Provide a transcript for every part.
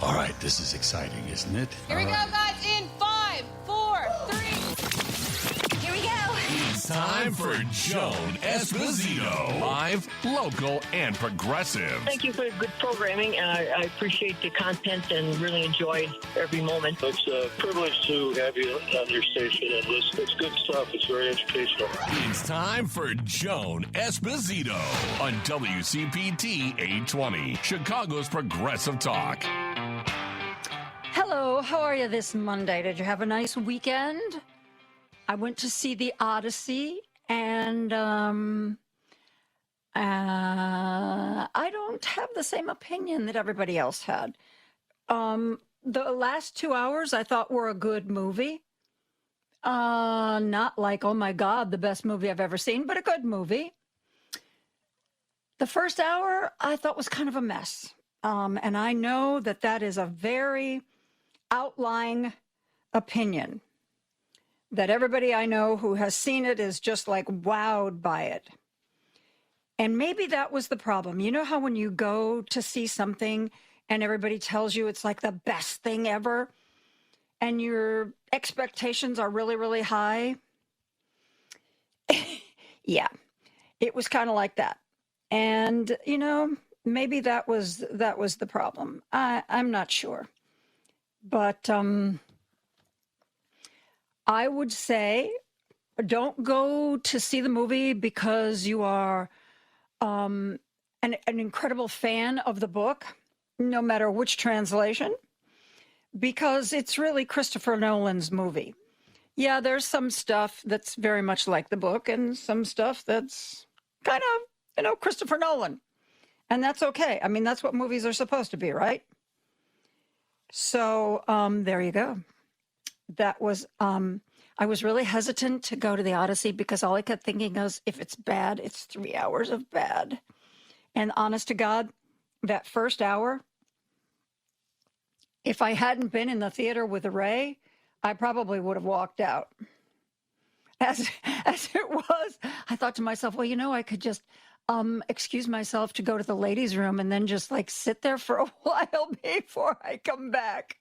All right, this is exciting, isn't it? Here we go, guys, in 5, 4, 3. Here we go. It's time for Joan Esposito. Live, local, and progressive. Thank you for good programming, and I appreciate the content and really enjoy every moment. It's a privilege to have you on your station and listen. It's good stuff. It's very educational. It's time for Joan Esposito on WCPT 820, Chicago's Progressive Talk. Hello, how are you this Monday? Did you have a nice weekend? I went to see The Odyssey, and I don't have the same opinion that everybody else had. The last 2 hours I thought were a good movie. Not like, oh my God, the best movie I've ever seen, but a good movie. The first hour I thought was kind of a mess. And I know that that is a very outlying opinion, that everybody I know who has seen it is just like wowed by it. And maybe that was the problem. You know how when you go to see something and everybody tells you it's like the best thing ever and your expectations are really, really high? Yeah, it was kind of like that. And, you know, maybe that was the problem. I'm not sure. But I would say don't go to see the movie because you are an incredible fan of the book, no matter which translation, because it's really Christopher Nolan's movie. Yeah, there's some stuff that's very much like the book and some stuff that's kind of, you know, Christopher Nolan. And that's okay. I mean, that's what movies are supposed to be, right? So there you go. That was, I was really hesitant to go to the Odyssey because all I kept thinking was, if it's bad, it's 3 hours of bad. And honest to God, that first hour, if I hadn't been in the theater with Ray, I probably would have walked out. As it was, I thought to myself, well, you know, I could just excuse myself to go to the ladies' room and then just like sit there for a while before I come back.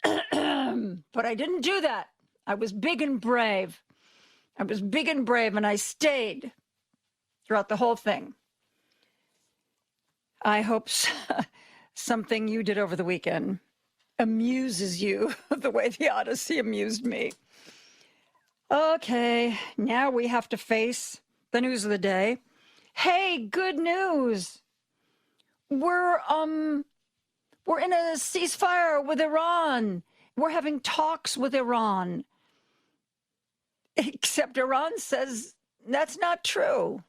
But I didn't do that. I was big and brave. And I stayed throughout the whole thing. I hope something you did over the weekend amuses you the way the Odyssey amused me. Okay, now we have to face the news of the day. Hey, good news. We're in a ceasefire with Iran. We're having talks with Iran. Except Iran says that's not true.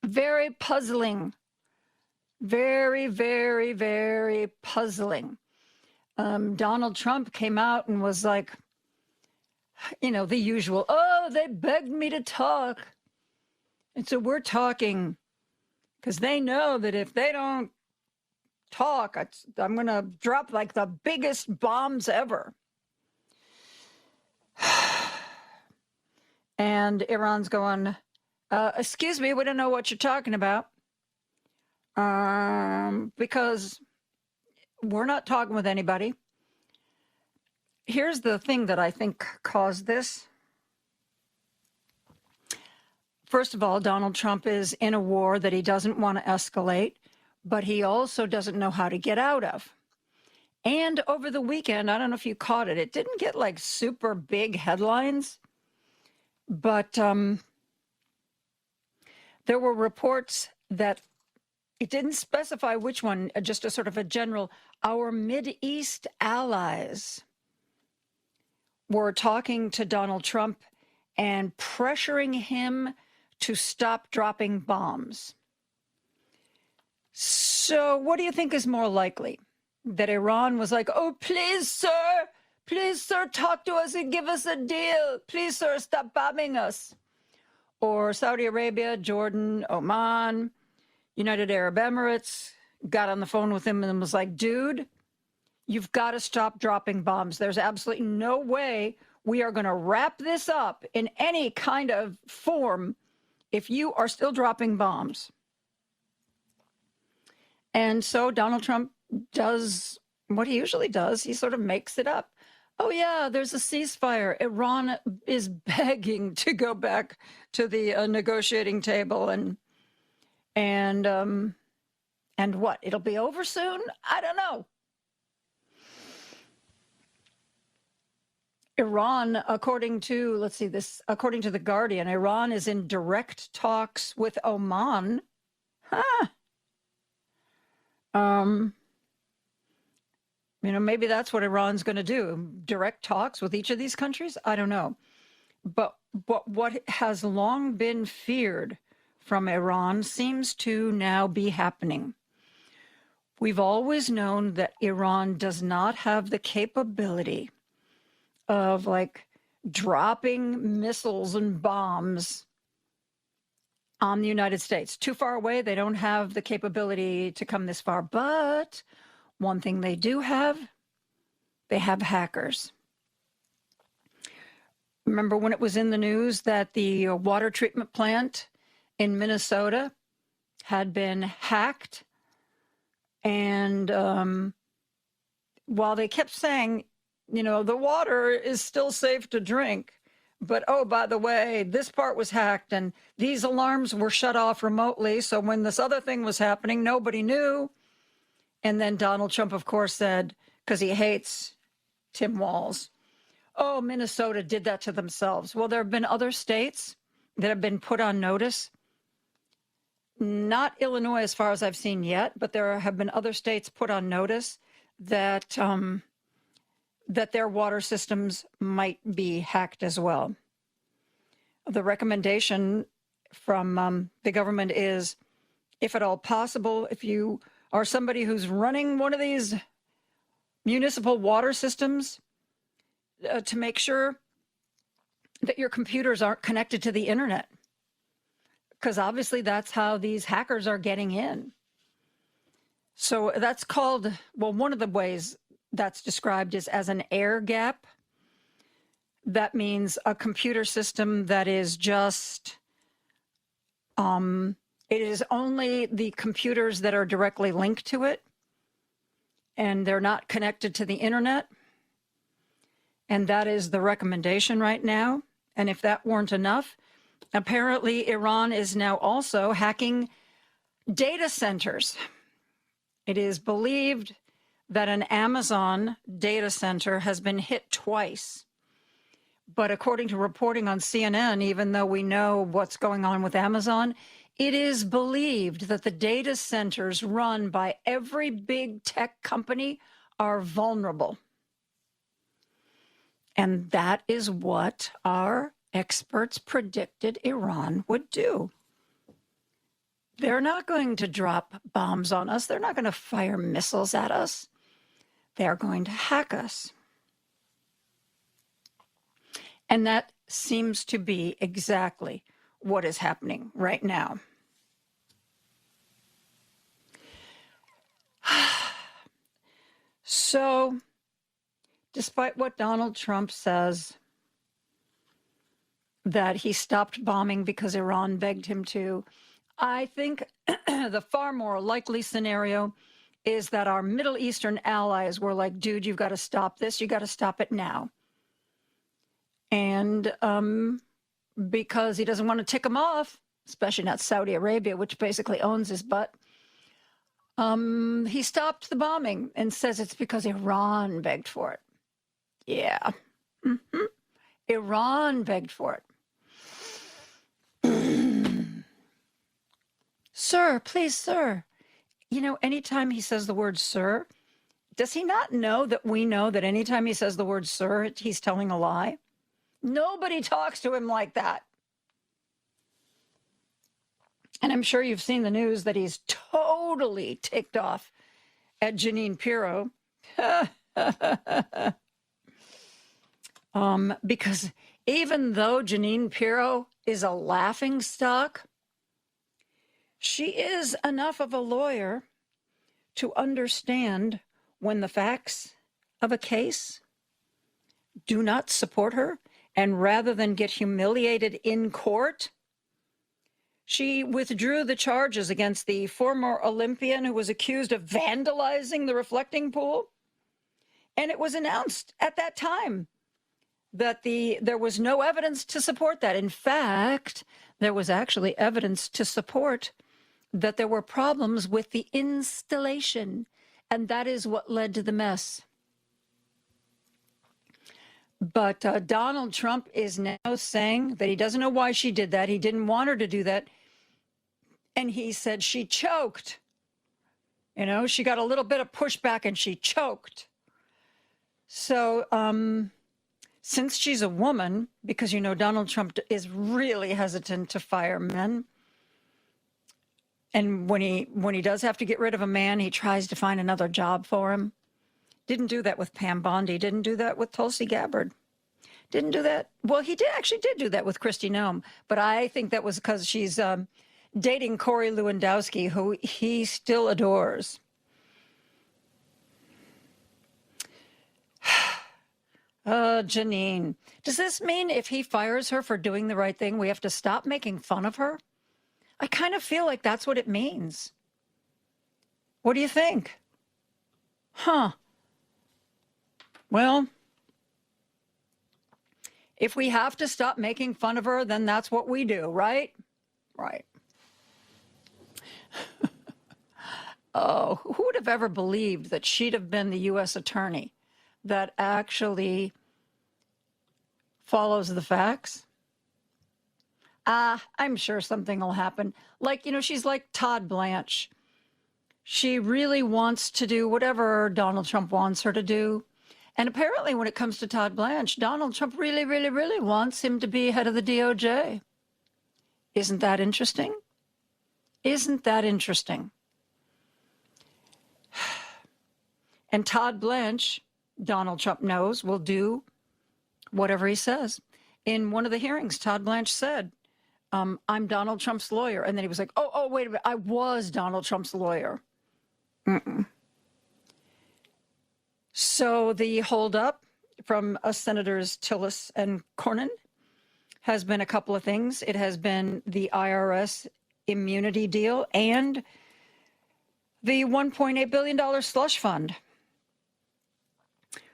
Very puzzling. Very, very, very puzzling. Donald Trump came out and was like, you know, the usual, oh, they begged me to talk. And so we're talking because they know that if they don't talk, I'm going to drop like the biggest bombs ever. And Iran's going, excuse me, we don't know what you're talking about. Because we're not talking with anybody. Here's the thing that I think caused this. First of all, Donald Trump is in a war that he doesn't want to escalate, but he also doesn't know how to get out of. And over the weekend, I don't know if you caught it, it didn't get like super big headlines, but there were reports that it didn't specify which one, just a sort of a general, our Mideast allies were talking to Donald Trump and pressuring him to stop dropping bombs. So what do you think is more likely? That Iran was like, oh, please, sir, talk to us and give us a deal. Please, sir, stop bombing us. Or Saudi Arabia, Jordan, Oman, United Arab Emirates got on the phone with him and was like, dude, you've got to stop dropping bombs. There's absolutely no way we are going to wrap this up in any kind of form if you are still dropping bombs. And so Donald Trump does what he usually does. He sort of makes it up. Oh, yeah, there's a ceasefire. Iran is begging to go back to the negotiating table. And what? It'll be over soon? I don't know. Iran, according to The Guardian, Iran is in direct talks with Oman. Maybe that's what Iran's going to do. Direct talks with each of these countries? I don't know. But what has long been feared from Iran seems to now be happening. We've always known that Iran does not have the capability of dropping missiles and bombs on the United States. Too far away, they don't have the capability to come this far. But one thing they do have, they have hackers. Remember when it was in the news that the water treatment plant in Minnesota had been hacked? And while they kept saying, the water is still safe to drink, but, oh, by the way, this part was hacked and these alarms were shut off remotely. So when this other thing was happening, nobody knew. And then Donald Trump, of course, said, because he hates Tim Walz, oh, Minnesota did that to themselves. Well, there have been other states that have been put on notice. Not Illinois, as far as I've seen yet, but there have been other states put on notice that that their water systems might be hacked as well. The recommendation from the government is, if at all possible, if you are somebody who's running one of these municipal water systems, to make sure that your computers aren't connected to the internet, because obviously that's how these hackers are getting in. So that's called, one of the ways that's described is as an air gap. That means a computer system that is just, it is only the computers that are directly linked to it, and they're not connected to the internet. And that is the recommendation right now. And if that weren't enough, apparently Iran is now also hacking data centers. It is believed that an Amazon data center has been hit twice. But according to reporting on CNN, even though we know what's going on with Amazon, it is believed that the data centers run by every big tech company are vulnerable. And that is what our experts predicted Iran would do. They're not going to drop bombs on us. They're not going to fire missiles at us. They're going to hack us. And that seems to be exactly what is happening right now. So, despite what Donald Trump says, that he stopped bombing because Iran begged him to, I think the far more likely scenario is that our Middle Eastern allies were like, dude, you've got to stop this. You got to stop it now. And because he doesn't want to tick them off, especially not Saudi Arabia, which basically owns his butt, he stopped the bombing and says it's because Iran begged for it. Yeah. Mm-hmm. Iran begged for it. Sir, please, sir. Anytime he says the word sir, does he not know that we know that anytime he says the word sir, he's telling a lie? Nobody talks to him like that. And I'm sure you've seen the news that he's totally ticked off at Jeanine Pirro. Because even though Jeanine Pirro is a laughingstock, she is enough of a lawyer to understand when the facts of a case do not support her, and rather than get humiliated in court, She withdrew the charges against the former Olympian who was accused of vandalizing the reflecting pool. And it was announced at that time that there was no evidence to support that. In fact, there was actually evidence to support that there were problems with the installation, and that is what led to the mess. But Donald Trump is now saying that he doesn't know why she did that. He didn't want her to do that. And he said she choked. You know, she got a little bit of pushback and she choked. So since she's a woman, because, you know, Donald Trump is really hesitant to fire men. And when he does have to get rid of a man, he tries to find another job for him. Didn't do that with Pam Bondi. Didn't do that with Tulsi Gabbard. Didn't do that. Well, he did do that with Kristi Noem. But I think that was because she's dating Corey Lewandowski, who he still adores. Janine, does this mean if he fires her for doing the right thing, we have to stop making fun of her? I kind of feel like that's what it means. What do you think? Huh. Well, if we have to stop making fun of her, then that's what we do, right? Right. Oh, who would have ever believed that she'd have been the U.S. attorney that actually follows the facts? I'm sure something will happen. Like, you know, she's like Todd Blanche. She really wants to do whatever Donald Trump wants her to do. And apparently when it comes to Todd Blanche, Donald Trump really, really, really wants him to be head of the DOJ. Isn't that interesting? Isn't that interesting? And Todd Blanche, Donald Trump knows, will do whatever he says. In one of the hearings, Todd Blanche said, I'm Donald Trump's lawyer. And then he was like, oh, wait a minute. I was Donald Trump's lawyer. So the holdup from Senators Tillis and Cornyn has been a couple of things. It has been the IRS immunity deal and the $1.8 billion slush fund.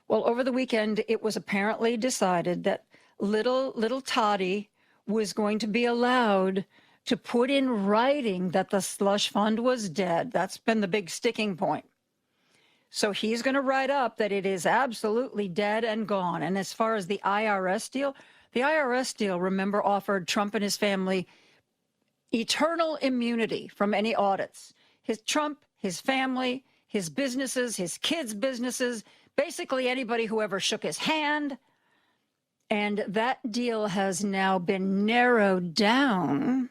Well, over the weekend, it was apparently decided that little Toddy was going to be allowed to put in writing that the slush fund was dead. That's been the big sticking point. So he's going to write up that it is absolutely dead and gone. And as far as the IRS deal, remember, offered Trump and his family eternal immunity from any audits. Trump, his family, his businesses, his kids' businesses, basically anybody who ever shook his hand. And that deal has now been narrowed down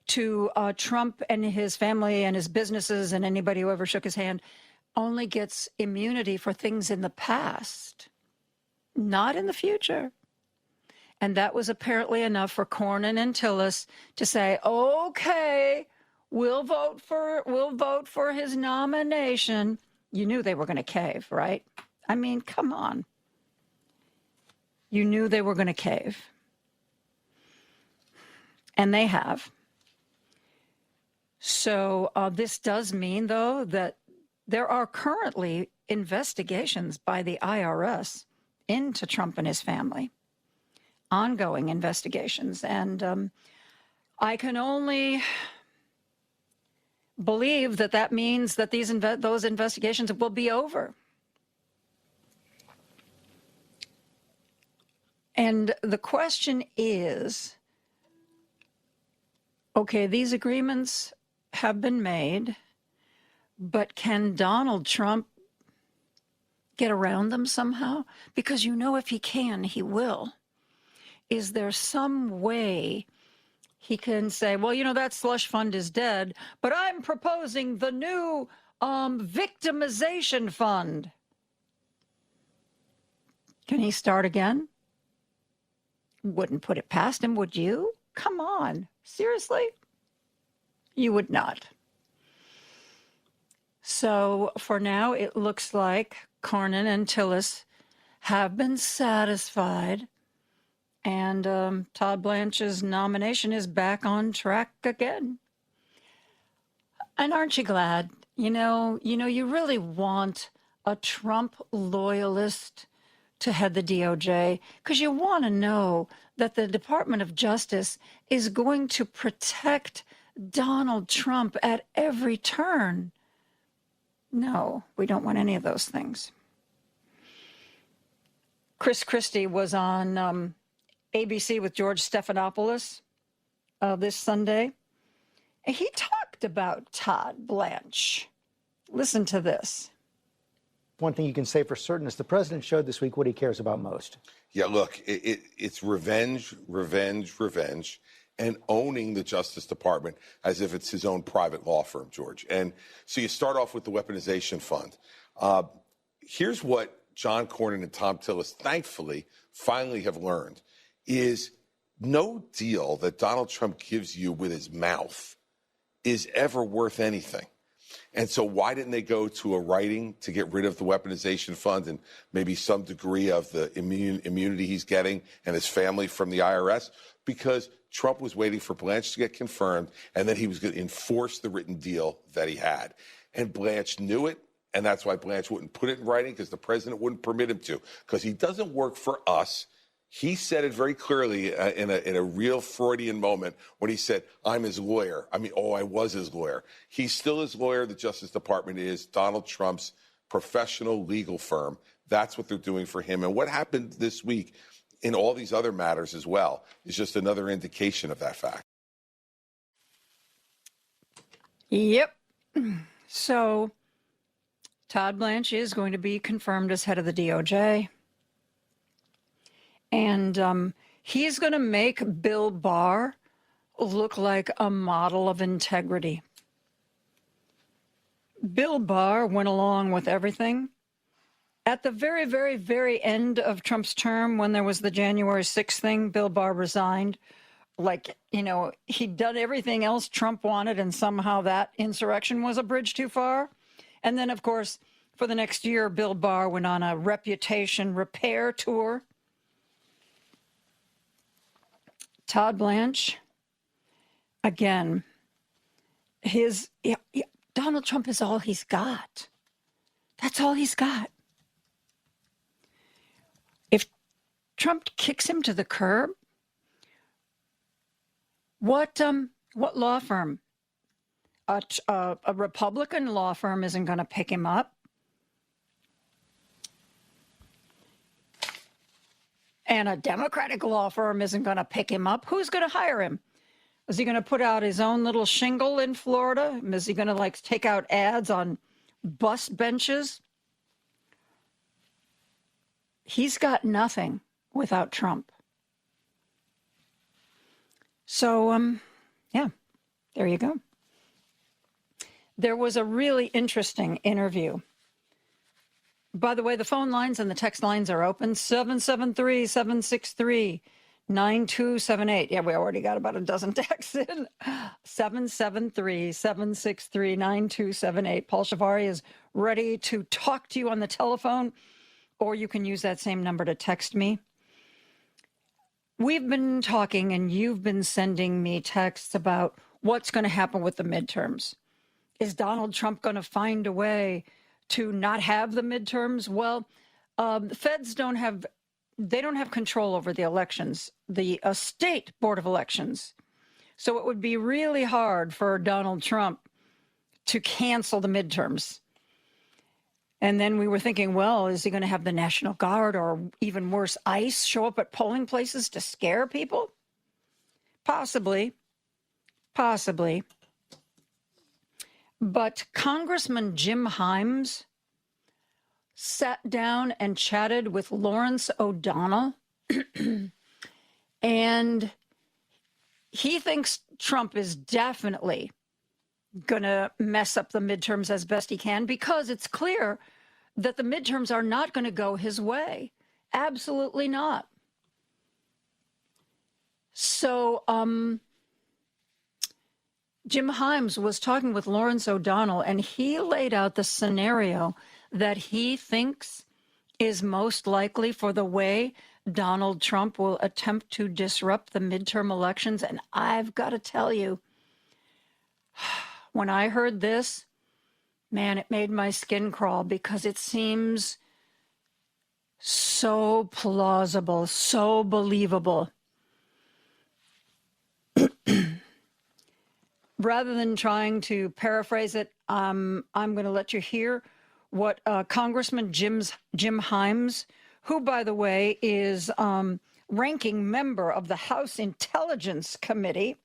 to Trump and his family and his businesses and anybody who ever shook his hand only gets immunity for things in the past, not in the future. And that was apparently enough for Cornyn and Tillis to say, okay, we'll vote for his nomination. You knew they were going to cave, right? I mean, come on. You knew they were going to cave. And they have. So this does mean, though, that there are currently investigations by the IRS into Trump and his family. Ongoing investigations. And I can only believe that means that those investigations will be over. And the question is, okay, these agreements have been made, but can Donald Trump get around them somehow? Because you know if he can, he will. Is there some way he can say, well, you know, that slush fund is dead, but I'm proposing the new victimization fund. Can he start again? Wouldn't put it past him, would you? Come on. Seriously? You would not. So for now, it looks like Cornyn and Tillis have been satisfied, And Todd Blanche's nomination is back on track again. And aren't you glad? You really want a Trump loyalist to head the DOJ because you want to know that the Department of Justice is going to protect Donald Trump at every turn. No, we don't want any of those things. Chris Christie was on ABC with George Stephanopoulos this Sunday. And he talked about Todd Blanche. Listen to this. One thing you can say for certain is the president showed this week what he cares about most. Yeah, look, it's revenge, revenge, revenge, and owning the Justice Department as if it's his own private law firm, George. And so you start off with the weaponization fund. Here's what John Cornyn and Tom Tillis, thankfully, finally have learned, is no deal that Donald Trump gives you with his mouth is ever worth anything. And so why didn't they go to a writing to get rid of the weaponization fund and maybe some degree of the immunity he's getting and his family from the IRS? Because Trump was waiting for Blanche to get confirmed, and then he was going to enforce the written deal that he had. And Blanche knew it, and that's why Blanche wouldn't put it in writing, because the president wouldn't permit him to, because he doesn't work for us. He said it very clearly in a real Freudian moment when he said, I'm his lawyer. I was his lawyer. He's still his lawyer. The Justice Department is Donald Trump's professional legal firm. That's what they're doing for him. And what happened this week in all these other matters as well is just another indication of that fact. Yep. So Todd Blanche is going to be confirmed as head of the DOJ. And he's going to make Bill Barr look like a model of integrity. Bill Barr went along with everything. At the very, very, very end of Trump's term, when there was the January 6th thing, Bill Barr resigned. He'd done everything else Trump wanted, and somehow that insurrection was a bridge too far. And then, of course, for the next year, Bill Barr went on a reputation repair tour. Todd Blanche, again, Donald Trump is all he's got. That's all he's got. If Trump kicks him to the curb, what law firm? A Republican law firm isn't going to pick him up. And a Democratic law firm isn't going to pick him up. Who's going to hire him? Is he going to put out his own little shingle in Florida? Is he going to take out ads on bus benches? He's got nothing without Trump. So, yeah, there you go. There was a really interesting interview. By the way, the phone lines and the text lines are open, 773-763-9278. Yeah, we already got about a dozen texts in. 773-763-9278. Paul Shivari is ready to talk to you on the telephone, or you can use that same number to text me. We've been talking, and you've been sending me texts about what's going to happen with the midterms. Is Donald Trump going to find a way to not have the midterms? Well, the feds don't have control over the elections, the state board of elections. So it would be really hard for Donald Trump to cancel the midterms. And then we were thinking, well, is he going to have the National Guard or even worse, ICE show up at polling places to scare people? Possibly. But Congressman Jim Himes sat down and chatted with Lawrence O'Donnell, and he thinks Trump is definitely going to mess up the midterms as best he can, because it's clear that the midterms are not going to go his way. Absolutely not. So, Jim Himes was talking with Lawrence O'Donnell, and he laid out the scenario that he thinks is most likely for the way Donald Trump will attempt to disrupt the midterm elections. And I've got to tell you, when I heard this, man, it made my skin crawl because it seems so plausible, so believable. Rather than trying to paraphrase it, I'm going to let you hear what Congressman Jim Himes, who, by the way, is ranking member of the House Intelligence Committee,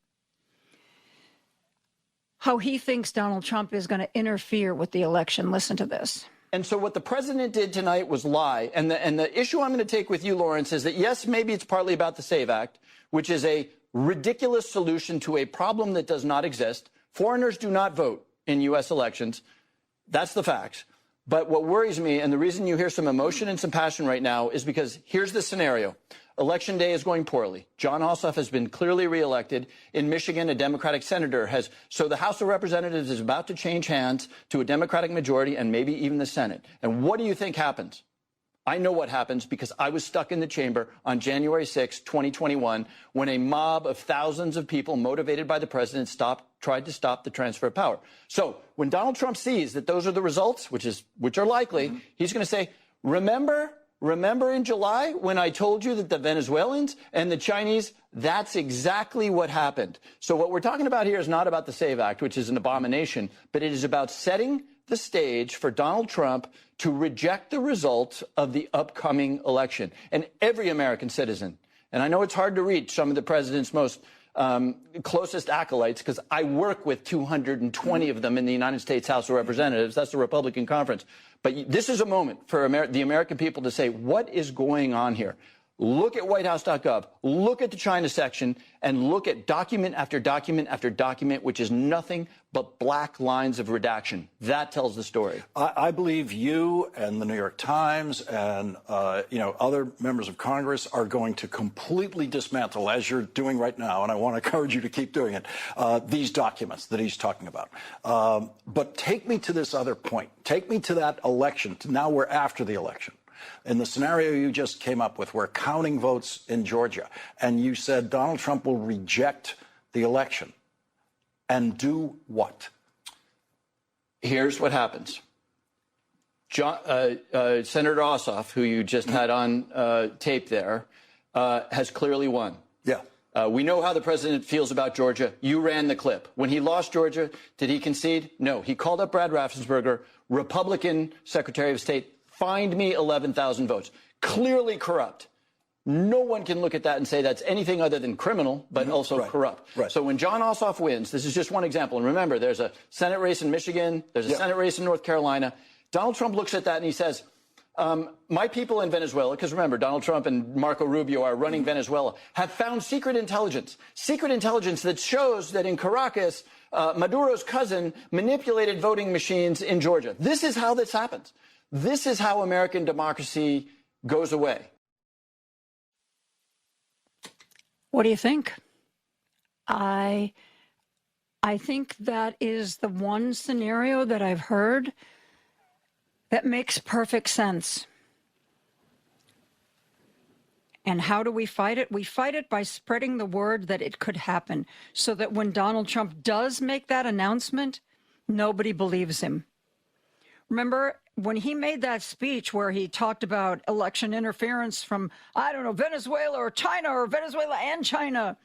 how he thinks Donald Trump is going to interfere with the election. Listen to this. And so what the president did tonight was lie. And the issue I'm going to take with you, Lawrence, is that, yes, maybe it's partly about the SAVE Act, which is a ridiculous solution to a problem that does not exist. Foreigners do not vote in U.S. elections. That's the facts. But what worries me, and the reason you hear some emotion and some passion right now, is because here's the scenario. Election day is going poorly. Jon Ossoff has been clearly reelected. In Michigan, a Democratic senator has. So the House of Representatives is about to change hands to a Democratic majority and maybe even the Senate. And what do you think happens? I know what happens because I was stuck in the chamber on January 6, 2021, when a mob of thousands of people motivated by the president tried to stop the transfer of power. So when Donald Trump sees that those are the results, which are likely, he's going to say, remember in July when I told you that the Venezuelans and the Chinese, that's exactly what happened. So what we're talking about here is not about the SAVE Act, which is an abomination, but it is about setting the stage for Donald Trump to reject the results of the upcoming election. And every American citizen, and I know it's hard to reach some of the president's most closest acolytes, because I work with 220 of them in the United States House of Representatives. That's the Republican conference. But this is a moment for the American people to say, what is going on here? Look at whitehouse.gov, look at the China section, and look at document after document after document, which is nothing but black lines of redaction. That tells the story. I believe you and the New York Times and other members of Congress are going to completely dismantle, as you're doing right now, and I want to encourage you to keep doing it, these documents that he's talking about. But take me to this other point. Take me to that election. Now we're after the election. In the scenario you just came up with, we're counting votes in Georgia, and you said Donald Trump will reject the election. And do what? Here's what happens. Senator Ossoff, who you just had on tape there, has clearly won. Yeah. We know how the president feels about Georgia. You ran the clip. When he lost Georgia, did he concede? No. He called up Brad Raffensperger, Republican Secretary of State, find me 11,000 votes. Clearly corrupt. No one can look at that and say that's anything other than criminal, but also corrupt. Right. So when Jon Ossoff wins, this is just one example. And remember, there's a Senate race in Michigan. There's a Senate race in North Carolina. Donald Trump looks at that and he says, my people in Venezuela, because remember, Donald Trump and Marco Rubio are running Venezuela, have found secret intelligence that shows that in Caracas, Maduro's cousin manipulated voting machines in Georgia. This is how this happens. This is how American democracy goes away. What do you think? I think that is the one scenario that I've heard that makes perfect sense. And how do we fight it? We fight it by spreading the word that it could happen, so that when Donald Trump does make that announcement, nobody believes him. Remember, when he made that speech where he talked about election interference from, Venezuela or China or Venezuela and China,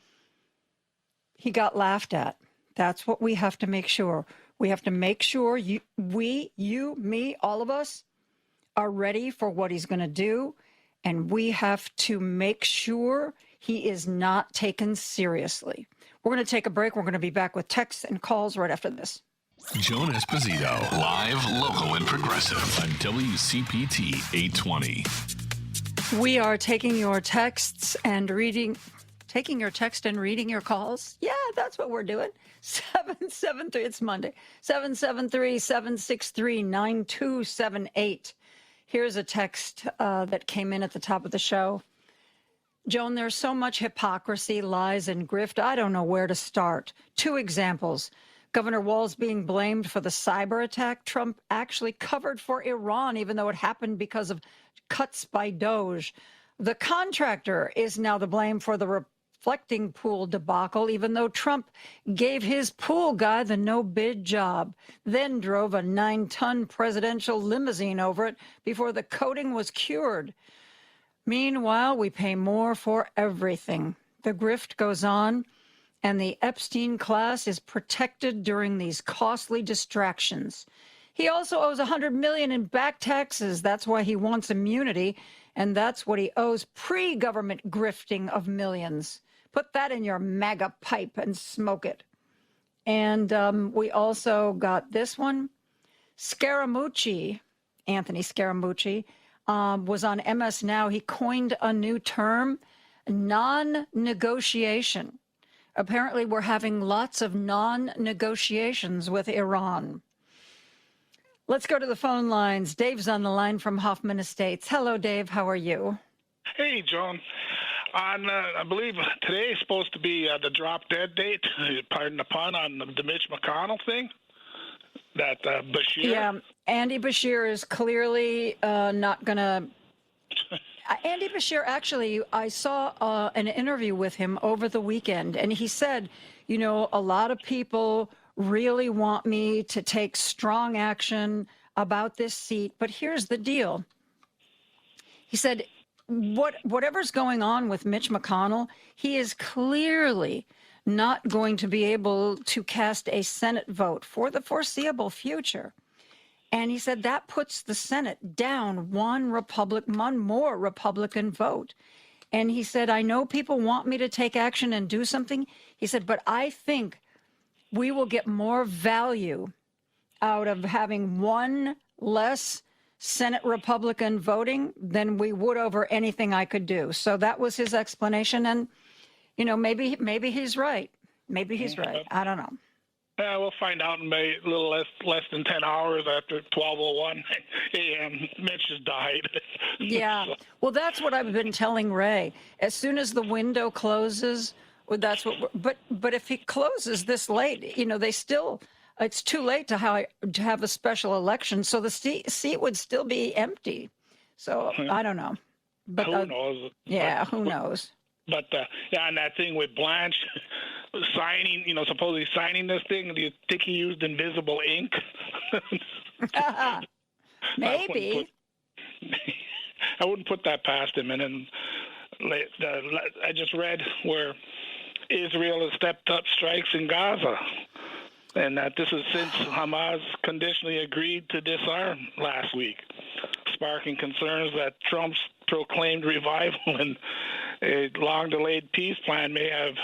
he got laughed at. That's what we have to make sure. We have to make sure you, me, all of us are ready for what he's going to do. And we have to make sure he is not taken seriously. We're going to take a break. We're going to be back with texts and calls right after this. Joan Esposito, live, local, and progressive on WCPT 820. We are taking your texts and reading your calls. Yeah, that's what we're doing. 773, it's Monday, 773-763-9278. Here's a text that came in at the top of the show. Joan, there's so much hypocrisy, lies, and grift. I don't know where to start. 2 examples. Governor Walz being blamed for the cyber attack. Trump actually covered for Iran, even though it happened because of cuts by Doge. The contractor is now the blame for the reflecting pool debacle, even though Trump gave his pool guy the no-bid job, then drove a 9-ton presidential limousine over it before the coating was cured. Meanwhile, we pay more for everything. The grift goes on, and the Epstein class is protected during these costly distractions. He also owes $100 million in back taxes. That's why he wants immunity, and that's what he owes pre-government grifting of millions. Put that in your MAGA pipe and smoke it. And we also got this one. Scaramucci, Anthony Scaramucci, was on MS Now. He coined a new term, non-negotiation. Apparently, we're having lots of non-negotiations with Iran. Let's go to the phone lines. Dave's on the line from Hoffman Estates. Hello, Dave. How are you? Hey, Joan. I believe today is supposed to be the drop-dead date, pardon the pun, on the Mitch McConnell thing. That Bashir. Yeah, Andy Bashir is clearly not going to. Andy Bashir, actually, I saw an interview with him over the weekend, and he said, you know, a lot of people really want me to take strong action about this seat, but here's the deal. He said, whatever's going on with Mitch McConnell, he is clearly not going to be able to cast a Senate vote for the foreseeable future. And he said that puts the Senate down one more Republican vote. And he said, I know people want me to take action and do something. He said, but I think we will get more value out of having one less Senate Republican voting than we would over anything I could do. So that was his explanation. And, you know, maybe he's right. Maybe he's right. I don't know. Yeah, we'll find out in a little less than 10 hours after 12:01 a.m. Mitch has died. Yeah. So. Well, that's what I've been telling Ray. As soon as the window closes, well, that's what. But if he closes this late, you know, it's too late to have a special election, so the seat would still be empty. So I don't know. But who knows? Yeah, who knows? But yeah, and that thing with Blanche signing, you know, supposedly signing this thing, do you think he used invisible ink? Maybe. I wouldn't put that past him. And then I just read where Israel has stepped up strikes in Gaza, and that this is since Hamas conditionally agreed to disarm last week, sparking concerns that Trump's proclaimed revival and a long-delayed peace plan may have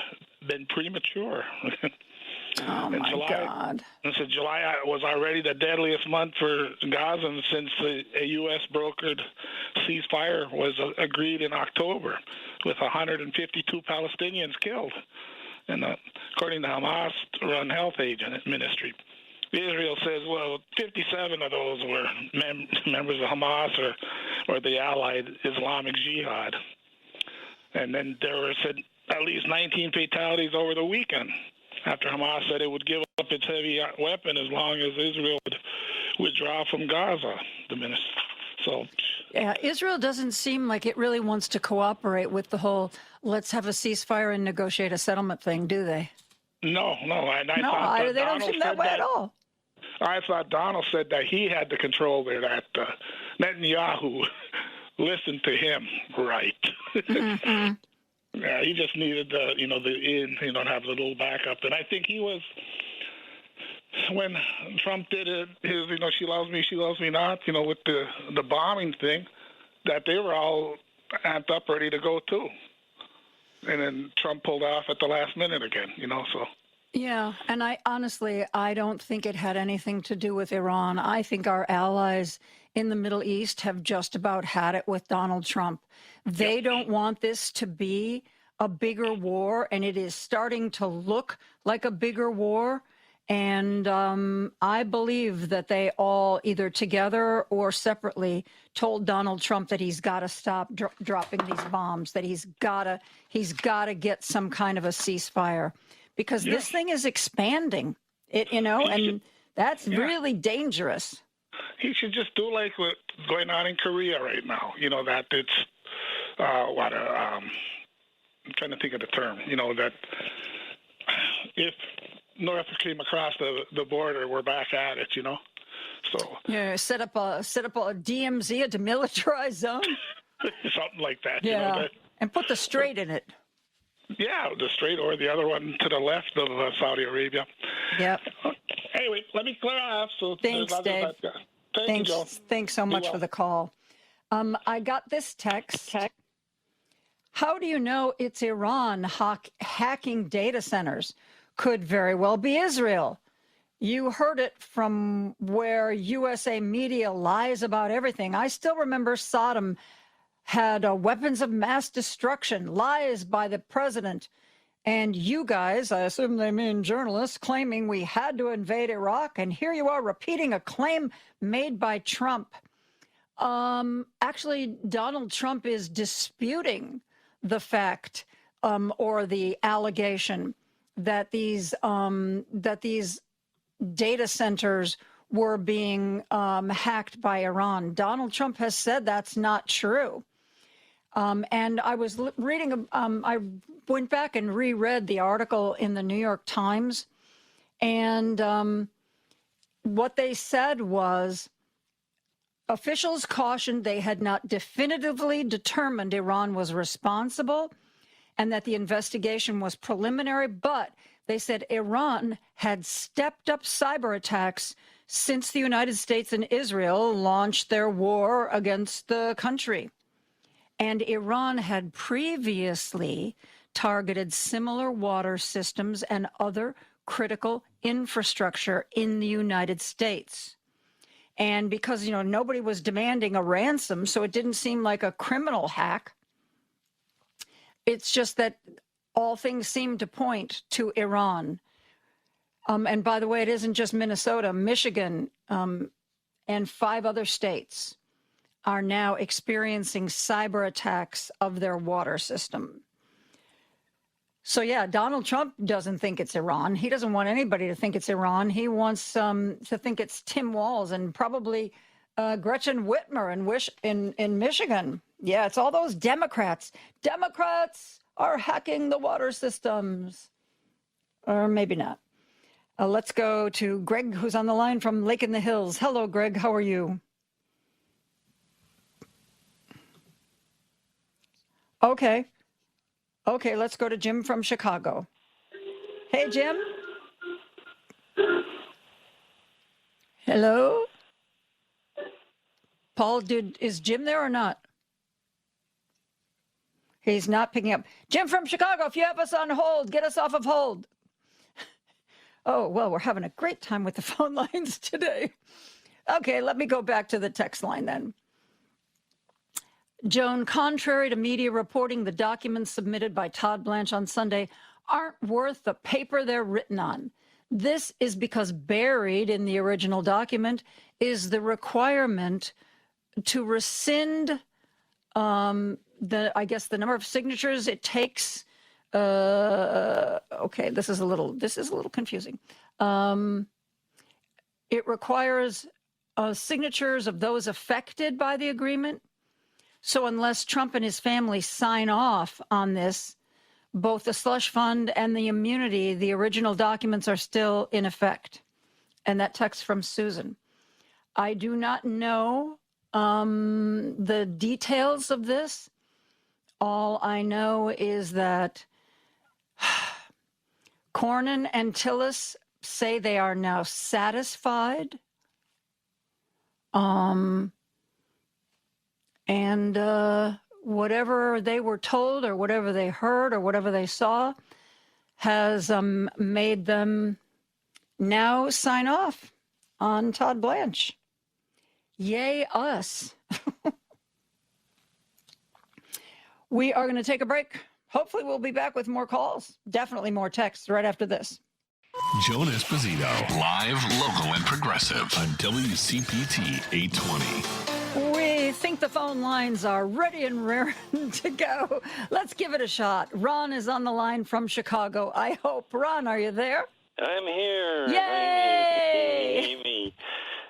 been premature. Oh, my God. And so July was already the deadliest month for Gaza since a U.S. brokered ceasefire was agreed in October, with 152 Palestinians killed, and according to Hamas-run health ministry. Israel says, well, 57 of those were members of Hamas or the allied Islamic Jihad. And then there were at least 19 fatalities over the weekend after Hamas said it would give up its heavy weapon as long as Israel would withdraw from Gaza. So, yeah, Israel doesn't seem like it really wants to cooperate with the whole let's have a ceasefire and negotiate a settlement thing, do they? No. They don't seem that way at all. I thought Donald said that he had the control there, that Netanyahu listened to him right. Mm-hmm. Yeah, he just needed to have a little backup. And I think he was, when Trump did his, she loves me not, with the bombing thing, that they were all amped up, ready to go too. And then Trump pulled off at the last minute again, so. Yeah, and I don't think it had anything to do with Iran. I think our allies in the Middle East have just about had it with Donald Trump. They don't want this to be a bigger war, and it is starting to look like a bigger war. And I believe that they all, either together or separately, told Donald Trump that he's got to stop dropping these bombs, that he's got to get some kind of a ceasefire. Because this thing is expanding, and that's really dangerous. He should just do like what's going on in Korea right now. That it's I'm trying to think of the term, that if North came across the border, we're back at it, So yeah, set up a DMZ, a demilitarized zone. Something like that. Yeah, and put the Strait in it. Yeah, the Strait or the other one to the left of Saudi Arabia. Yep. Anyway, let me clear off. So thanks, Dave. Thanks, you, Joan. Thanks so much for the call. I got this text. How do you know it's Iran hacking data centers? Could very well be Israel. You heard it from where USA media lies about everything. I still remember Saddam had weapons of mass destruction, lies by the president. And you guys, I assume they mean journalists, claiming we had to invade Iraq. And here you are repeating a claim made by Trump. Actually, Donald Trump is disputing the fact or the allegation that these data centers were being hacked by Iran. Donald Trump has said that's not true. And I was reading, I went back and reread the article in the New York Times. And what they said was officials cautioned they had not definitively determined Iran was responsible and that the investigation was preliminary. But they said Iran had stepped up cyber attacks since the United States and Israel launched their war against the country. And Iran had previously targeted similar water systems and other critical infrastructure in the United States. And because, nobody was demanding a ransom, so it didn't seem like a criminal hack. It's just that all things seem to point to Iran. And by the way, it isn't just Minnesota, Michigan, and 5 other states are now experiencing cyber attacks of their water system. So yeah, Donald Trump doesn't think it's Iran. He doesn't want anybody to think it's Iran. He wants to think it's Tim Walz and probably Gretchen Whitmer in Michigan. Yeah, it's all those Democrats. Democrats are hacking the water systems. Or maybe not. Let's go to Greg, who's on the line from Lake in the Hills. Hello, Greg. How are you? Okay, let's go to Jim from Chicago. Hey, Jim. Hello? Paul, is Jim there or not? He's not picking up. Jim from Chicago, if you have us on hold, get us off of hold. Oh, well, we're having a great time with the phone lines today. Okay, let me go back to the text line then. Joan, contrary to media reporting, the documents submitted by Todd Blanche on Sunday aren't worth the paper they're written on. This is because buried in the original document is the requirement to rescind the number of signatures it takes. Okay, this is a little confusing. It requires signatures of those affected by the agreement. So unless Trump and his family sign off on this, both the slush fund and the immunity, the original documents are still in effect. And that text from Susan. I do not know the details of this. All I know is that Cornyn and Tillis say they are now satisfied. And whatever they were told or whatever they heard or whatever they saw has made them now sign off on Todd Blanche. Yay, us. We are going to take a break. Hopefully we'll be back with more calls. Definitely more texts right after this. Joan Esposito, live, local, and progressive on WCPT 820. We think the phone lines are ready and raring to go. Let's give it a shot. Ron is on the line from Chicago, I hope. Ron, are you there? I'm here. Yay! Amy.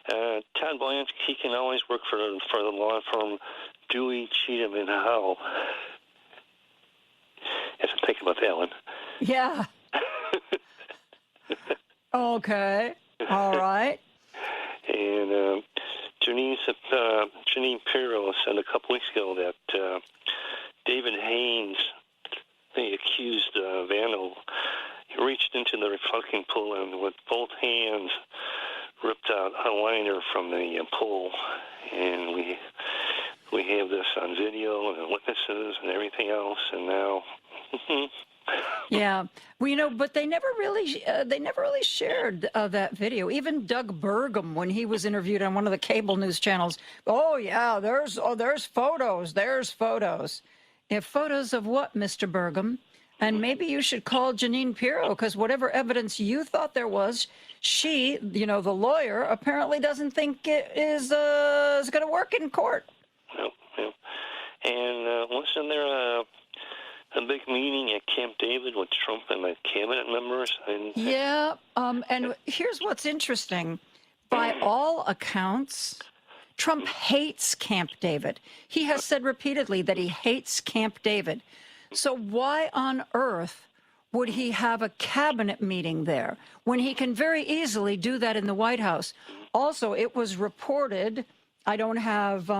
Todd Ron Blanche, he can always work for the law firm Dewey, Cheatham, and Howe. Have to think about that one. Yeah. Okay. All right. And Janine Pirro said a couple weeks ago that David Haynes, the accused vandal, he reached into the reflecting pool and with both hands ripped out a liner from the pool. And we have this on video and witnesses and everything else. And now. Yeah, well, but they never really shared that video. Even Doug Burgum, when he was interviewed on one of the cable news channels, oh yeah, there's photos. There's photos. If photos of what, Mr. Burgum? And maybe you should call Janine Pirro, because whatever evidence you thought there was, she, the lawyer, apparently doesn't think it is going to work in court. Yep. And wasn't there a big meeting at Camp David with Trump and the cabinet members? Yeah, and here's what's interesting. By all accounts, Trump hates Camp David. He has said repeatedly that he hates Camp David. So why on earth would he have a cabinet meeting there when he can very easily do that in the White House? Also, it was reported, I don't have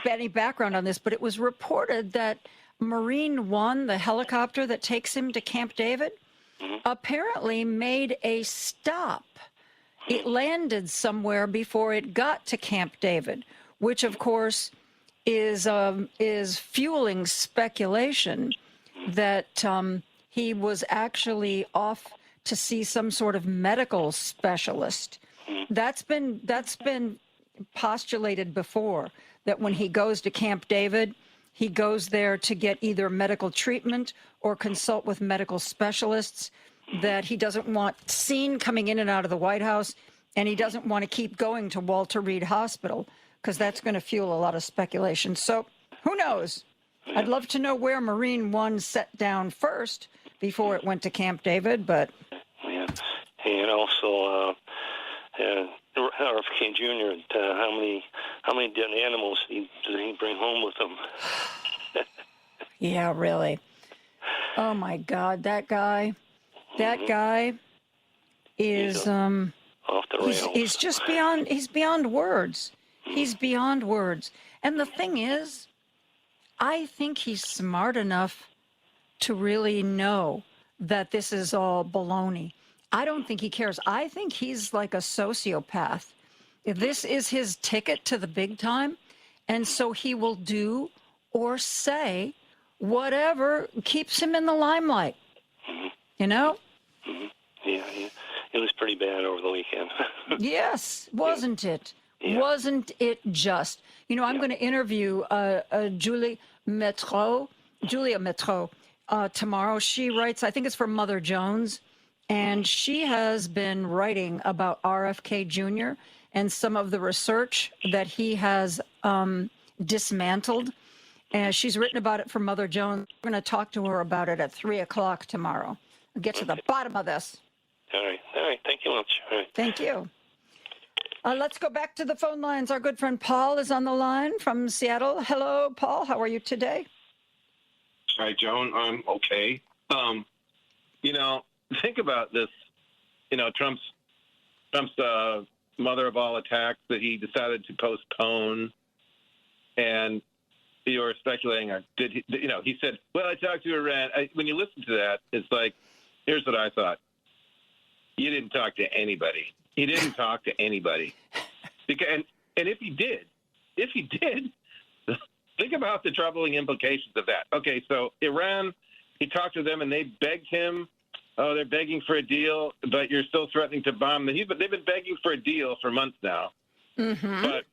any background on this, but it was reported that Marine One, the helicopter that takes him to Camp David, apparently made a stop. It landed somewhere before it got to Camp David, which, of course, is fueling speculation that he was actually off to see some sort of medical specialist. That's been postulated before, that when he goes to Camp David, he goes there to get either medical treatment or consult with medical specialists, that he doesn't want seen coming in and out of the White House, and he doesn't want to keep going to Walter Reed Hospital, because that's going to fuel a lot of speculation. So who knows? I'd love to know where Marine One set down first before it went to Camp David, but... Yeah. And also, RFK Jr., how many dead animals did he bring home with him? Yeah, really. Oh my God, that guy is off the rails. He's just beyond. He's beyond words. He's beyond words. And the thing is, I think he's smart enough to really know that this is all baloney. I don't think he cares. I think he's like a sociopath. This is his ticket to the big time, and so he will do or say whatever keeps him in the limelight. You know? Yeah. It was pretty bad over the weekend. Yes, wasn't it? Yeah. Wasn't it just? I'm going to interview Julia Metro tomorrow. She writes, I think it's for Mother Jones, and she has been writing about RFK Jr. and some of the research that he has dismantled. And she's written about it for Mother Jones. We're going to talk to her about it at 3 o'clock tomorrow. We'll get to the bottom of this. All right. Thank you much. All right. Thank you. Let's go back to the phone lines. Our good friend Paul is on the line from Seattle. Hello, Paul. How are you today? Hi, Joan. I'm okay. Think about this. Trump's mother of all attacks that he decided to postpone, and you were speculating. He said, "Well, I talked to Iran." When you listen to that, it's like, here's what I thought: you didn't talk to anybody. He didn't talk to anybody. And if he did, think about the troubling implications of that. Okay, so Iran, he talked to them and they begged him. Oh, they're begging for a deal, but you're still threatening to bomb them. But they've been begging for a deal for months now. Mm-hmm. But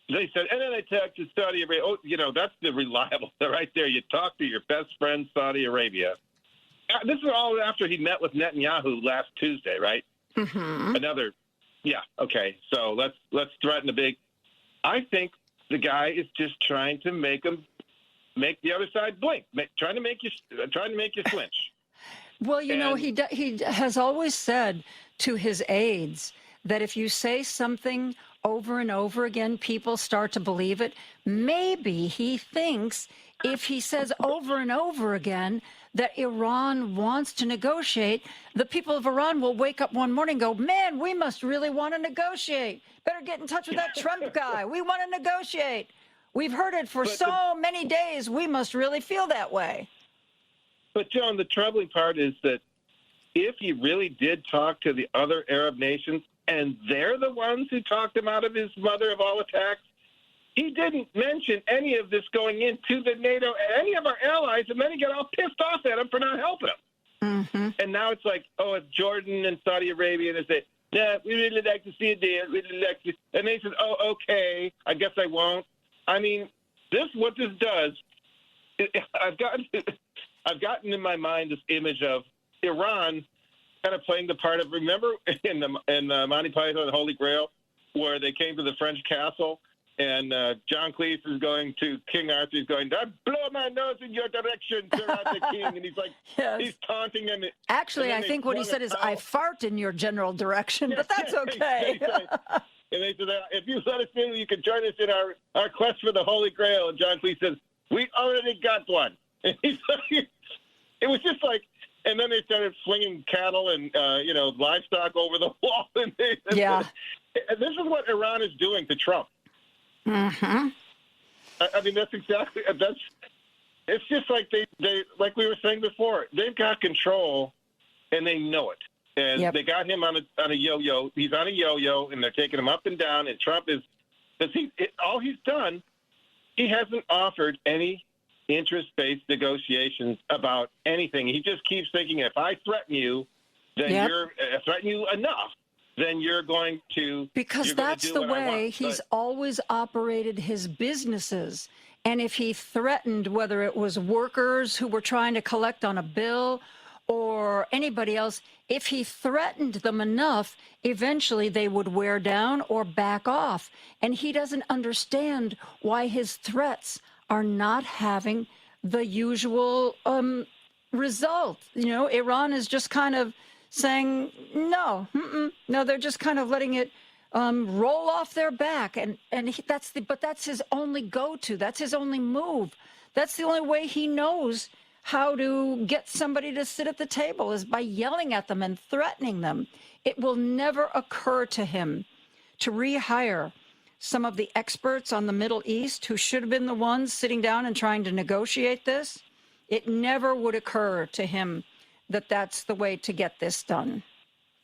they said, and then I talked to Saudi Arabia. Oh, that's the reliable right there. You talk to your best friend, Saudi Arabia. This is all after he met with Netanyahu last Tuesday, right? Mm-hmm. Yeah. Okay. So let's threaten a big. I think the guy is just trying to make the other side blink, trying to make you flinch. Well, he has always said to his aides that if you say something over and over again, people start to believe it. Maybe he thinks if he says over and over again that Iran wants to negotiate, the people of Iran will wake up one morning and go, man, we must really want to negotiate. Better get in touch with that Trump guy. We want to negotiate. We've heard it for so many days. We must really feel that way. But, Joan, the troubling part is that if he really did talk to the other Arab nations, and they're the ones who talked him out of his mother of all attacks, he didn't mention any of this going into the NATO, any of our allies, and then he got all pissed off at him for not helping him. Mm-hmm. And now it's like, oh, it's Jordan and Saudi Arabia, and they say, yeah, we really like to see a deal, really like to, and they said, oh, okay, I guess I won't. I mean, what this does, I've gotten in my mind this image of Iran kind of playing the part of, remember in the Monty Python and the Holy Grail, where they came to the French castle, and John Cleese is going to King Arthur. He's going, I blow my nose in your direction, Sir Arthur King. And he's like, yes. He's taunting him. Actually, I think what he said is, I fart in your general direction, but that's okay. And they said, if you let us in, you can join us in our quest for the Holy Grail. And John Cleese says, we already got one. And he's like, it was just like, and then they started flinging cattle and, livestock over the wall. And yeah. And this is what Iran is doing to Trump. Mm-hmm. I mean, it's just like they like we were saying before, they've got control and they know it. And they got him on a yo-yo. He's on a yo-yo, and they're taking him up and down. And Trump is, all he's done, he hasn't offered any interest-based negotiations about anything. He just keeps thinking, if I threaten you, then threaten you enough, then you're going to. Because that's the way he's always operated his businesses. And if he threatened, whether it was workers who were trying to collect on a bill or anybody else, if he threatened them enough, eventually they would wear down or back off. And he doesn't understand why his threats are not having the usual result. Iran is just kind of saying, no, they're just kind of letting it roll off their back. But that's his only go-to. That's his only move. That's the only way he knows how to get somebody to sit at the table, is by yelling at them and threatening them. It will never occur to him to rehire some of the experts on the Middle East who should have been the ones sitting down and trying to negotiate this. It never would occur to him that that's the way to get this done.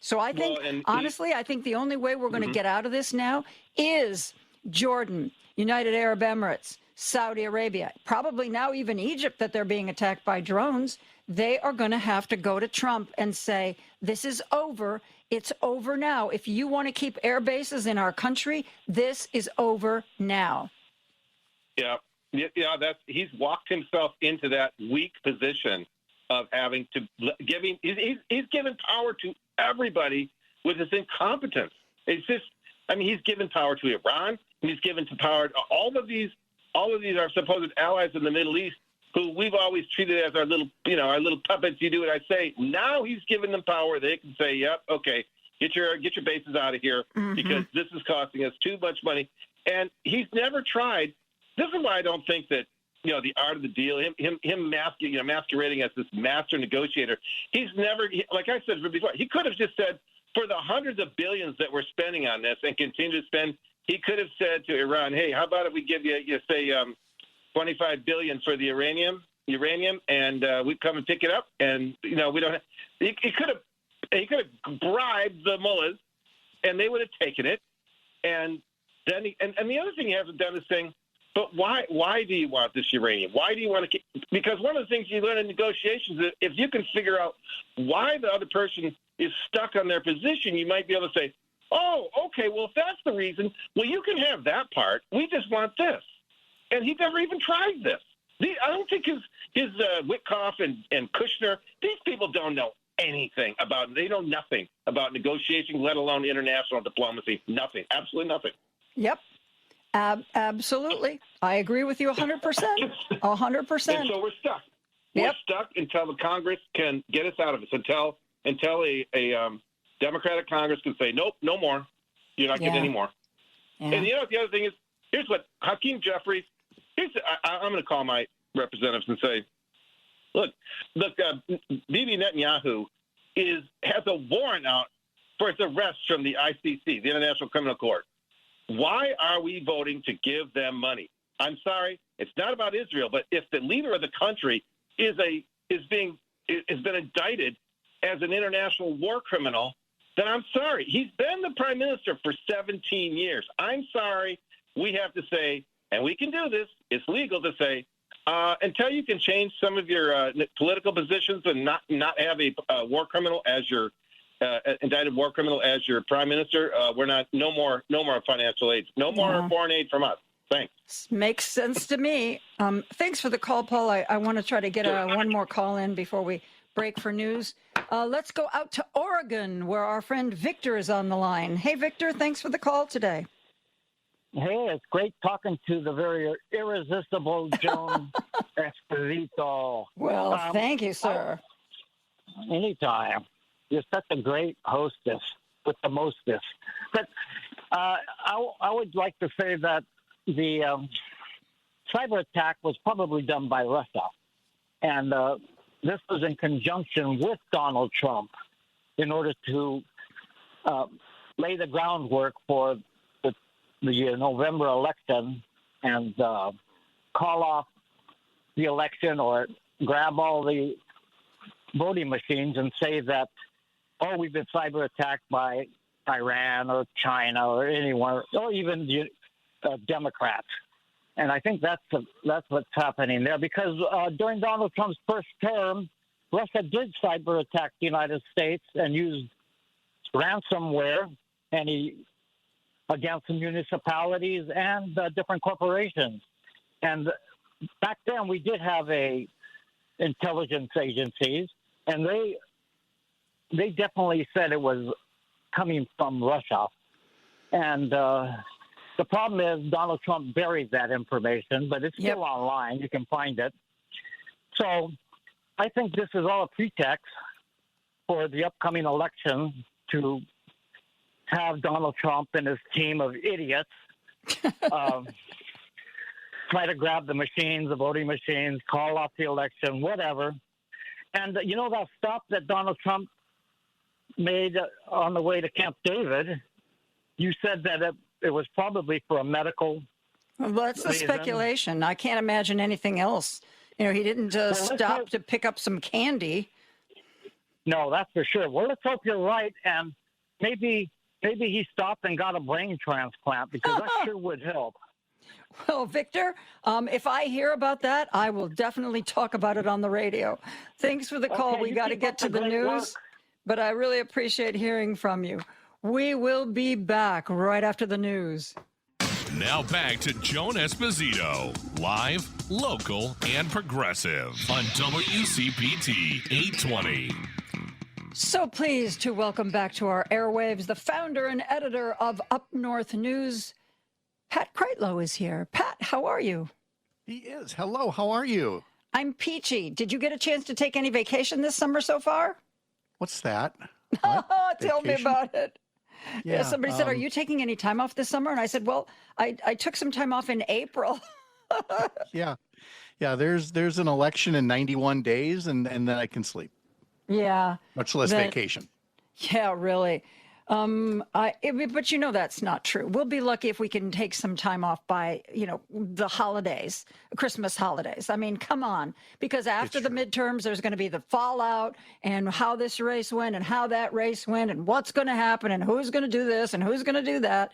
So I think, honestly, I think the only way we're going to get out of this now is Jordan, United Arab Emirates, Saudi Arabia, probably now even Egypt, that they're being attacked by drones. They are going to have to go to Trump and say, this is over. It's over now. If you want to keep air bases in our country, this is over now. Yeah, he's walked himself into that weak position of having to he's given power to everybody with his incompetence. It's just, he's given power to Iran, and he's given power to all of these are supposed allies in the Middle East who we've always treated as our little puppets. You do what I say. Now he's given them power. They can say, yep, okay, get your bases out of here because this is costing us too much money. And he's never tried. This is why I don't think that, the art of the deal, him masquerading as this master negotiator, he's never, like I said before, he could have just said, for the hundreds of billions that we're spending on this and continue to spend, he could have said to Iran, hey, how about if we give you say, $25 billion for the uranium, and we come and pick it up, and we don't. He could have bribed the mullahs, and they would have taken it, and then and the other thing he hasn't done is saying, but why do you want this uranium? Why do you want to? Because one of the things you learn in negotiations is if you can figure out why the other person is stuck on their position, you might be able to say, oh, okay, well, if that's the reason, well, you can have that part. We just want this. And he never even tried this. I don't think his Witkoff and Kushner, these people don't know anything about, they know nothing about negotiation, let alone international diplomacy. Nothing. Absolutely nothing. Yep. Absolutely. I agree with you 100%. 100%. And so we're stuck. We're stuck until the Congress can get us out of this, until a Democratic Congress can say, nope, no more. You're not getting any more. Yeah. And the other thing is, here's what Hakeem Jeffries. I'm going to call my representatives and say, look, Bibi Netanyahu has a warrant out for his arrest from the ICC, the International Criminal Court. Why are we voting to give them money? I'm sorry, it's not about Israel, but if the leader of the country has been indicted as an international war criminal, then I'm sorry. He's been the prime minister for 17 years. I'm sorry. We have to say, and we can do this, it's legal to say, until you can change some of your political positions and not have a war criminal as your indicted war criminal as your prime minister, no more financial aid, no more foreign aid from us. Thanks. Makes sense to me. Thanks for the call, Paul. I want to try to get one more call in before we break for news. Let's go out to Oregon, where our friend Victor is on the line. Hey, Victor, thanks for the call today. Hey, it's great talking to the very irresistible Joan Esposito. Well, thank you, sir. Anytime. You're such a great hostess with the mostest. But I would like to say that the cyber attack was probably done by Russia. And this was in conjunction with Donald Trump in order to lay the groundwork for the November election and call off the election or grab all the voting machines and say that, oh, we've been cyber attacked by Iran or China or anyone, or even the Democrats. And I think that's what's happening there, because during Donald Trump's first term, Russia did cyber attack the United States and used ransomware against the municipalities and different corporations. And back then, we did have intelligence agencies, and they definitely said it was coming from Russia. And the problem is Donald Trump buried that information, but it's still online. You can find it. So I think this is all a pretext for the upcoming election to have Donald Trump and his team of idiots try to grab the machines, the voting machines, call off the election, whatever. And that stop that Donald Trump made on the way to Camp David, you said that it was probably for a medical Well, that's the reason. speculation. I can't imagine anything else. He didn't stop to pick up some candy. No, that's for sure. Well, let's hope you're right, and maybe he stopped and got a brain transplant, because that sure would help. Well, Victor, if I hear about that, I will definitely talk about it on the radio. Thanks for the call. We got to get to the news, but I really appreciate hearing from you. We will be back right after the news. Now back to Joan Esposito, live, local, and progressive on WCPT 820. So pleased to welcome back to our airwaves the founder and editor of Up North News, Pat Kreitlow is here. Pat, how are you? He is. Hello, how are you? I'm peachy. Did you get a chance to take any vacation this summer so far? What's that? Tell me about it. Yeah, somebody said, are you taking any time off this summer? And I said, well, I took some time off in April. Yeah. There's an election in 91 days, and then I can sleep. Yeah. Much less vacation. Yeah, really. But that's not true. We'll be lucky if we can take some time off by, the holidays, Christmas holidays. I mean, come on, because after the midterms, there's going to be the fallout and how this race went and how that race went and what's going to happen and who's going to do this and who's going to do that.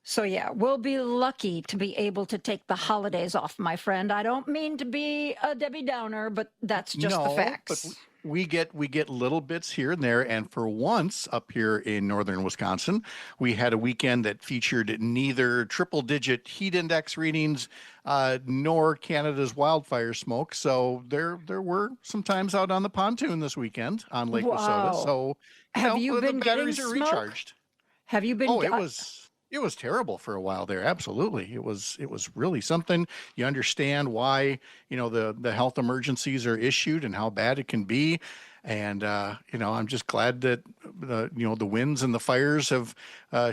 So, yeah, we'll be lucky to be able to take the holidays off, my friend. I don't mean to be a Debbie Downer, but that's just the facts. But we get little bits here and there, and for once up here in northern Wisconsin, we had a weekend that featured neither triple-digit heat index readings nor Canada's wildfire smoke. So there were some times out on the pontoon this weekend on Lake Wissota. So have you been the batteries getting are smoke? recharged. Have you been? Oh, it was terrible for a while there. Absolutely. It was really something. You understand why, the health emergencies are issued and how bad it can be. And, I'm just glad that, the winds and the fires have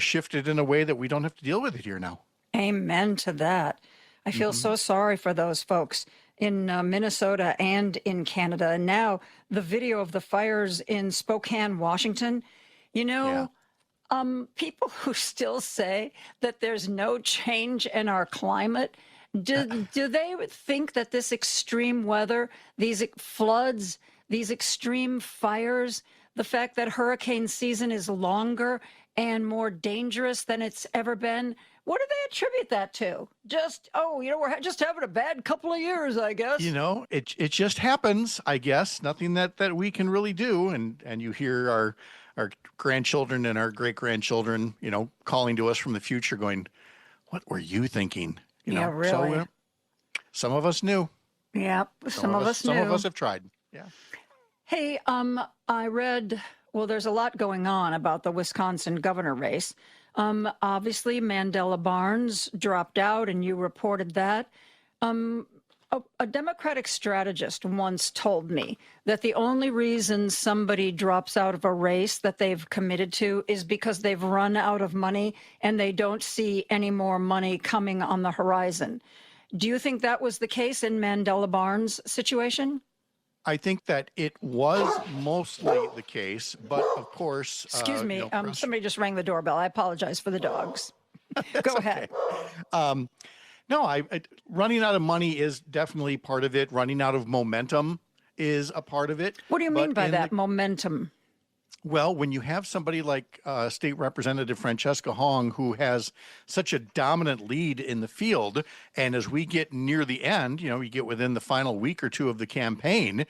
shifted in a way that we don't have to deal with it here now. Amen to that. I feel so sorry for those folks in Minnesota and in Canada. And now the video of the fires in Spokane, Washington, people who still say that there's no change in our climate, do they think that this extreme weather, these floods, these extreme fires, the fact that hurricane season is longer and more dangerous than it's ever been, what do they attribute that to? Just, we're just having a bad couple of years, I guess. It just happens, I guess. Nothing that we can really do. And you hear our grandchildren and our great-grandchildren, calling to us from the future going, what were you thinking? Yeah, really. So, some of us knew. Yeah, some of us knew. Some of us have tried. Yeah. Hey, I read, there's a lot going on about the Wisconsin governor race. Obviously, Mandela Barnes dropped out, and you reported that. A Democratic strategist once told me that the only reason somebody drops out of a race that they've committed to is because they've run out of money and they don't see any more money coming on the horizon. Do you think that was the case in Mandela Barnes' situation? I think that it was mostly the case, but of course... Excuse me, somebody just rang the doorbell. I apologize for the dogs. Go ahead. No, running out of money is definitely part of it. Running out of momentum is a part of it. What do you mean by that, momentum? Well, when you have somebody like State Representative Francesca Hong, who has such a dominant lead in the field, and as we get near the end, you get within the final week or two of the campaign,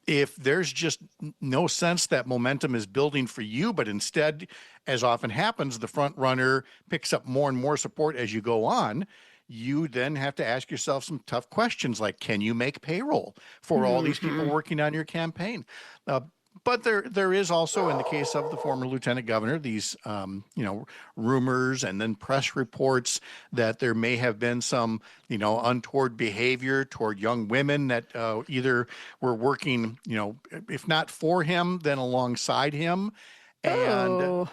if there's just no sense that momentum is building for you, but instead, as often happens, the front runner picks up more and more support as you go on, you then have to ask yourself some tough questions like, can you make payroll for all these people working on your campaign? But there is also, in the case of the former lieutenant governor, these, rumors and then press reports that there may have been some, untoward behavior toward young women that either were working, if not for him, then alongside him. And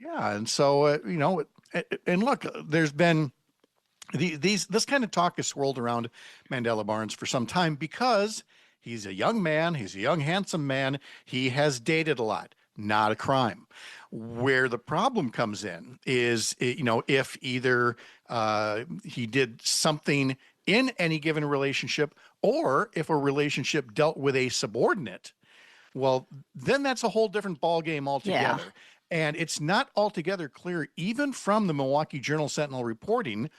and so, and look, there's been this kind of talk has swirled around Mandela Barnes for some time because he's a young man. He's a young, handsome man. He has dated a lot. Not a crime. Where the problem comes in is, if either he did something in any given relationship or if a relationship dealt with a subordinate, well, then that's a whole different ballgame altogether. Yeah. And it's not altogether clear, even from the Milwaukee Journal-Sentinel reporting,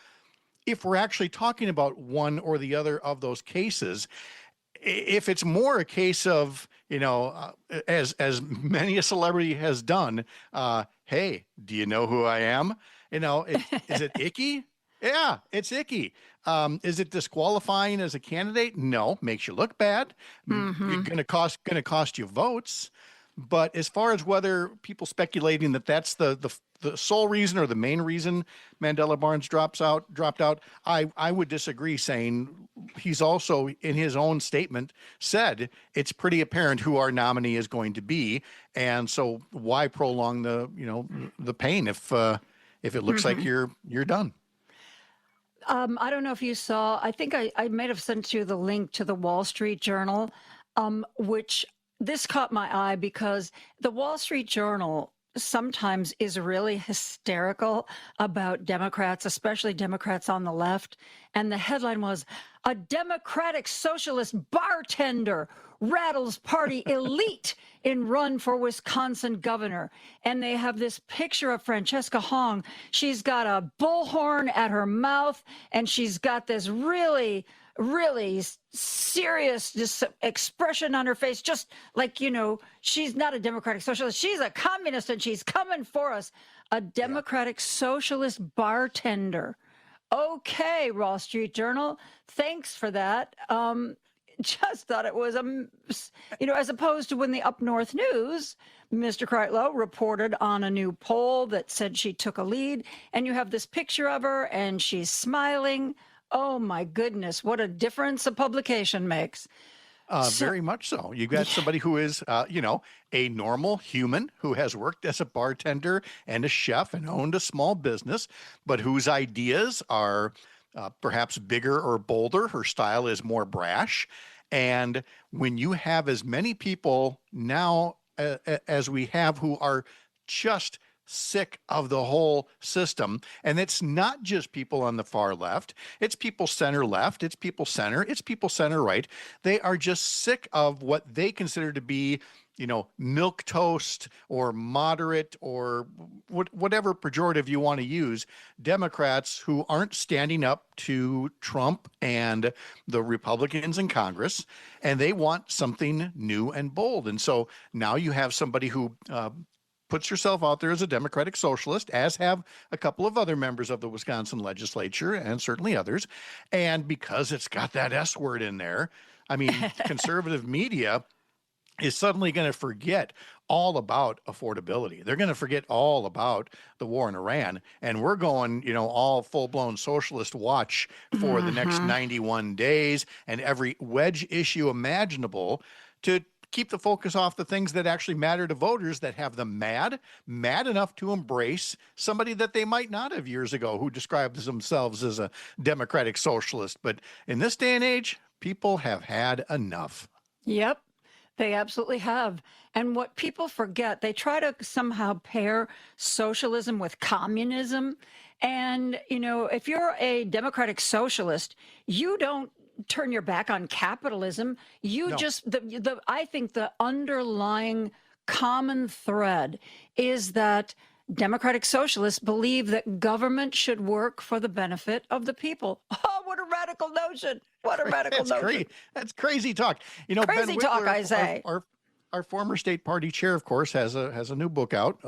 if we're actually talking about one or the other of those cases. If it's more a case of, as many a celebrity has done, hey, do you know who I am? Is it icky? Yeah, it's icky. Is it disqualifying as a candidate? No, makes you look bad. Going to cost you votes. But as far as whether people speculating that that's the sole reason or the main reason Mandela Barnes dropped out, I would disagree, saying he's also in his own statement said it's pretty apparent who our nominee is going to be, and so why prolong the pain if it looks like you're done. I don't know if you saw. I think I might have sent you the link to the Wall Street Journal, which. This caught my eye because the Wall Street Journal sometimes is really hysterical about Democrats, especially Democrats on the left. And the headline was, "A Democratic Socialist bartender rattles party elite in run for Wisconsin governor." And they have this picture of Francesca Hong. She's got a bullhorn at her mouth, and she's got this really serious expression on her face, just like, she's not a Democratic Socialist. She's a communist, and she's coming for us. A Democratic Socialist bartender. Okay, Wall Street Journal, thanks for that. Just thought it was, as opposed to when the Up North News, Mr. Kreitlow reported on a new poll that said she took a lead, and you have this picture of her, and she's smiling. Oh, my goodness, what a difference a publication makes. Very much so. You've got somebody who is, a normal human who has worked as a bartender and a chef and owned a small business, but whose ideas are perhaps bigger or bolder. Her style is more brash. And when you have as many people now as we have who are just sick of the whole system, and it's not just people on the far left, it's people center left, it's people center, it's people center right. They are just sick of what they consider to be, milk toast or moderate or whatever pejorative you want to use, Democrats who aren't standing up to Trump and the Republicans in Congress, and they want something new and bold. And so now you have somebody who puts herself out there as a Democratic socialist, as have a couple of other members of the Wisconsin legislature and certainly others. And because it's got that S word in there, I mean, conservative media is suddenly going to forget all about affordability. They're going to forget all about the war in Iran. And we're going, all full-blown socialist watch for the next 91 days and every wedge issue imaginable to keep the focus off the things that actually matter to voters, that have them mad enough to embrace somebody that they might not have years ago who describes themselves as a democratic socialist. But in this day and age, people have had enough. Yep, they absolutely have. And what people forget, they try to somehow pair socialism with communism. And, if you're a democratic socialist, you don't turn your back on capitalism. You just, I think the underlying common thread is that democratic socialists believe that government should work for the benefit of the people. Oh, what a radical notion. What a radical notion. That's crazy talk. Crazy Ben Whitler, talk, I say. Our former state party chair, of course, has a new book out,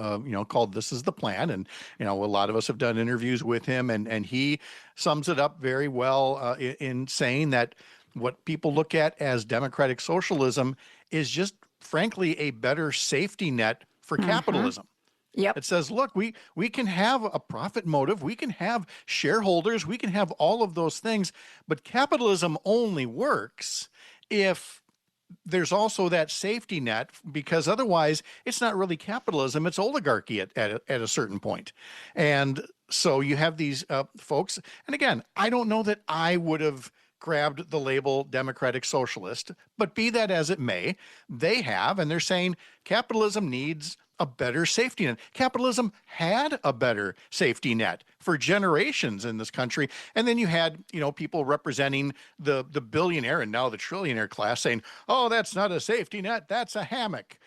called "This Is the Plan," and a lot of us have done interviews with him, and he sums it up very well in saying that what people look at as democratic socialism is just, frankly, a better safety net for capitalism. Yep. It says, look, we can have a profit motive, we can have shareholders, we can have all of those things, but capitalism only works if there's also that safety net, because otherwise it's not really capitalism, it's oligarchy at a certain point. And so you have these folks, and again, I don't know that I would have grabbed the label democratic socialist, but be that as it may, they have, and they're saying capitalism needs a better safety net. Capitalism had a better safety net for generations in this country. And then you had, people representing the billionaire and now the trillionaire class saying, oh, that's not a safety net, that's a hammock.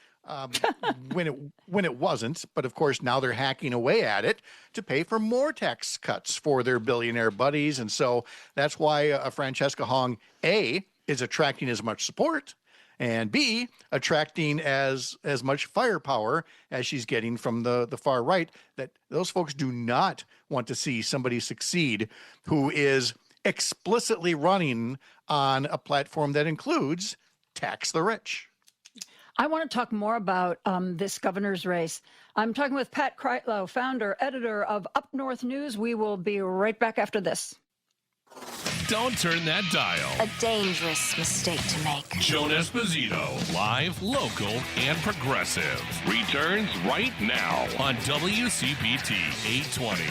When it wasn't. But of course, now they're hacking away at it to pay for more tax cuts for their billionaire buddies. And so that's why Francesca Hong, A, is attracting as much support, and B, attracting as much firepower as she's getting from the far right, that those folks do not want to see somebody succeed who is explicitly running on a platform that includes tax the rich. I want to talk more about this governor's race. I'm talking with Pat Kreitlow, founder, editor of Up North News. We will be right back after this. Don't turn that dial. A dangerous mistake to make. Joan Esposito, live, local, and progressive, returns right now on WCPT 820.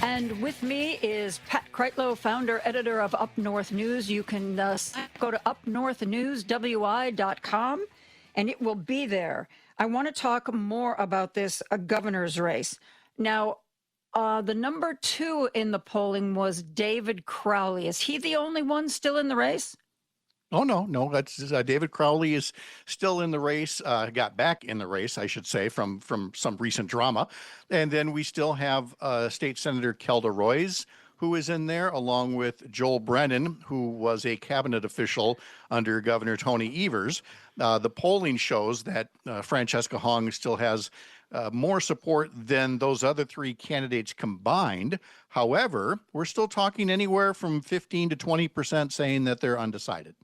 And with me is Pat Kreitlow, founder, editor of Up North News. You can go to upnorthnewswi.com, and it will be there. I want to talk more about this governor's race. Now, the number 2 in the polling was David Crowley. Is he the only one still in the race? Oh, no. That's David Crowley is still in the race, got back in the race, I should say, from some recent drama. And then we still have State Senator Kelda Roys, who is in there, along with Joel Brennan, who was a cabinet official under Governor Tony Evers. The polling shows that Francesca Hong still has more support than those other 3 candidates combined. However, we're still talking anywhere from 15 to 20% saying that they're undecided.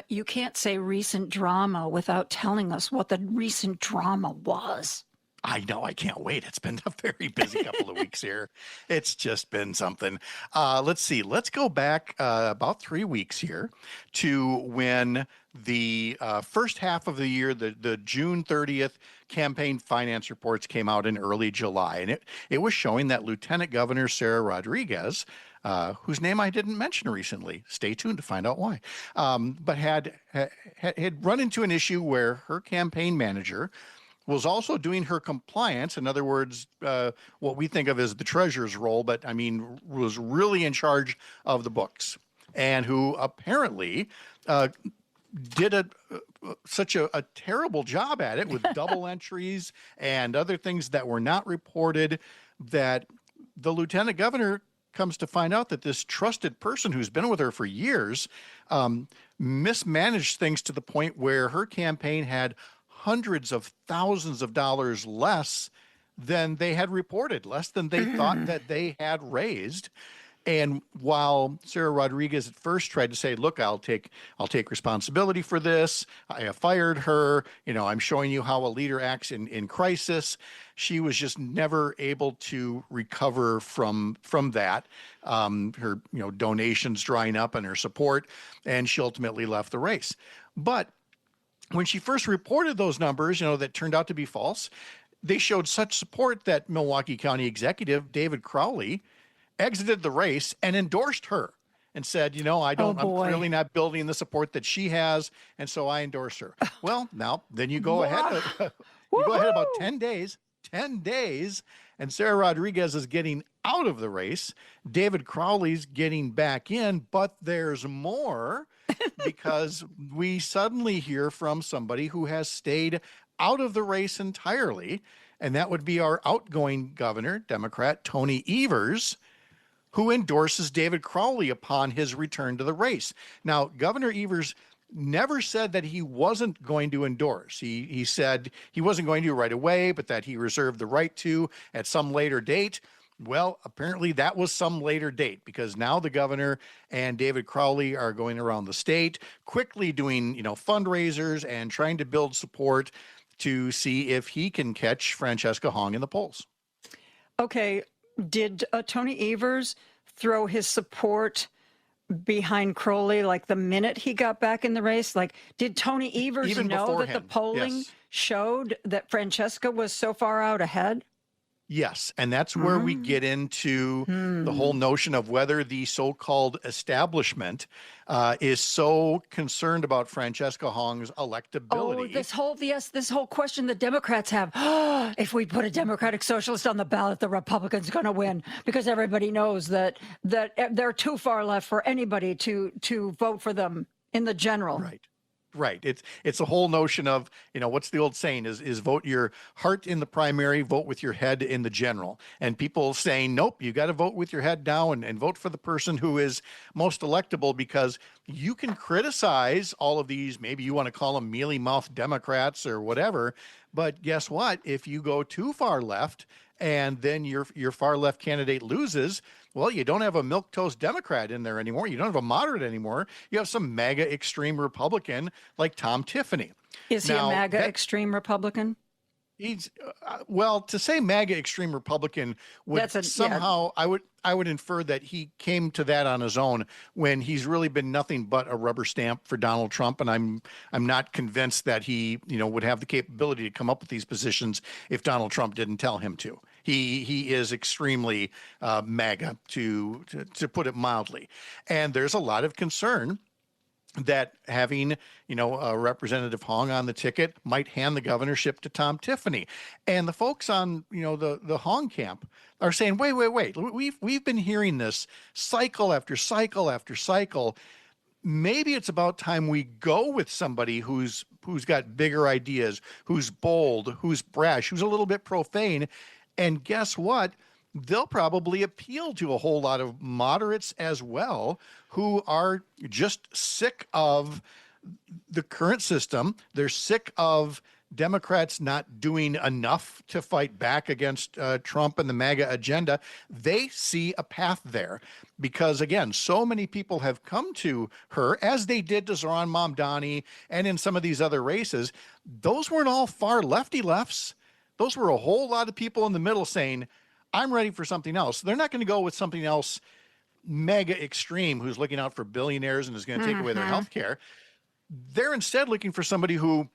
You can't say recent drama without telling us what the recent drama was. I know. I can't wait. It's been a very busy couple of weeks here. It's just been something. Let's see. Let's go back about 3 weeks here to when the first half of the year, the June 30th campaign finance reports came out in early July. And it was showing that Lieutenant Governor Sarah Rodriguez, whose name I didn't mention recently, stay tuned to find out why, but had run into an issue where her campaign manager was also doing her compliance. In other words, what we think of as the treasurer's role, but I mean, was really in charge of the books, and who apparently did such a terrible job at it with double entries and other things that were not reported, that the lieutenant governor comes to find out that this trusted person who's been with her for years mismanaged things to the point where her campaign had hundreds of thousands of dollars less than they had reported, less than they thought that they had raised. And while Sarah Rodriguez at first tried to say, look, I'll take responsibility for this, I have fired her, I'm showing you how a leader acts in crisis, she was just never able to recover from that. Her donations drying up and her support, and she ultimately left the race. But when she first reported those numbers, that turned out to be false, they showed such support that Milwaukee County Executive David Crowley exited the race and endorsed her and said, I'm really not building the support that she has, and so I endorse her. Well, now then you go ahead, about 10 days, and Sarah Rodriguez is getting out of the race. David Crowley's getting back in, but there's more. Because we suddenly hear from somebody who has stayed out of the race entirely, and that would be our outgoing governor, Democrat Tony Evers, who endorses David Crowley upon his return to the race. Now, Governor Evers never said that he wasn't going to endorse. He said he wasn't going to right away, but that he reserved the right to at some later date. Well, apparently that was some later date, because now the governor and David Crowley are going around the state quickly doing, fundraisers and trying to build support to see if he can catch Francesca Hong in the polls. Okay. Did Tony Evers throw his support behind Crowley like the minute he got back in the race? Like, did Tony Evers know that the polling showed that Francesca was so far out ahead? Yes, and that's where we get into the whole notion of whether the so-called establishment is so concerned about Francesca Hong's electability. Oh, this whole question the Democrats have. If we put a Democratic Socialist on the ballot, the Republican's going to win, because everybody knows that they're too far left for anybody to vote for them in the general. Right. It's a whole notion of, what's the old saying is vote your heart in the primary, vote with your head in the general. And people saying, nope, you got to vote with your head now and vote for the person who is most electable, because you can criticize all of these, maybe you want to call them mealy-mouthed Democrats or whatever, but guess what? If you go too far left and then your far left candidate loses, well, you don't have a milquetoast Democrat in there anymore. You don't have a moderate anymore. You have some MAGA extreme Republican like Tom Tiffany. Is he a MAGA extreme Republican? He's to say MAGA extreme Republican would somehow I would infer that he came to that on his own, when he's really been nothing but a rubber stamp for Donald Trump, and I'm not convinced that he would have the capability to come up with these positions if Donald Trump didn't tell him to. He is extremely MAGA, to put it mildly, and there's a lot of concern that having, a Representative Hong on the ticket might hand the governorship to Tom Tiffany. And the folks on, the Hong camp are saying, wait. We've been hearing this cycle after cycle after cycle. Maybe it's about time we go with somebody who's got bigger ideas, who's bold, who's brash, who's a little bit profane. And guess what? They'll probably appeal to a whole lot of moderates as well, who are just sick of the current system. They're sick of Democrats not doing enough to fight back against Trump and the MAGA agenda. They see a path there because, again, so many people have come to her, as they did to Zohran Mamdani and in some of these other races. Those weren't all far lefty lefts. those were a whole lot of people in the middle saying, I'm ready for something else. They're not going to go with something else mega extreme who's looking out for billionaires and is going to take away their health care. They're instead looking for somebody who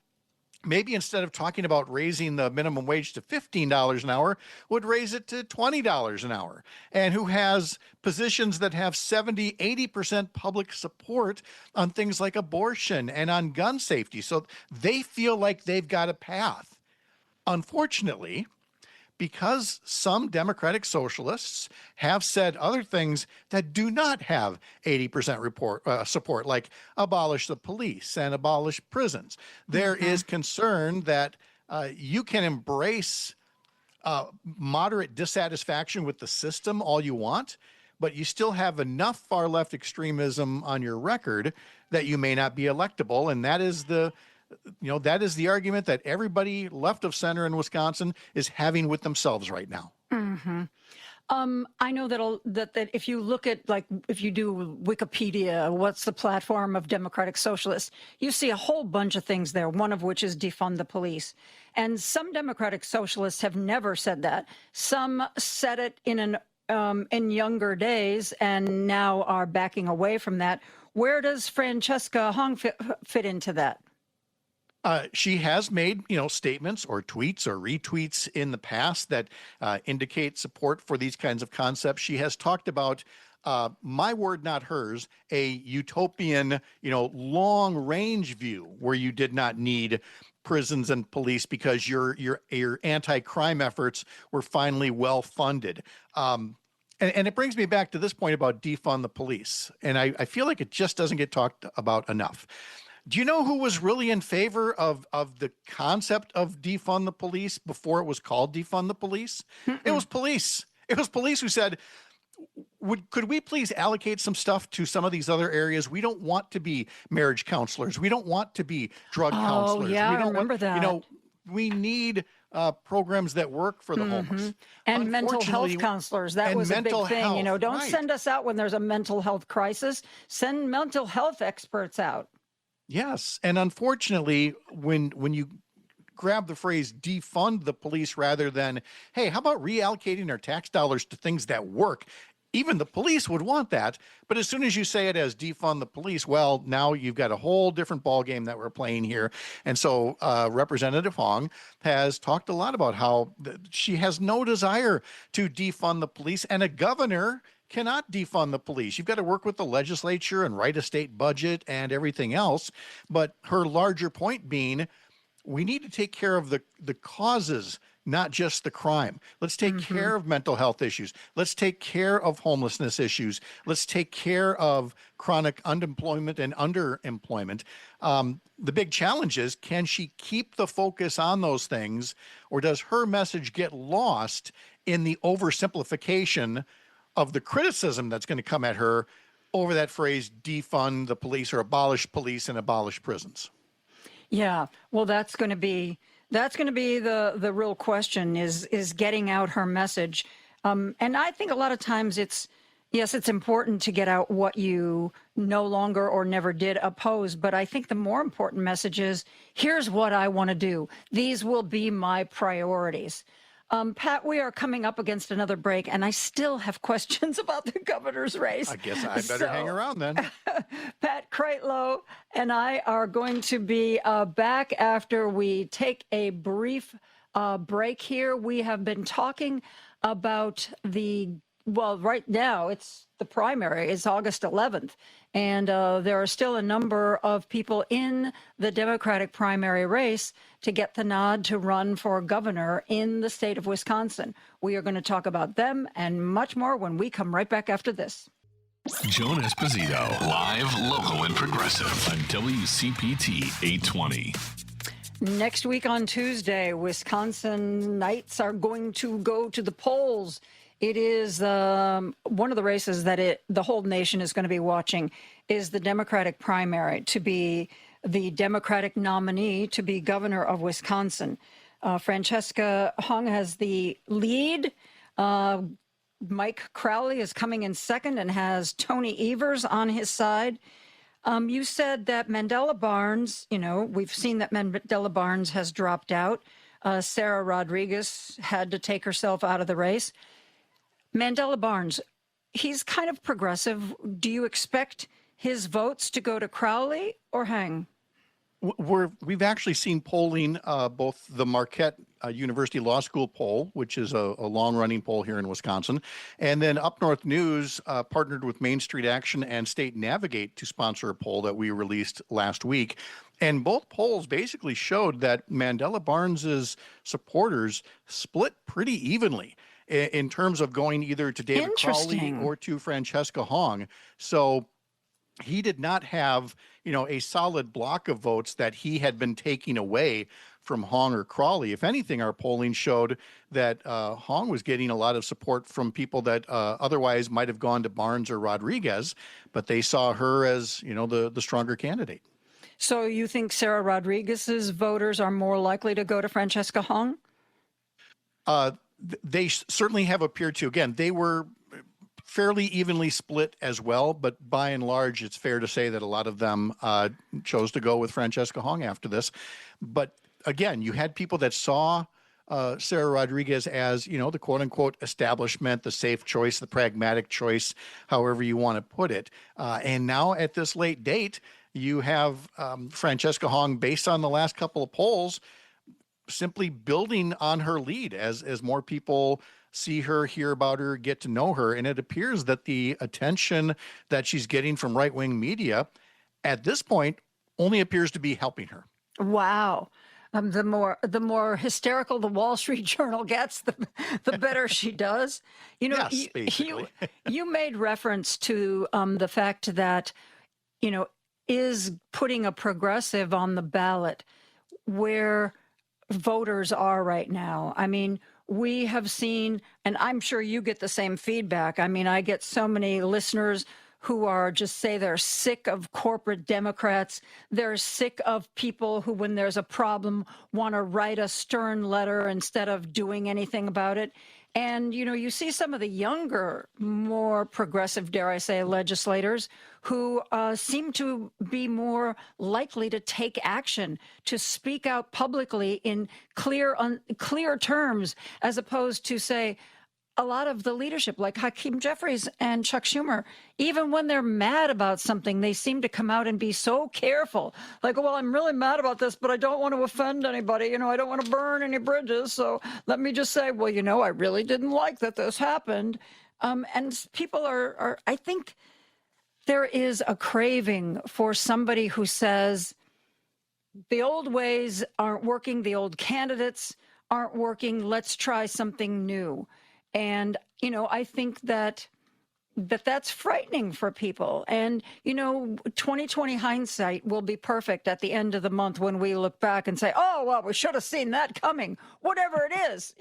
maybe instead of talking about raising the minimum wage to $15 an hour, would raise it to $20 an hour, and who has positions that have 70, 80% public support on things like abortion and on gun safety. So they feel like they've got a path. Unfortunately, because some Democratic socialists have said other things that do not have 80% support, like abolish the police and abolish prisons, there is concern that you can embrace moderate dissatisfaction with the system all you want, but you still have enough far left extremism on your record that you may not be electable. And that is that is the argument that everybody left of center in Wisconsin is having with themselves right now. I know that if you look at, like, if you do Wikipedia, what's the platform of Democratic Socialists, you see a whole bunch of things there, one of which is defund the police. And some Democratic Socialists have never said that. Some said it in younger days and now are backing away from that. Where does Francesca Hong fit into that? She has made, statements or tweets or retweets in the past that indicate support for these kinds of concepts. She has talked about, my word, not hers, a utopian, long range view where you did not need prisons and police because your anti-crime efforts were finally well funded. And it brings me back to this point about defund the police. And I feel like it just doesn't get talked about enough. Do you know who was really in favor of the concept of defund the police before it was called defund the police? It was police. It was police who said, could we please allocate some stuff to some of these other areas? We don't want to be marriage counselors. We don't want to be drug counselors. Yeah, we don't I remember that. We need programs that work for the homeless. And mental health counselors. That was a big thing. Don't send us out when there's a mental health crisis. Send mental health experts out. Yes. And unfortunately, when you grab the phrase defund the police rather than, hey, how about reallocating our tax dollars to things that work? Even the police would want that. But as soon as you say it as defund the police, well, now you've got a whole different ballgame that we're playing here. And so Representative Hong has talked a lot about how she has no desire to defund the police, and a governor cannot defund the police. You've got to work with the legislature and write a state budget and everything else. But her larger point being, we need to take care of the causes, not just the crime. Let's take care of mental health issues. Let's take care of homelessness issues. Let's take care of chronic unemployment and underemployment. The big challenge is, can she keep the focus on those things, or does her message get lost in the oversimplification of the criticism that's going to come at her over that phrase, defund the police or abolish police and abolish prisons? Yeah, well, that's going to be the real question is getting out her message. And I think a lot of times it's important to get out what you no longer or never did oppose. But I think the more important message is, here's what I want to do. These will be my priorities. Pat, we are coming up against another break, and I still have questions about the governor's race. I guess I better hang around then. Pat Kreitlow and I are going to be back after we take a brief break here. We have been talking about right now it's the primary. It's August 11th. And there are still a number of people in the Democratic primary race to get the nod to run for governor in the state of Wisconsin. We are going to talk about them and much more when we come right back after this. Joan Esposito, live, local, and progressive on WCPT 820. Next week on Tuesday, Wisconsinites are going to go to the polls. It is one of the races that the whole nation is going to be watching is the Democratic primary to be the Democratic nominee to be governor of Wisconsin. Francesca Hong has the lead. Mike Crowley is coming in second and has Tony Evers on his side. You said that Mandela Barnes, we've seen that Mandela Barnes has dropped out. Sarah Rodriguez had to take herself out of the race. Mandela Barnes, he's kind of progressive. Do you expect his votes to go to Crowley or Hang? We've actually seen polling, both the Marquette University Law School poll, which is a long-running poll here in Wisconsin, and then Up North News partnered with Main Street Action and State Navigate to sponsor a poll that we released last week. And both polls basically showed that Mandela Barnes's supporters split pretty evenly in terms of going either to David Crowley or to Francesca Hong. So he did not have, a solid block of votes that he had been taking away from Hong or Crowley. If anything, our polling showed that Hong was getting a lot of support from people that otherwise might have gone to Barnes or Rodriguez, but they saw her as, the stronger candidate. So you think Sarah Rodriguez's voters are more likely to go to Francesca Hong? They certainly have appeared to. Again, they were fairly evenly split as well, but by and large, it's fair to say that a lot of them chose to go with Francesca Hong after this. But again, you had people that saw Sarah Rodriguez as, the quote-unquote establishment, the safe choice, the pragmatic choice, however you want to put it. And now at this late date, you have Francesca Hong, based on the last couple of polls, simply building on her lead as more people see her, hear about her, get to know her. And it appears that the attention that she's getting from right-wing media at this point only appears to be helping her. Wow. The more hysterical the Wall Street Journal gets, the better she does. Yes, basically. You made reference to the fact that, is putting a progressive on the ballot where voters are right now. I mean, we have seen, and I'm sure you get the same feedback. I mean, I get so many listeners who are just say they're sick of corporate Democrats. They're sick of people who, when there's a problem, want to write a stern letter instead of doing anything about it. And, you see some of the younger, more progressive, dare I say, legislators who seem to be more likely to take action, to speak out publicly in clear terms, as opposed to, say, a lot of the leadership, like Hakeem Jeffries and Chuck Schumer, even when they're mad about something, they seem to come out and be so careful. Like, well, I'm really mad about this, but I don't want to offend anybody. I don't want to burn any bridges. So let me just say, well, I really didn't like that this happened. And people are, I think there is a craving for somebody who says the old ways aren't working, the old candidates aren't working, let's try something new. And, I think that's frightening for people. And, 2020 hindsight will be perfect at the end of the month when we look back and say, oh, well, we should have seen that coming, whatever it is.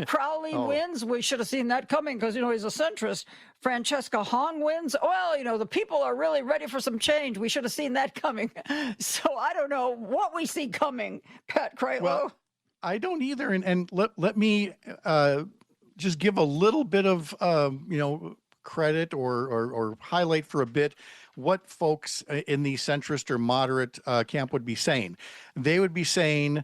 Crowley wins. We should have seen that coming because, he's a centrist. Francesca Hong wins. Well, the people are really ready for some change. We should have seen that coming. So I don't know what we see coming, Pat Kralo. Well, I don't either. And let me just give a little bit of, credit or highlight for a bit what folks in the centrist or moderate camp would be saying. They would be saying,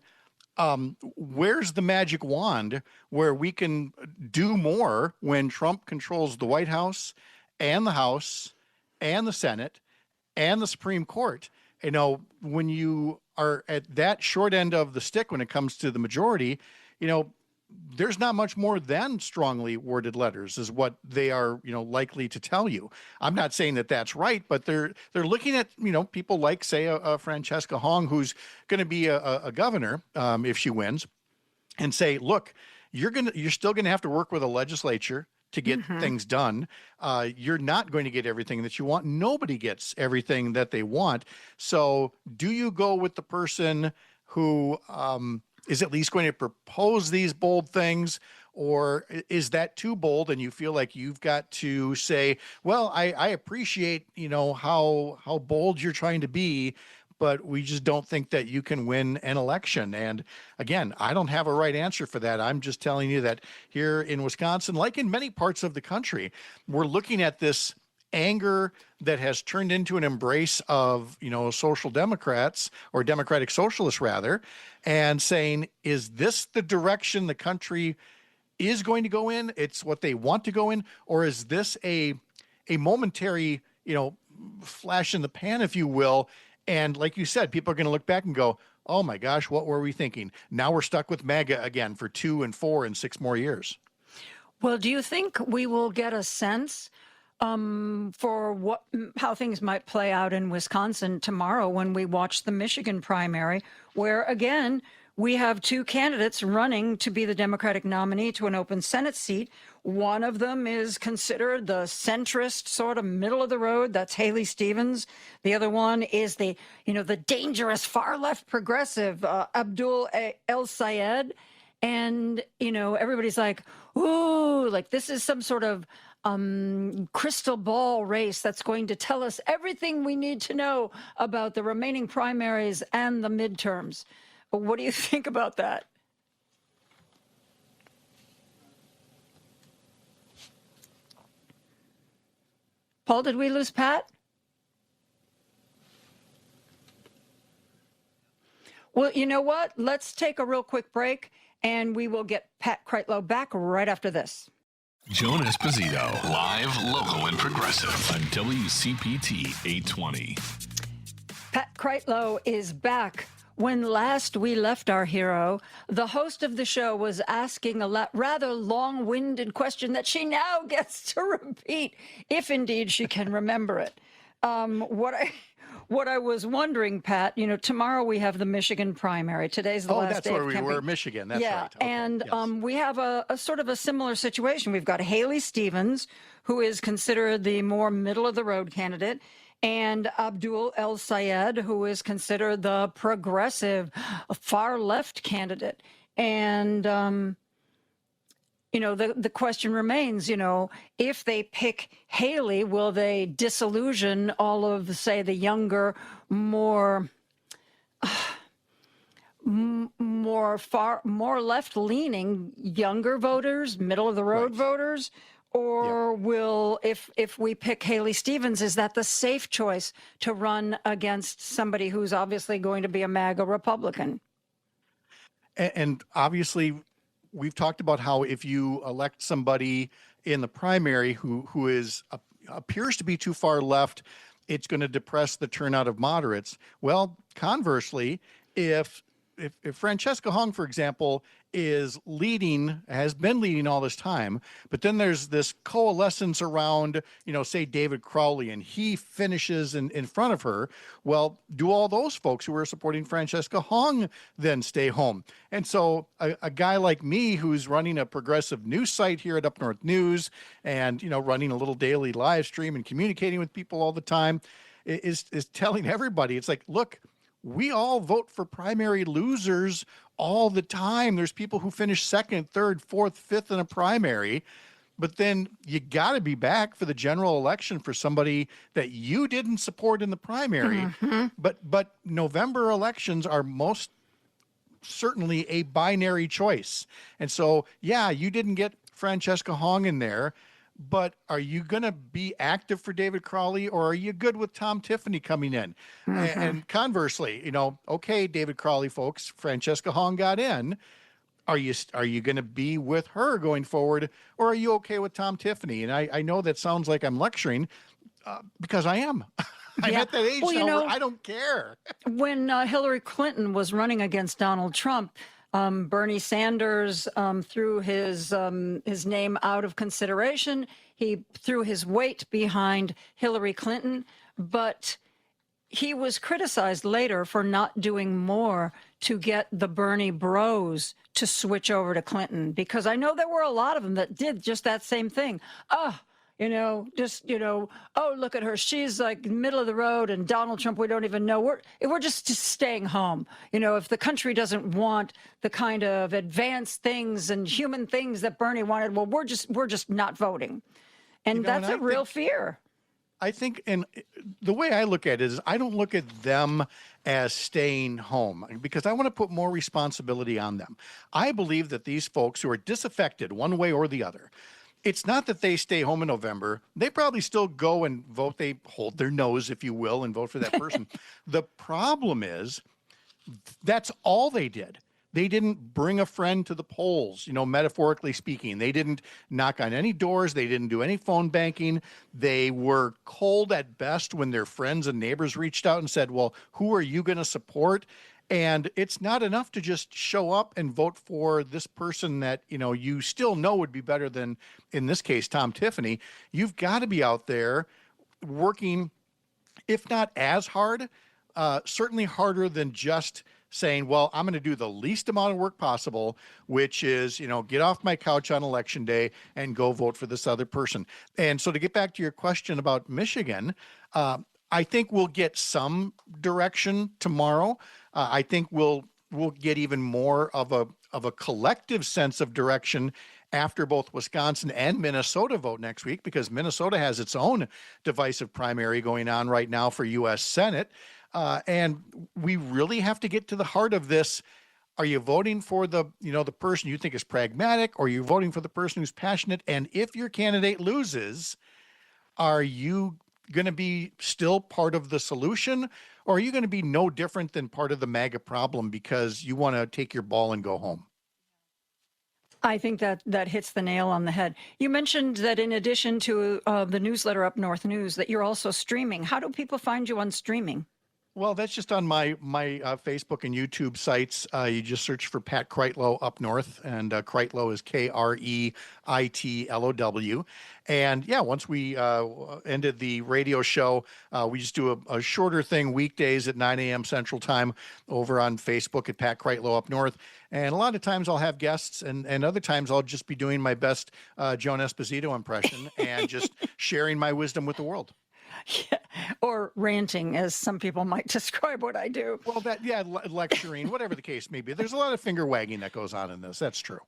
where's the magic wand where we can do more when Trump controls the White House and the House and the Senate and the Supreme Court? When you are at that short end of the stick when it comes to the majority, there's not much more than strongly worded letters is what they are, likely to tell you. I'm not saying that that's right, but they're looking at, people like, say, a Francesca Hong, who's going to be a governor if she wins, and say, look, you're still going to have to work with a legislature to get things done. You're not going to get everything that you want. Nobody gets everything that they want. So do you go with the person who is at least going to propose these bold things, or is that too bold and you feel like you've got to say, well, I appreciate, how bold you're trying to be, but we just don't think that you can win an election. And again, I don't have a right answer for that. I'm just telling you that here in Wisconsin, like in many parts of the country, we're looking at this anger that has turned into an embrace of, social democrats or democratic socialists rather, and saying, is this the direction the country is going to go in? It's what they want to go in, or is this a momentary, flash in the pan, if you will? And like you said, people are going to look back and go, oh my gosh, what were we thinking? Now we're stuck with MAGA again for 2 and 4 and 6 more years. Well, do you think we will get a sense for how things might play out in Wisconsin tomorrow when we watch the Michigan primary, where again, we have 2 candidates running to be the Democratic nominee to an open Senate seat. One of them is considered the centrist, sort of middle of the road. That's Haley Stevens. The other one is the dangerous far left progressive, Abdul El Sayed. And, everybody's like, ooh, like this is some sort of crystal ball race that's going to tell us everything we need to know about the remaining primaries and the midterms. What do you think about that? Paul, did we lose Pat? Well, you know what? Let's take a real quick break, and we will get Pat Kreitlow back right after this. Joan Esposito, live, local, and progressive on WCPT 820. Pat Kreitlow is back. When last we left our hero, the host of the show was asking a rather long-winded question that she now gets to repeat, if indeed she can remember it. What I was wondering, Pat, tomorrow we have the Michigan primary. Today's the last day. Oh, that's where we campaign. were, Michigan. That's yeah, right. Okay. And yes. We have a sort of a similar situation. We've got Haley Stevens, who is considered the more middle-of-the-road candidate, and Abdul El Sayed, who is considered the progressive, far-left candidate. And, the question remains, if they pick Haley, will they disillusion all of, say, the younger, more left-leaning younger voters, middle-of-the-road voters? Or will, if we pick Haley Stevens, is that the safe choice to run against somebody who's obviously going to be a MAGA Republican? And obviously, we've talked about how if you elect somebody in the primary who appears to be too far left, it's going to depress the turnout of moderates. Well, conversely, if Francesca Hong, for example, has been leading all this time, but then there's this coalescence around, say David Crowley, and he finishes in front of her. Well, do all those folks who are supporting Francesca Hong then stay home? And so a guy like me, who's running a progressive news site here at Up North News and, running a little daily live stream and communicating with people all the time, is telling everybody, it's like, look, we all vote for primary losers all the time. There's people who finish second, third, fourth, fifth in a primary, but then you got to be back for the general election for somebody that you didn't support in the primary. Mm-hmm. But November elections are most certainly a binary choice. And so, yeah, you didn't get Francesca Hong in there, but are you going to be active for David Crowley, or are you good with Tom Tiffany coming in? Mm-hmm. And conversely, okay, David Crowley folks, Francesca Hong got in. Are you going to be with her going forward, or are you okay with Tom Tiffany? And I know that sounds like I'm lecturing because I am. I'm at that age now where I don't care. When Hillary Clinton was running against Donald Trump, Bernie Sanders threw his name out of consideration. He threw his weight behind Hillary Clinton, but he was criticized later for not doing more to get the Bernie bros to switch over to Clinton, because I know there were a lot of them that did just that same thing. Oh, look at her. She's like middle of the road, and Donald Trump, we don't even know. We're just staying home. If the country doesn't want the kind of advanced things and human things that Bernie wanted, well, we're just not voting. And that's a real fear. I think, and the way I look at it is, I don't look at them as staying home, because I want to put more responsibility on them. I believe that these folks who are disaffected one way or the other, it's not that they stay home in November. They probably still go and vote. They hold their nose, if you will, and vote for that person. The problem is that's all they did. They didn't bring a friend to the polls, metaphorically speaking. They didn't knock on any doors. They didn't do any phone banking. They were cold at best when their friends and neighbors reached out and said, well, who are you going to support? And it's not enough to just show up and vote for this person that, you still know would be better than, in this case, Tom Tiffany. You've got to be out there working, if not as hard, certainly harder than just saying, well, I'm going to do the least amount of work possible, which is, get off my couch on election day and go vote for this other person. And so to get back to your question about Michigan, I think we'll get some direction tomorrow. I think we'll get even more of a collective sense of direction after both Wisconsin and Minnesota vote next week, because Minnesota has its own divisive primary going on right now for U.S. Senate. And we really have to get to the heart of this. Are you voting for the person you think is pragmatic, or are you voting for the person who's passionate? And if your candidate loses, are you going to be still part of the solution, or are you going to be no different than part of the MAGA problem because you want to take your ball and go home? I think that hits the nail on the head. You mentioned that in addition to the newsletter Up North News, that you're also streaming. How do people find you on streaming? Well, that's just on my Facebook and YouTube sites. You just search for Pat Kreitlow Up North, and Kreitlow is Kreitlow. And yeah, once we ended the radio show, we just do a shorter thing weekdays at 9 a.m. Central Time over on Facebook at Pat Kreitlow Up North. And a lot of times I'll have guests, and other times I'll just be doing my best Joan Esposito impression and just sharing my wisdom with the world. Yeah, or ranting, as some people might describe what I do. Well, lecturing, whatever the case may be. There's a lot of finger wagging that goes on in this. That's true.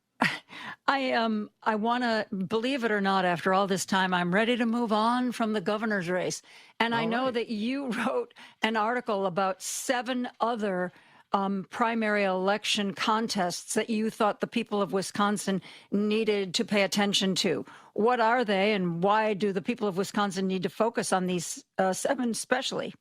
I want to, believe it or not, after all this time, I'm ready to move on from the governor's race. And I know that you wrote an article about 7 other primary election contests that you thought the people of Wisconsin needed to pay attention to. What are they, and why do the people of Wisconsin need to focus on these 7 especially?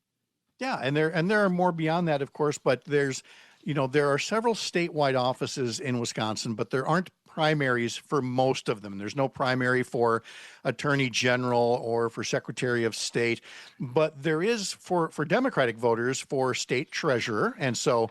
Yeah, and there are more beyond that, of course, but there are several statewide offices in Wisconsin, but there aren't primaries for most of them. There's no primary for Attorney General or for Secretary of State, but there is for Democratic voters for State Treasurer. And so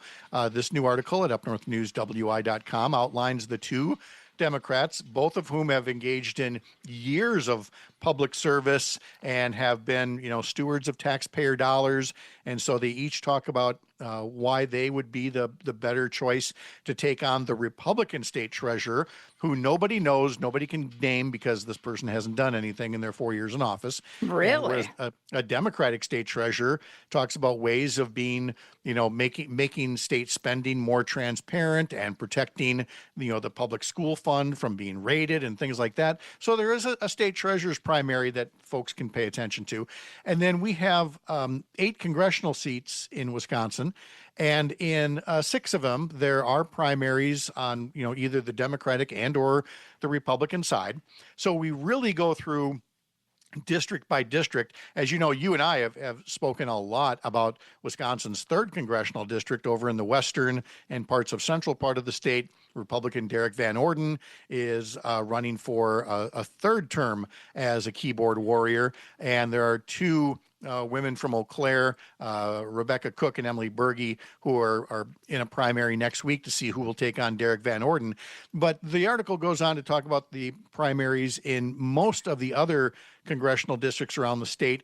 this new article at upnorthnewswi.com outlines the 2 Democrats, both of whom have engaged in years of public service and have been, stewards of taxpayer dollars. And so they each talk about why they would be the better choice to take on the Republican state treasurer, who nobody knows, nobody can name because this person hasn't done anything in their 4 years in office. Really? Whereas a Democratic state treasurer talks about ways of being, making state spending more transparent and protecting, the public school fund from being raided and things like that. So there is a state treasurer's primary that folks can pay attention to. And then we have 8 congressional seats in Wisconsin. And in 6 of them, there are primaries on, either the Democratic and or the Republican side. So we really go through district by district. As you know, you and I have spoken a lot about Wisconsin's 3rd congressional district over in the western and parts of central part of the state. Republican Derek Van Orden is running for a 3rd term as a keyboard warrior. And there are 2 women from Eau Claire, Rebecca Cook and Emily Berge, who are in a primary next week to see who will take on Derek Van Orden. But the article goes on to talk about the primaries in most of the other congressional districts around the state.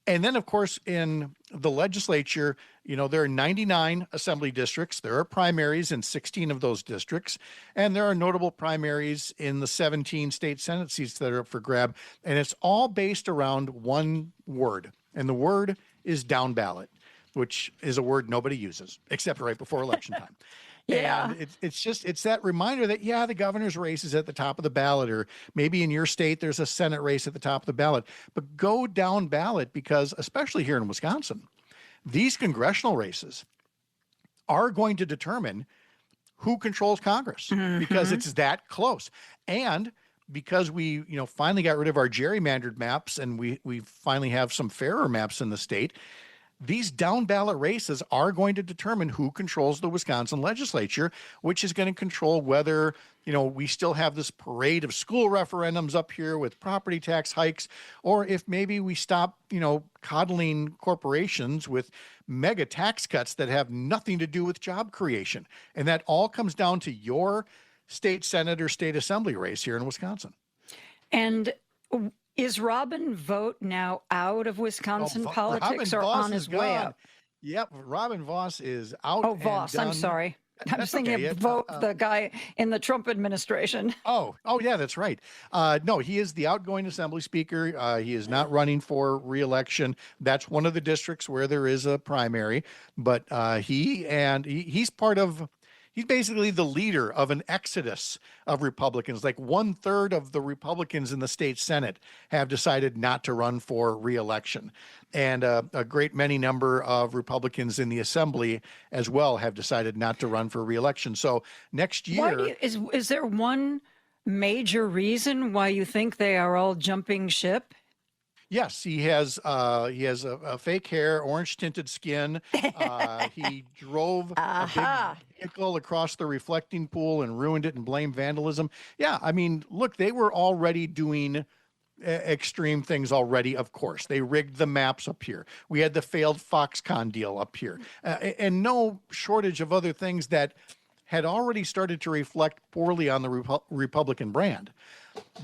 And then, of course, in the legislature, there are 99 assembly districts. There are primaries in 16 of those districts. And there are notable primaries in the 17 state Senate seats that are up for grab. And it's all based around one word. And the word is down ballot, which is a word nobody uses except right before election time. Yeah. And it's that reminder that, the governor's race is at the top of the ballot, or maybe in your state, there's a Senate race at the top of the ballot, but go down ballot, because especially here in Wisconsin, these congressional races are going to determine who controls Congress, because it's that close. And because we, finally got rid of our gerrymandered maps and we finally have some fairer maps in the state, these down ballot races are going to determine who controls the Wisconsin legislature, which is going to control whether, we still have this parade of school referendums up here with property tax hikes, or if maybe we stop, coddling corporations with mega tax cuts that have nothing to do with job creation. And that all comes down to your state Senate or state assembly race here in Wisconsin. And is Robin Vogt now out of Wisconsin politics or on his way out? Yep, Robin Vos is out. Oh, Vos, I'm sorry. I was thinking of Vogt, the guy in the Trump administration. Oh, yeah, that's right. No, he is the outgoing assembly speaker. He is not running for re-election. That's one of the districts where there is a primary. But he's part of. He's basically the leader of an exodus of Republicans. Like 1/3 of the Republicans in the state Senate have decided not to run for re-election. And a great many number of Republicans in the assembly as well have decided not to run for re-election. So next year... Is there one major reason why you think they are all jumping ship? Yes, he has a fake hair, orange tinted skin. He drove a big vehicle across the reflecting pool and ruined it and blamed vandalism. Yeah, I mean, look, they were already doing extreme things already, of course. They rigged the maps up here. We had the failed Foxconn deal up here. And no shortage of other things that had already started to reflect poorly on the Republican brand.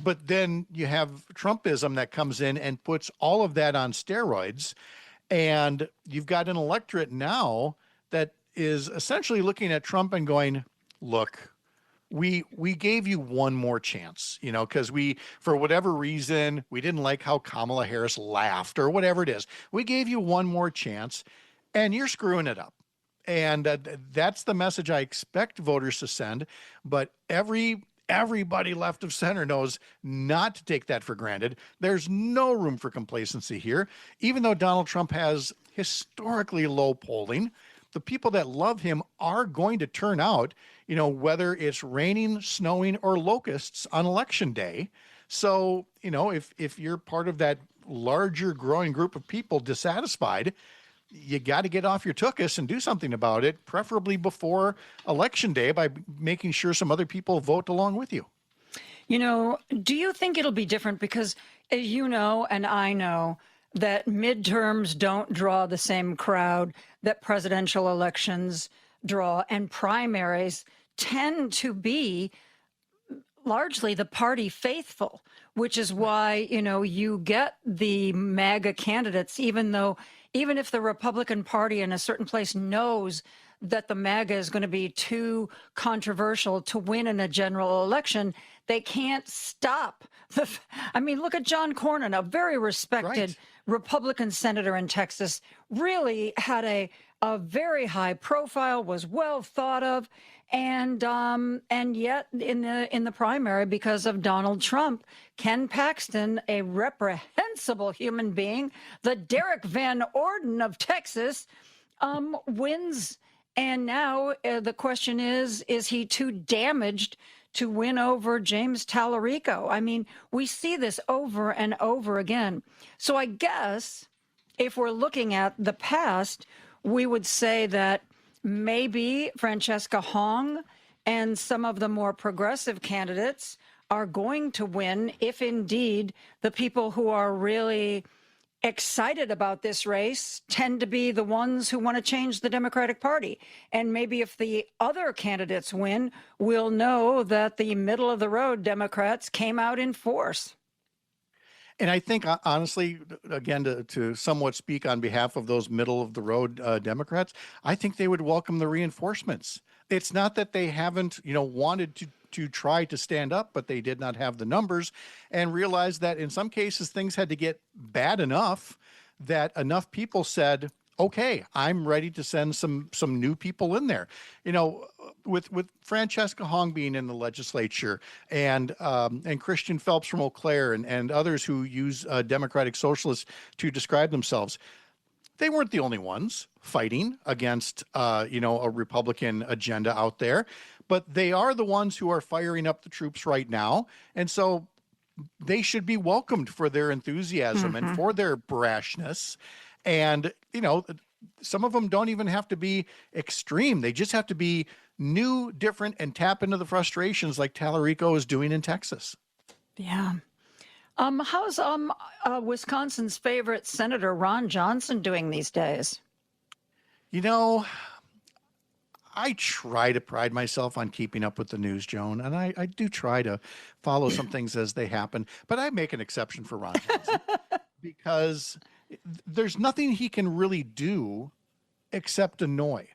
But then you have Trumpism that comes in and puts all of that on steroids. And you've got an electorate now that is essentially looking at Trump and going, look, we gave you one more chance, because for whatever reason, we didn't like how Kamala Harris laughed or whatever it is. We gave you one more chance and you're screwing it up. And that's the message I expect voters to send. But everybody left of center knows not to take that for granted. There's no room for complacency here. Even though Donald Trump has historically low polling, the people that love him are going to turn out, whether it's raining, snowing, or locusts on election day. So, if you're part of that larger growing group of people dissatisfied, you got to get off your tuchus and do something about it, preferably before election day by making sure some other people vote along with you. Do you think it'll be different? Because you know, and I know that midterms don't draw the same crowd that presidential elections draw, and primaries tend to be largely the party faithful, which is why, you get the MAGA candidates, even if the Republican Party in a certain place knows that the MAGA is going to be too controversial to win in a general election, they can't stop. Look at John Cornyn, a very respected Republican senator in Texas, really had a very high profile, was well thought of, and yet in the primary, because of Donald Trump, Ken Paxton, a reprehensible human being, the Derek Van Orden of Texas, wins. And now the question is he too damaged to win over James Tallarico? We see this over and over again. So I guess if we're looking at the past, we would say that maybe Francesca Hong and some of the more progressive candidates are going to win if indeed the people who are really excited about this race tend to be the ones who want to change the Democratic Party. And maybe if the other candidates win, we'll know that the middle of the road Democrats came out in force. And I think, honestly, again, to somewhat speak on behalf of those middle of the road Democrats, I think they would welcome the reinforcements. It's not that they haven't, wanted to try to stand up, but they did not have the numbers and realized that in some cases things had to get bad enough that enough people said, okay, I'm ready to send some new people in there. With Francesca Hong being in the legislature and Christian Phelps from Eau Claire and others who use democratic socialists to describe themselves, they weren't the only ones fighting against a Republican agenda out there, but they are the ones who are firing up the troops right now. And so they should be welcomed for their enthusiasm and for their brashness. And, some of them don't even have to be extreme. They just have to be new, different, and tap into the frustrations like Tallarico is doing in Texas. Yeah. How's Wisconsin's favorite Senator Ron Johnson doing these days? I try to pride myself on keeping up with the news, Joan, and I do try to follow some things as they happen, but I make an exception for Ron Johnson because there's nothing he can really do except annoy.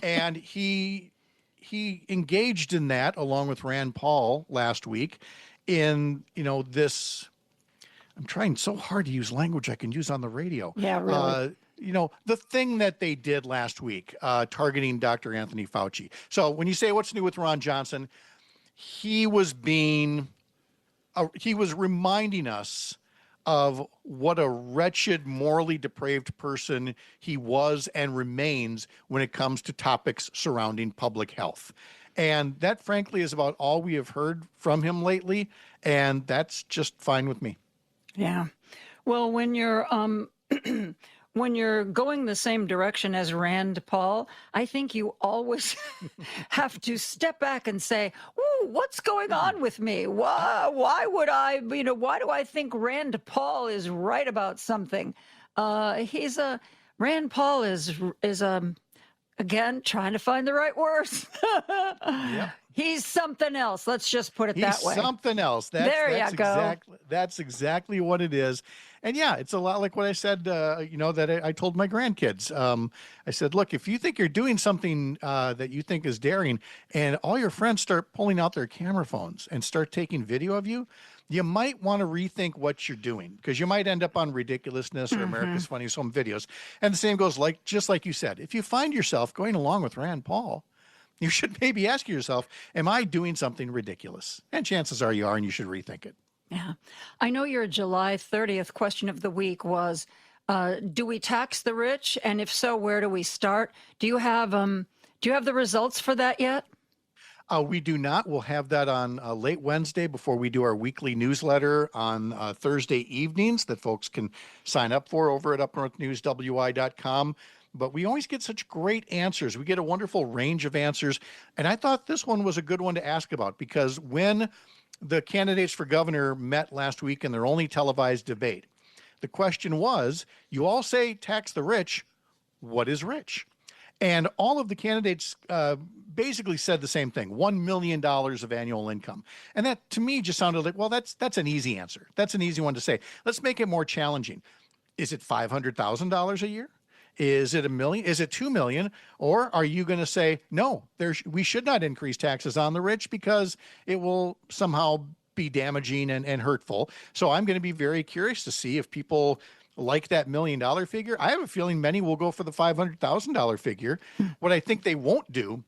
And he engaged in that along with Rand Paul last week in, this, I'm trying so hard to use language I can use on the radio. Yeah, really. The thing that they did last week, targeting Dr. Anthony Fauci. So when you say what's new with Ron Johnson, he was reminding us of what a wretched, morally depraved person he was and remains when it comes to topics surrounding public health. And that, frankly, is about all we have heard from him lately, and that's just fine with me. Yeah. Well, when you're when you're going the same direction as Rand Paul, I think you always have to step back and say, "Ooh, what's going on with me? Why would I, why do I think Rand Paul is right about something?" Rand Paul is again trying to find the right words. Yep. He's something else. Let's just put it that way. He's something else. There you go. That's exactly what it is. And yeah, it's a lot like what I said, that I told my grandkids. I said, look, if you think you're doing something that you think is daring and all your friends start pulling out their camera phones and start taking video of you, you might want to rethink what you're doing because you might end up on Ridiculousness or America's Funniest Home Videos. And the same goes just like you said. If you find yourself going along with Rand Paul, you should maybe ask yourself, am I doing something ridiculous? And chances are you are, and you should rethink it. Yeah. I know your July 30th question of the week was, do we tax the rich? And if so, where do we start? Do you have the results for that yet? We do not. We'll have that on late Wednesday before we do our weekly newsletter on Thursday evenings that folks can sign up for over at upnorthnewswi.com. But we always get such great answers. We get a wonderful range of answers. And I thought this one was a good one to ask about because when the candidates for governor met last week in their only televised debate, the question was, you all say tax the rich. What is rich? And all of the candidates basically said the same thing, $1 million of annual income. And that to me just sounded like, well, that's an easy answer. That's an easy one to say. Let's make it more challenging. Is it $500,000 a year? Is it $1 million? Is it $2 million? Or are you going to say, no, we should not increase taxes on the rich because it will somehow be damaging and hurtful? So I'm going to be very curious to see if people like that $1 million figure. I have a feeling many will go for the $500,000 figure. What I think they won't do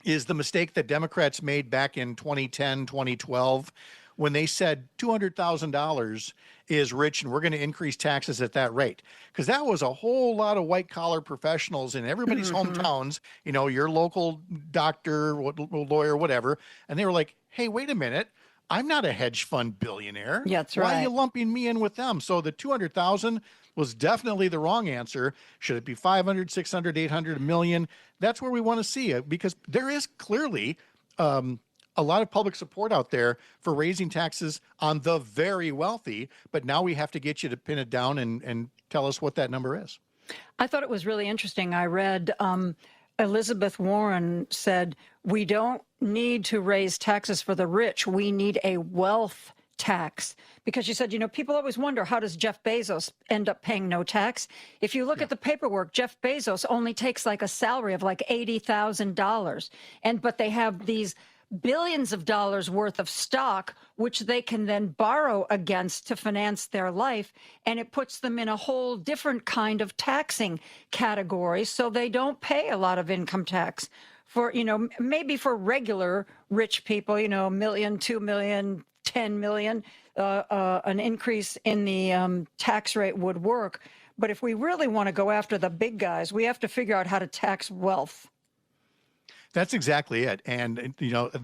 is the mistake that Democrats made back in 2010, 2012, when they said $200,000 is rich and we're going to increase taxes at that rate. Because that was a whole lot of white collar professionals in everybody's hometowns, your local doctor, lawyer, whatever. And they were like, hey, wait a minute. I'm not a hedge fund billionaire. Yeah, that's right. Why are you lumping me in with them? So the 200,000 was definitely the wrong answer. Should it be 500, 600, 800, $1 million? That's where we want to see it because there is clearly a lot of public support out there for raising taxes on the very wealthy. But now we have to get you to pin it down and tell us what that number is. I thought it was really interesting. I read Elizabeth Warren said, we don't need to raise taxes for the rich. We need a wealth tax. Because she said, people always wonder, how does Jeff Bezos end up paying no tax? If you look at the paperwork, Jeff Bezos only takes like a salary of like $80,000. But they have these billions of dollars worth of stock, which they can then borrow against to finance their life. And it puts them in a whole different kind of taxing category. So they don't pay a lot of income tax for, maybe for regular rich people, $1 million, $2 million, $10 million, an increase in the tax rate would work. But if we really want to go after the big guys, we have to figure out how to tax wealth. That's exactly it. And,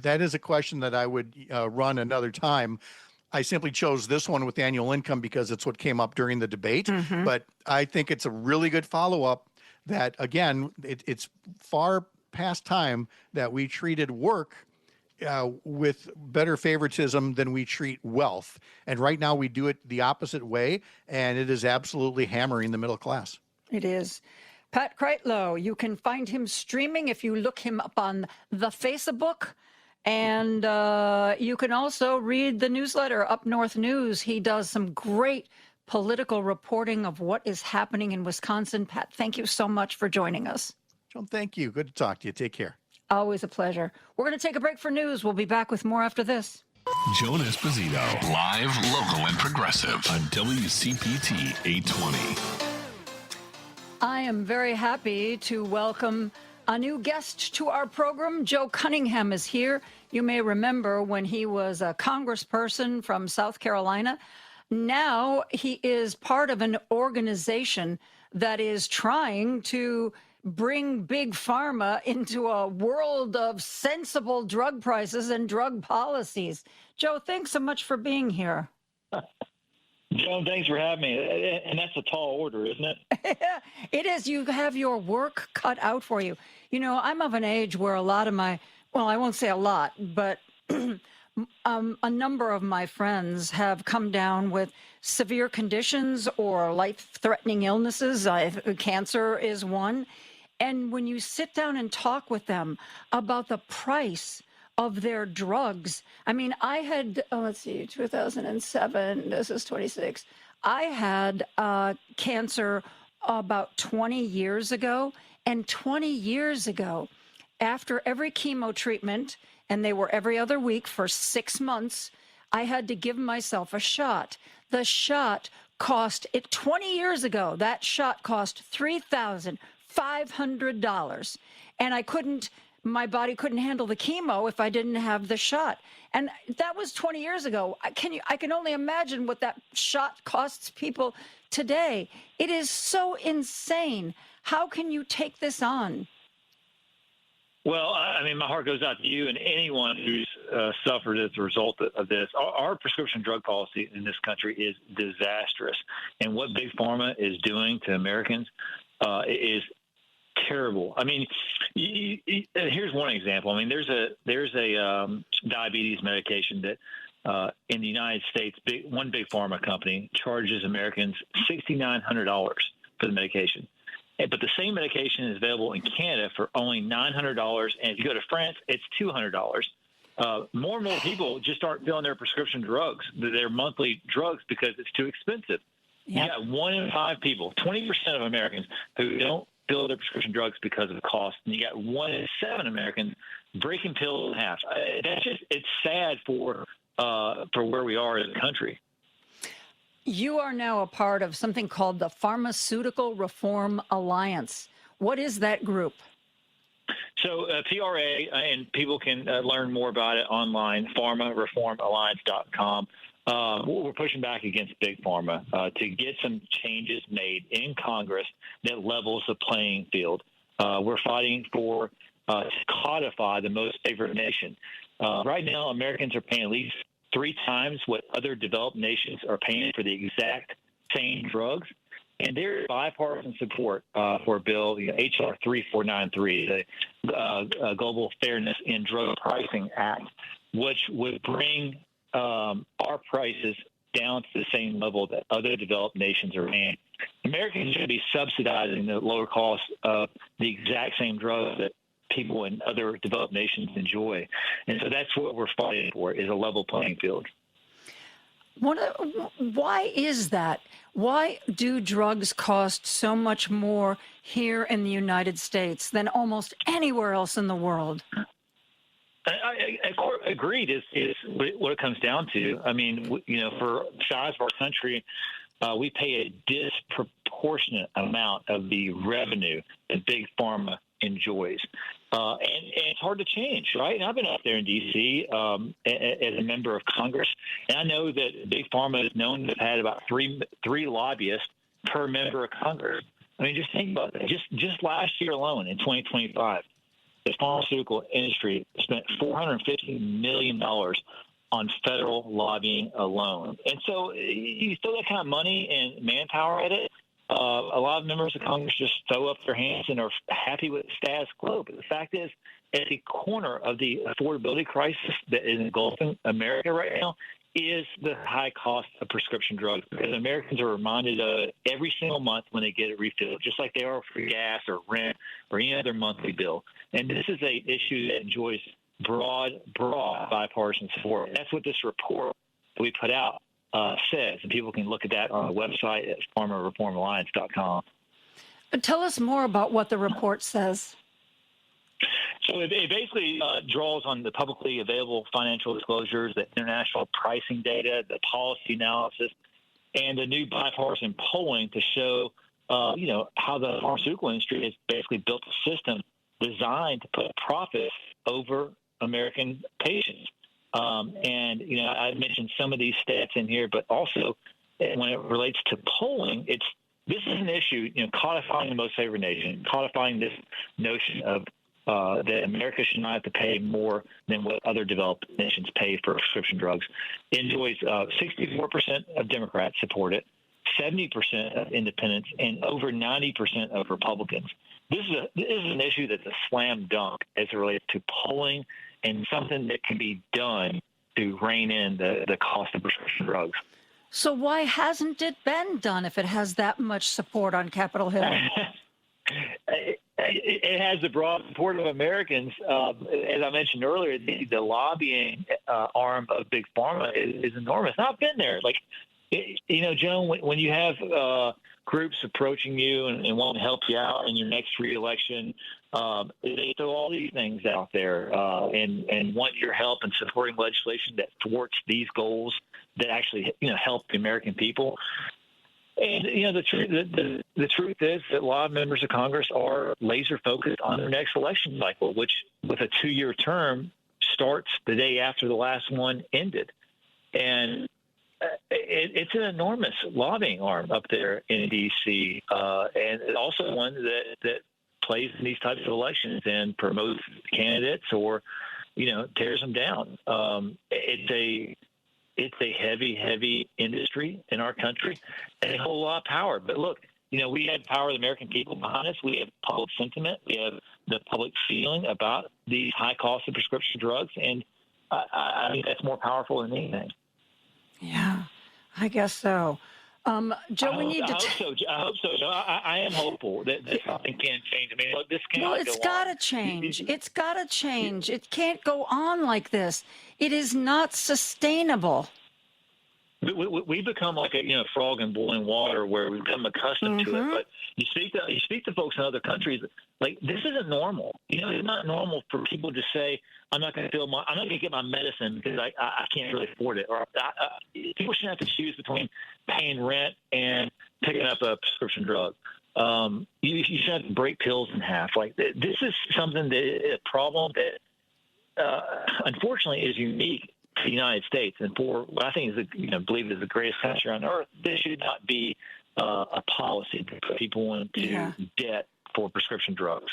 that is a question that I would run another time. I simply chose this one with annual income because it's what came up during the debate. Mm-hmm. But I think it's a really good follow-up that, again, it's far past time that we treated work with better favoritism than we treat wealth. And right now we do it the opposite way, and it is absolutely hammering the middle class. It is. Pat Kreitlow, you can find him streaming if you look him up on the Facebook. And you can also read the newsletter, Up North News. He does some great political reporting of what is happening in Wisconsin. Pat, thank you so much for joining us. Joan, thank you. Good to talk to you. Take care. Always a pleasure. We're going to take a break for news. We'll be back with more after this. Joan Esposito, live, local, and progressive on WCPT 820. I am very happy to welcome a new guest to our program. Joe Cunningham is here. You may remember when he was a congressperson from South Carolina. Now he is part of an organization that is trying to bring big pharma into a world of sensible drug prices and drug policies. Joe, thanks so much for being here. Joan, thanks for having me. And that's a tall order, isn't it? It is. You have your work cut out for you. You know, I'm of an age where a lot of my, well, I won't say a lot, but a number of my friends have come down with severe conditions or life-threatening illnesses. Cancer is one. And when you sit down and talk with them about the price of their drugs, I mean, I had, let's see, 2007, this is 26. I had cancer about 20 years ago. And 20 years ago, after every chemo treatment, and they were every other week for 6 months, I had to give myself a shot. The shot cost, 20 years ago, that shot cost $3,500. And my body couldn't handle the chemo if I didn't have the shot. And that was 20 years ago. I can only imagine what that shot costs people today. It is so insane. How can you take this on? Well, I mean, my heart goes out to you and anyone who's suffered as a result of this. Our prescription drug policy in this country is disastrous. And what Big Pharma is doing to Americans is terrible. I mean, here's one example. I mean, there's a diabetes medication that in the United States, one Big Pharma company charges Americans $6,900 for the medication. But the same medication is available in Canada for only $900, and if you go to France, it's $200. More and more people just aren't filling their prescription drugs, their monthly drugs, because it's too expensive. Yep. You got 1 in 5 people, 20% of Americans who don't fill their prescription drugs because of the cost, and you got 1 in 7 Americans breaking pills in half. It's sad for where we are as a country. You are now a part of something called the Pharmaceutical Reform Alliance. What is that group? So PRA, and people can learn more about it online, pharmareformalliance.com. We're pushing back against Big Pharma to get some changes made in Congress that levels the playing field. We're fighting to codify the most favored nation. Right now, Americans are paying at least 3 times what other developed nations are paying for the exact same drugs. And there's bipartisan support for a bill, H.R. 3493, the Global Fairness in Drug Pricing Act, which would bring our prices down to the same level that other developed nations are paying. Americans should be subsidizing the lower cost of the exact same drugs that people in other developed nations enjoy. And so that's what we're fighting for, is a level playing field. Why is that? Why do drugs cost so much more here in the United States than almost anywhere else in the world? Agreed is what it comes down to. I mean, for the size of our country, we pay a disproportionate amount of the revenue that Big Pharma enjoys. And it's hard to change, right? And I've been up there in D.C. As a member of Congress, and I know that Big Pharma is known to have had about three lobbyists per member of Congress. I mean, just think about that. Just last year alone, in 2025, the pharmaceutical industry spent $450 million on federal lobbying alone. And so you throw that kind of money and manpower at it, a lot of members of Congress just throw up their hands and are happy with the status quo. But the fact is, at the corner of the affordability crisis that is engulfing America right now is the high cost of prescription drugs, because Americans are reminded of it every single month when they get it refilled, just like they are for gas or rent or any other monthly bill. And this is an issue that enjoys broad bipartisan support. That's what this report that we put out says, and people can look at that on the website at pharmareformalliance.com. Tell us more about what the report says. So it basically draws on the publicly available financial disclosures, the international pricing data, the policy analysis, and the new bipartisan polling to show, how the pharmaceutical industry has basically built a system designed to put profits over American patients. I mentioned some of these stats in here, but also when it relates to polling, this is an issue, codifying the most favored nation, codifying this notion of that America should not have to pay more than what other developed nations pay for prescription drugs. Enjoys 64% of Democrats support it, 70% of independents, and over 90% of Republicans. This is an issue that's a slam dunk as it relates to polling and something that can be done to rein in the cost of prescription drugs. So why hasn't it been done if it has that much support on Capitol Hill? It has the broad support of Americans. As I mentioned earlier, the lobbying arm of Big Pharma is enormous. I've been there. Joan, when you have groups approaching you and want to help you out in your next reelection, they throw all these things out there and want your help in supporting legislation that thwarts these goals that actually help the American people. And the truth is that a lot of members of Congress are laser focused on their next election cycle, which with a 2-year term starts the day after the last one ended. And it's an enormous lobbying arm up there in D.C. And also one that plays in these types of elections and promotes candidates or tears them down. It's a heavy industry in our country and a whole lot of power. But look, we have power of the American people behind us. We have public sentiment. We have the public feeling about these high costs of prescription drugs. And I think that's more powerful than anything. Yeah, I guess so. Joe, we need to. I hope so. I am hopeful that something can change. I mean, look, this cannot go on. It's got to change. It's got to change. It can't go on like this. It is not sustainable. We become like a frog in boiling water, where we become accustomed to it. But you speak to folks in other countries, like this isn't normal. It's not normal for people to say, I'm not going to get my medicine because I can't really afford it. Or people shouldn't have to choose between paying rent and picking up a prescription drug. You shouldn't have to break pills in half. Like this is something a problem that unfortunately is unique to the United States, and for what I think is believe is the greatest country on earth. This should not be a policy to put people into debt for prescription drugs.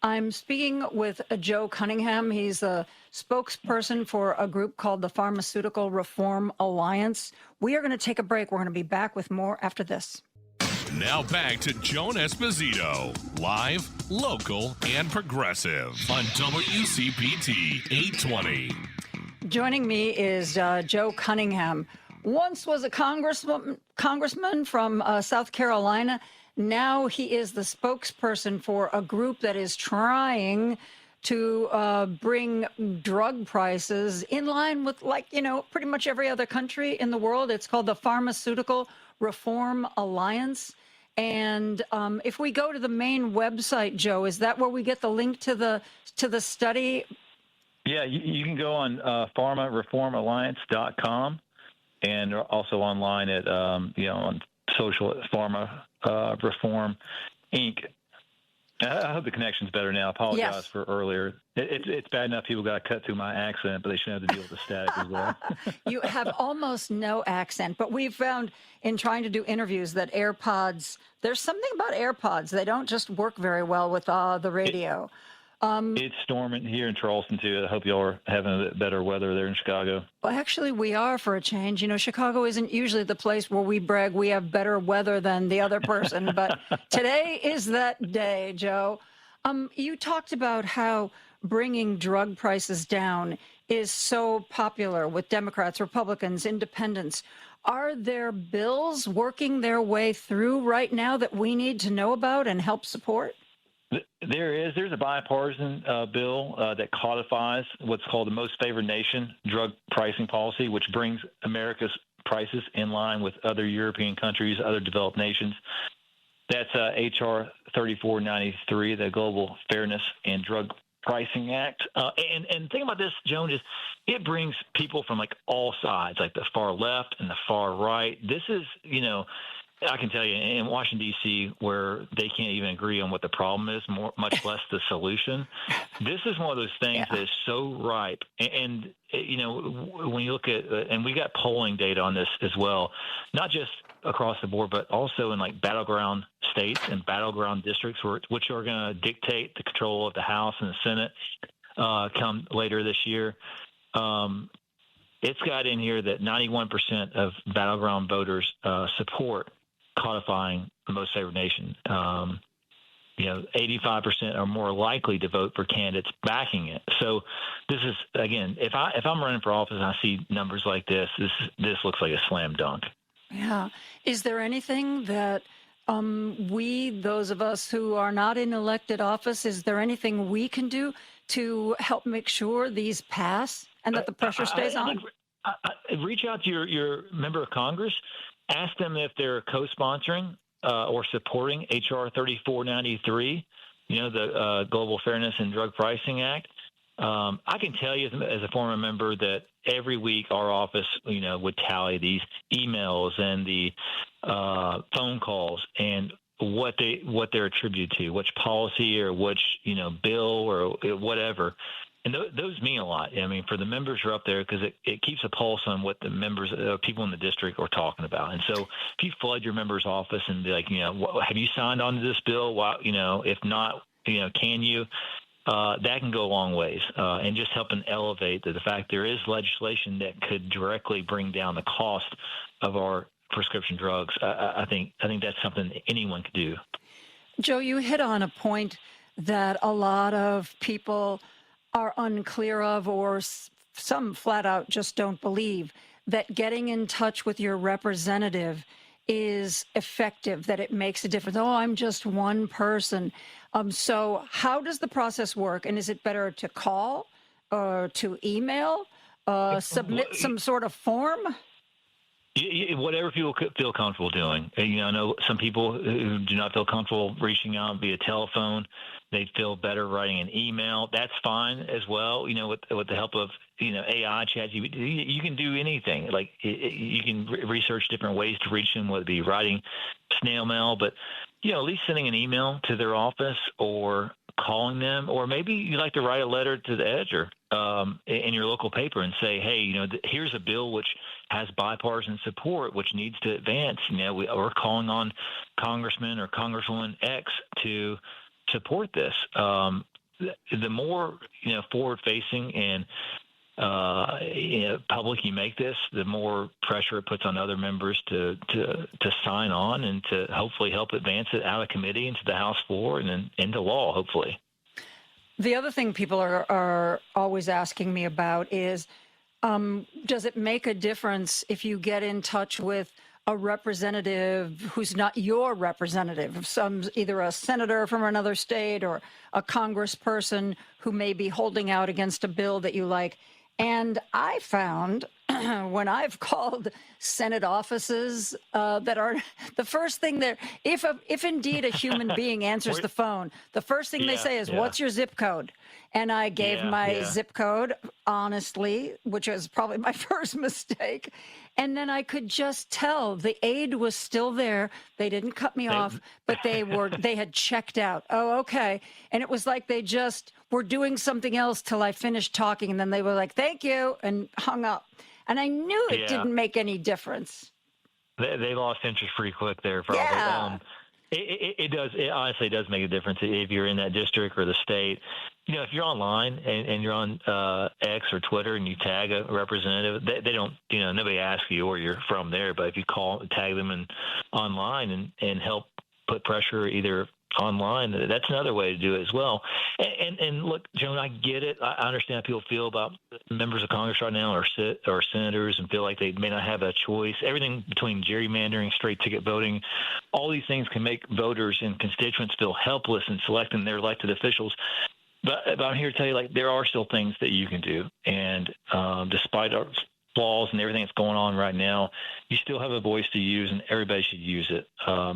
I'm speaking with Joe Cunningham. He's a spokesperson for a group called the Pharmaceutical Reform Alliance. We are going to take a break. We're going to be back with more after this. Now back to Joan Esposito, live, local, and progressive on WCPT 820. Joining me is Joe Cunningham. Once was a congressman from South Carolina. Now he is the spokesperson for a group that is trying to bring drug prices in line with, pretty much every other country in the world. It's called the Pharmaceutical Reform Alliance. And if we go to the main website, Joe, is that where we get the link to the study? Yeah, you can go on pharmareformalliance.com and also online at on social at Pharma Reform Inc. I hope the connection's better now. I apologize for earlier. It's bad enough people got to cut through my accent, but they shouldn't have to deal with the static as well. You have almost no accent, but we've found in trying to do interviews that AirPods, there's something about AirPods. They don't just work very well with the radio. It's storming here in Charleston, too. I hope y'all are having a bit better weather there in Chicago. Well, actually, we are for a change. You know, Chicago isn't usually the place where we brag we have better weather than the other person, but today is that day, Joe. You talked about how bringing drug prices down is so popular with Democrats, Republicans, independents. Are there bills working their way through right now that we need to know about and help support? There's a bipartisan bill that codifies what's called the most favored nation drug pricing policy, which brings America's prices in line with other European countries, other developed nations. That's H.R. 3493, the Global Fairness and Drug Pricing Act. And the thing about this, Joan, is it brings people from like all sides, like the far left and the far right. This is, you know, I can tell you in Washington, D.C., where they can't even agree on what the problem is, much less the solution. This is one of those things that is so ripe. And, you know, when you look at, and we got polling data on this as well, not just across the board, but also in like battleground states and battleground districts, which are going to dictate the control of the House and the Senate come later this year. It's got in here that 91% of battleground voters support codifying the most favored nation. You know, 85% are more likely to vote for candidates backing it. So this is, again, if I'm running for office and I see numbers like this looks like a slam dunk. Yeah. Is there anything that those of us who are not in elected office, is there anything we can do to help make sure these pass and that the pressure stays on? Reach out to your member of Congress. Ask them if they're co-sponsoring or supporting H.R. 3493, you know, the Global Fairness and Drug Pricing Act. I can tell you as a former member that every week our office, you know, would tally these emails and the phone calls and what they're attributed to, which policy or which, you know, bill or whatever. And those mean a lot. I mean, for the members who are up there, because it keeps a pulse on what the members, people in the district are talking about. And so if you flood your member's office and be like, you know, have you signed on to this bill? Well, you know, if not, you know, can you? That can go a long ways and just helping elevate the fact there is legislation that could directly bring down the cost of our prescription drugs. I think that's something that anyone could do. Joe, you hit on a point that a lot of people are unclear of, or some flat out just don't believe, that getting in touch with your representative is effective, that it makes a difference. Oh, I'm just one person. So how does the process work? And is it better to call or to email, submit some sort of form? Whatever people feel comfortable doing. You know, I know some people who do not feel comfortable reaching out via telephone. They feel better writing an email. That's fine as well. You know, with the help of, you know, AI, ChatGPT, you can do anything. Like you can research different ways to reach them, whether it be writing snail mail, but, you know, at least sending an email to their office or calling them, or maybe you'd like to write a letter to the editor in your local paper and say, hey, you know, here's a bill which has bipartisan support, which needs to advance. You know, we're calling on Congressman or Congresswoman X to support this. The more, you know, forward-facing and you know, public you make this, the more pressure it puts on other members to sign on and to hopefully help advance it out of committee into the House floor and then into law, hopefully. The other thing people are always asking me about is, does it make a difference if you get in touch with a representative who's not your representative, either a senator from another state or a congressperson who may be holding out against a bill that you like? And I found when I've called Senate offices that are the first thing there, if indeed a human being answers the phone, the first thing they say is, what's your zip code? And I gave my zip code, honestly, which was probably my first mistake. And then I could just tell the aide was still there. They didn't cut me off, but they had checked out. Oh, okay. And it was like they just were doing something else till I finished talking. And then they were like, thank you, and hung up. And I knew it didn't make any difference. They lost interest pretty quick there, probably. It does. It honestly does make a difference if you're in that district or the state. If you're online and you're on X or Twitter and you tag a representative, they don't, nobody asks you where you're from there. But if you tag them online and help put pressure either online, that's another way to do it as well. And look, Joan, I get it. I understand how people feel about members of Congress right now or senators and feel like they may not have a choice. Everything between gerrymandering, straight ticket voting, all these things can make voters and constituents feel helpless in selecting their elected officials. But I'm here to tell you, there are still things that you can do. And despite our flaws and everything that's going on right now, you still have a voice to use, and everybody should use it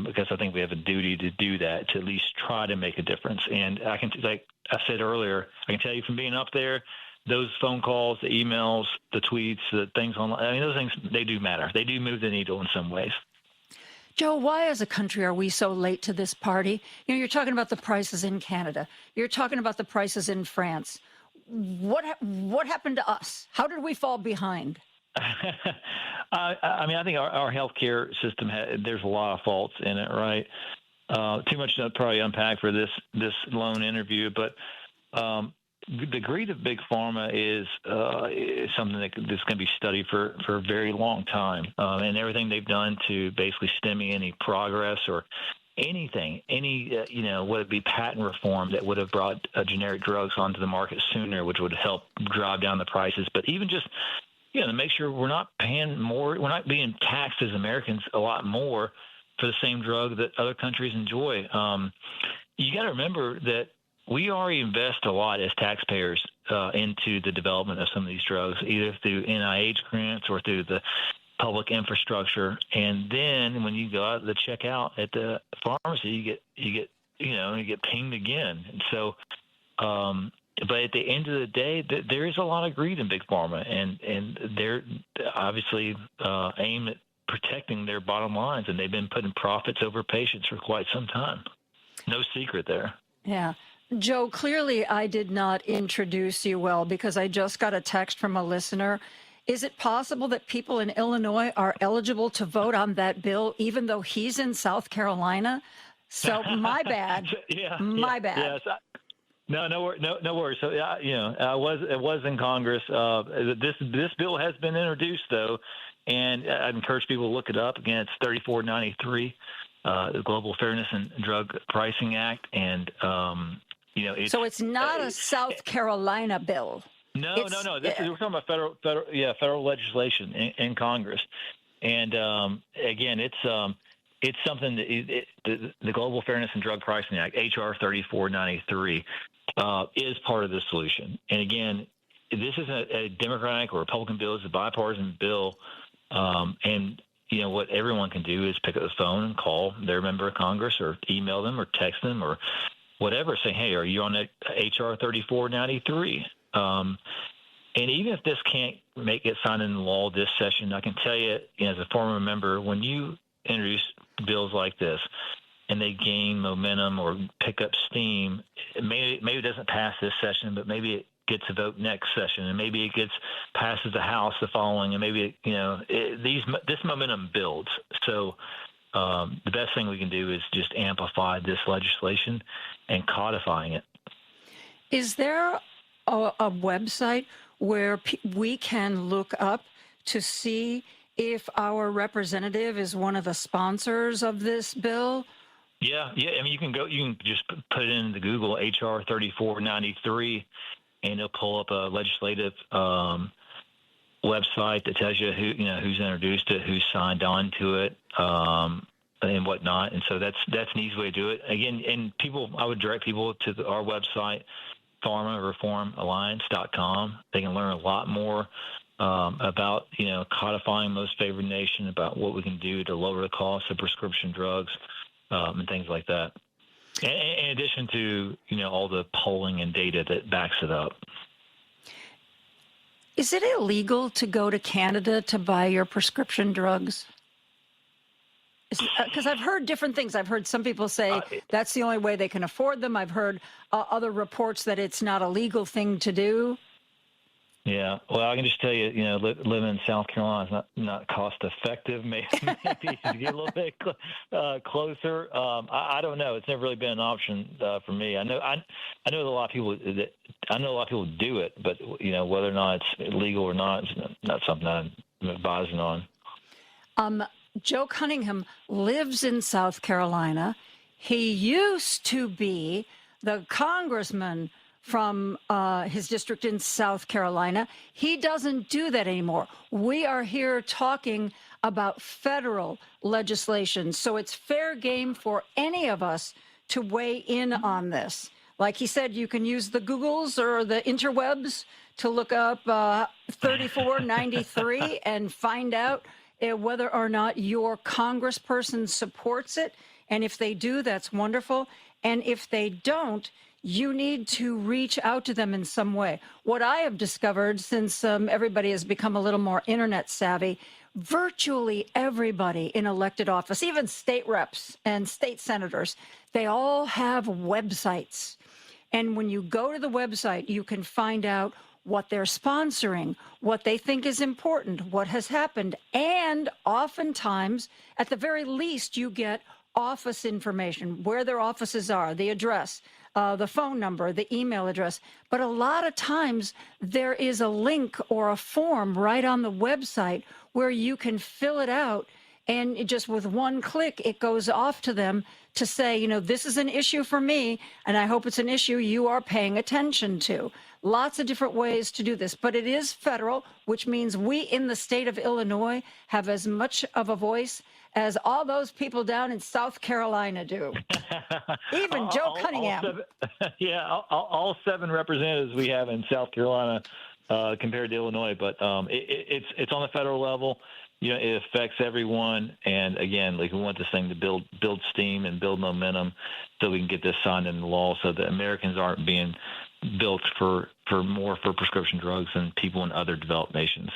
because I think we have a duty to do that, to at least try to make a difference. And I can, like I said earlier, I can tell you from being up there, those phone calls, the emails, the tweets, the things online, I mean, those things, they do matter. They do move the needle in some ways. Joe, why as a country are we so late to this party? You're talking about the prices in Canada. You're talking about the prices in France. What happened to us? How did we fall behind? I mean, I think our healthcare system, there's a lot of faults in it, right? Too much to probably unpack for this lone interview, but the greed of big pharma is something that's going to be studied for a very long time, and everything they've done to basically stymie any progress or anything, would it be patent reform that would have brought generic drugs onto the market sooner, which would help drive down the prices, but even just to make sure we're not paying more, we're not being taxed as Americans a lot more for the same drug that other countries enjoy. You got to remember that we already invest a lot as taxpayers into the development of some of these drugs, either through NIH grants or through the public infrastructure. And then when you go out the checkout at the pharmacy, you get pinged again. And so, but at the end of the day, there is a lot of greed in big pharma, and they're obviously aimed at protecting their bottom lines, and they've been putting profits over patients for quite some time. No secret there. Yeah. Joe, clearly I did not introduce you well because I just got a text from a listener. Is it possible that people in Illinois are eligible to vote on that bill, even though he's in South Carolina? So my bad. My bad. Yes. No worries. So it was in Congress. This bill has been introduced though, and I'd encourage people to look it up. Again, it's 3493, the Global Fairness and Drug Pricing Act, and so it's not a South Carolina bill. No. We're talking about federal legislation in Congress, and again, it's something that the Global Fairness and Drug Pricing Act, HR 3493, is part of the solution. And again, this isn't a Democratic or Republican bill; it's a bipartisan bill, and what everyone can do is pick up the phone and call their member of Congress, or email them, or text them, or whatever, saying, "Hey, are you on that HR 3493?" And even if this can't make it signed into law this session, I can tell you, as a former member, when you introduce bills like this and they gain momentum or pick up steam, maybe it doesn't pass this session, but maybe it gets a vote next session, and maybe it passes the House the following, and maybe this momentum builds. So the best thing we can do is just amplify this legislation and codifying it. Is there a website where we can look up to see if our representative is one of the sponsors of this bill? Yeah. I mean, you can just put it into Google, HR 3493, and it'll pull up a legislative website that tells you who's introduced it, who's signed on to it, and whatnot. And so that's an easy way to do it. Again, and I would direct people to our website, pharmareformalliance.com. They can learn a lot more about codifying most favored nation, about what we can do to lower the cost of prescription drugs, and things like that. In addition to all the polling and data that backs it up. Is it illegal to go to Canada to buy your prescription drugs? Because I've heard different things. I've heard some people say that's the only way they can afford them. I've heard other reports that it's not a legal thing to do. Yeah, well, I can just tell you, living in South Carolina is not cost effective. Maybe you should get a little bit closer. I don't know. It's never really been an option for me. I know a lot of people do it, but whether or not it's legal or not, it's not something I'm advising on. Joe Cunningham lives in South Carolina. He used to be the congressman from his district in South Carolina. He doesn't do that anymore. We are here talking about federal legislation, so it's fair game for any of us to weigh in on this. Like he said, you can use the Googles or the interwebs to look up 3493 and find out whether or not your congressperson supports it. And if they do, that's wonderful. And if they don't, you need to reach out to them in some way. What I have discovered, since everybody has become a little more internet savvy, virtually everybody in elected office, even state reps and state senators, they all have websites. And when you go to the website, you can find out what they're sponsoring, what they think is important, what has happened. And oftentimes, at the very least, you get office information, where their offices are, the address, the phone number, the email address. But a lot of times there is a link or a form right on the website where you can fill it out, and just with one click, it goes off to them to say, this is an issue for me, and I hope it's an issue you are paying attention to. Lots of different ways to do this, but it is federal, which means we in the state of Illinois have as much of a voice as all those people down in South Carolina do. Even Joe Cunningham. All 7 representatives we have in South Carolina compared to Illinois, but it's on the federal level. It affects everyone, and again, we want this thing to build steam and build momentum, so we can get this signed into law, so that Americans aren't being built for prescription drugs than people in other developed nations.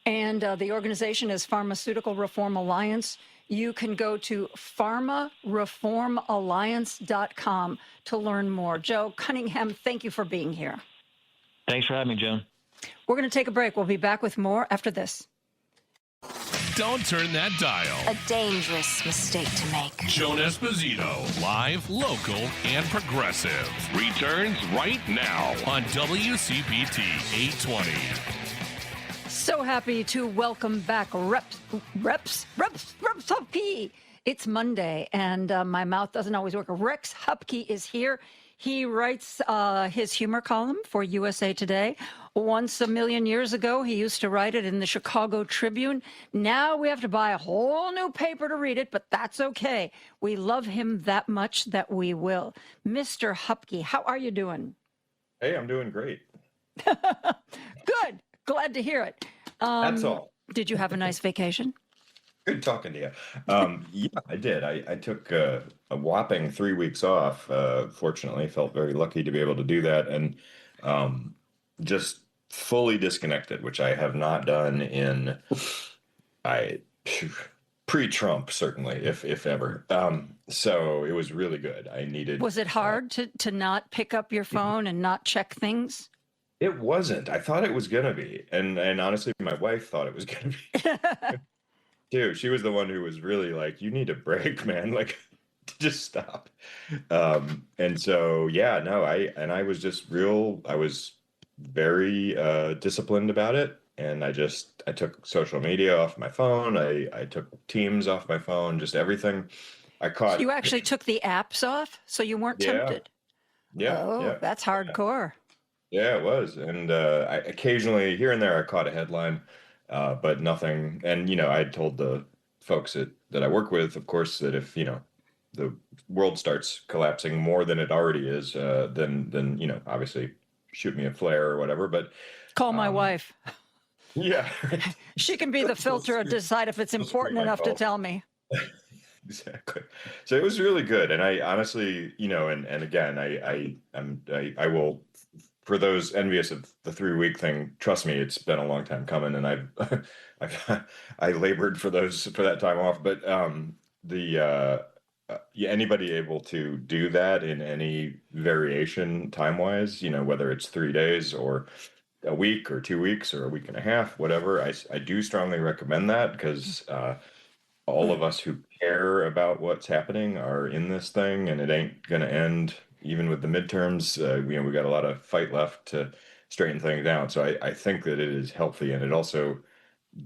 And the organization is Pharmaceutical Reform Alliance. You can go to pharmareformalliance.com to learn more. Joe Cunningham, thank you for being here. Thanks for having me, Joan. We're going to take a break. We'll be back with more after this. Don't turn that dial. A dangerous mistake to make. Joan Esposito, live, local, and progressive, returns right now on WCPT 820. So happy to welcome back Reps Hupke. It's Monday, and my mouth doesn't always work. Rex Hupke is here. He writes his humor column for USA Today. Once a million years ago, he used to write it in the Chicago Tribune. Now we have to buy a whole new paper to read it, but that's okay. We love him that much that we will. Mr. Hupke, how are you doing? Hey, I'm doing great. Good. Glad to hear it. That's all. Did you have a nice vacation? Good talking to you. Yeah, I did. I took a whopping 3 weeks off. Fortunately, felt very lucky to be able to do that, and just fully disconnected, which I have not done in pre-Trump, certainly, if ever. So it was really good. I needed. Was it hard to not pick up your phone and not check things? It wasn't. I thought it was gonna be, and honestly, my wife thought it was gonna be. Too. She was the one who was really like, "You need a break, man. Like, just stop." And so, yeah, no, I was just I was very disciplined about it, and I took social media off my phone. I took Teams off my phone. Just everything. I caught. So you actually took the apps off, so you weren't tempted. Yeah. Oh, yeah. That's hardcore. Yeah, it was. And I occasionally, here and there, I caught a headline, but nothing. And, I told the folks that I work with, of course, that if, the world starts collapsing more than it already is, then obviously shoot me a flare or whatever. But call my wife. Yeah. She can be the filter to decide if it's important enough to tell me. Exactly. So it was really good. And I honestly, and again, I will, for those envious of the 3-week thing, trust me, it's been a long time coming, and I labored for that time off. But anybody able to do that in any variation time wise, whether it's 3 days or a week or 2 weeks or a week and a half, whatever. I do strongly recommend that because all of us who care about what's happening are in this thing, and it ain't going to end even with the midterms. We got a lot of fight left to straighten things out. So I think that it is healthy, and it also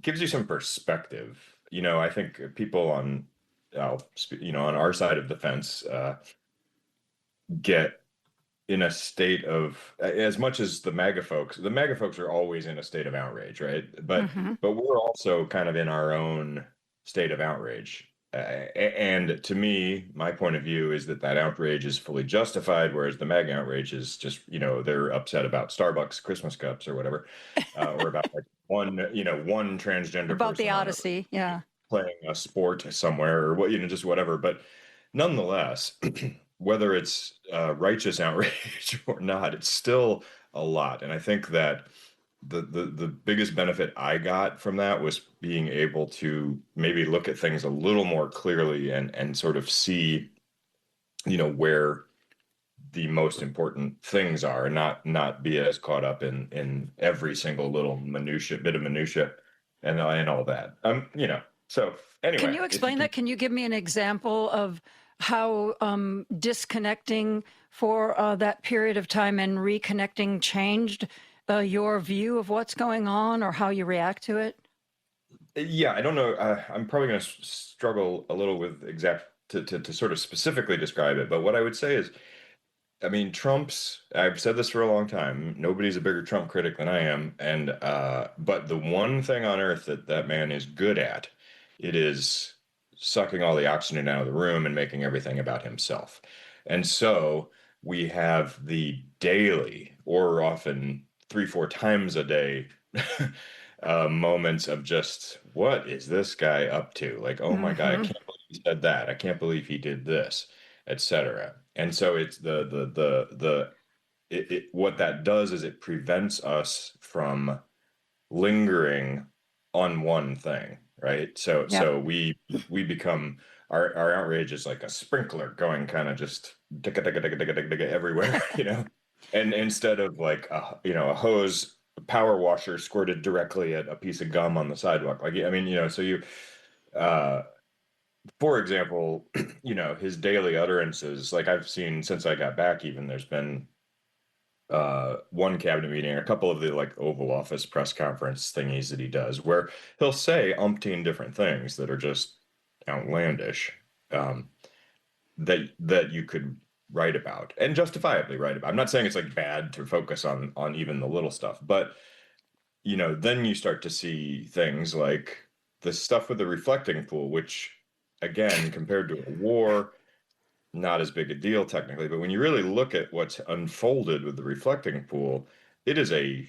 gives you some perspective. I think people on our side of the fence get in a state of, as much as the MAGA folks are always in a state of outrage, right? But we're also kind of in our own state of outrage. And to me, my point of view is that outrage is fully justified, whereas the MAGA outrage is just, they're upset about Starbucks Christmas cups or whatever, or about like one transgender About person the Odyssey, yeah. playing a sport somewhere or what, just whatever. But nonetheless, whether it's righteous outrage or not, it's still a lot. And I think that the biggest benefit I got from that was being able to maybe look at things a little more clearly and sort of see, where the most important things are, and not be as caught up in every single little bit of minutia and all that. So anyway. Can you explain that? Can you give me an example of how disconnecting for that period of time and reconnecting changed your view of what's going on or how you react to it? Yeah, I don't know. I'm probably going to struggle a little with to sort of specifically describe it. But what I would say is, I mean, I've said this for a long time. Nobody's a bigger Trump critic than I am. But the one thing on earth that man is good at, it is sucking all the oxygen out of the room and making everything about himself. And so we have the daily, or often 3-4 times a day, moments of just, what is this guy up to? Like, oh my God, I can't believe he said that. I can't believe he did this, etc. And so it's what that does is it prevents us from lingering on one thing, right? So we become, our outrage is like a sprinkler going kind of just everywhere, and instead of like a hose power washer squirted directly at a piece of gum on the sidewalk. Like, I mean, so you for example, his daily utterances, like I've seen since I got back, even there's been one cabinet meeting, a couple of the like Oval Office press conference thingies that he does, where he'll say umpteen different things that are just outlandish, that you could write about and justifiably write about. I'm not saying it's like bad to focus on even the little stuff, but then you start to see things like the stuff with the reflecting pool, which again, compared to a war, not as big a deal technically, but when you really look at what's unfolded with the reflecting pool, it's a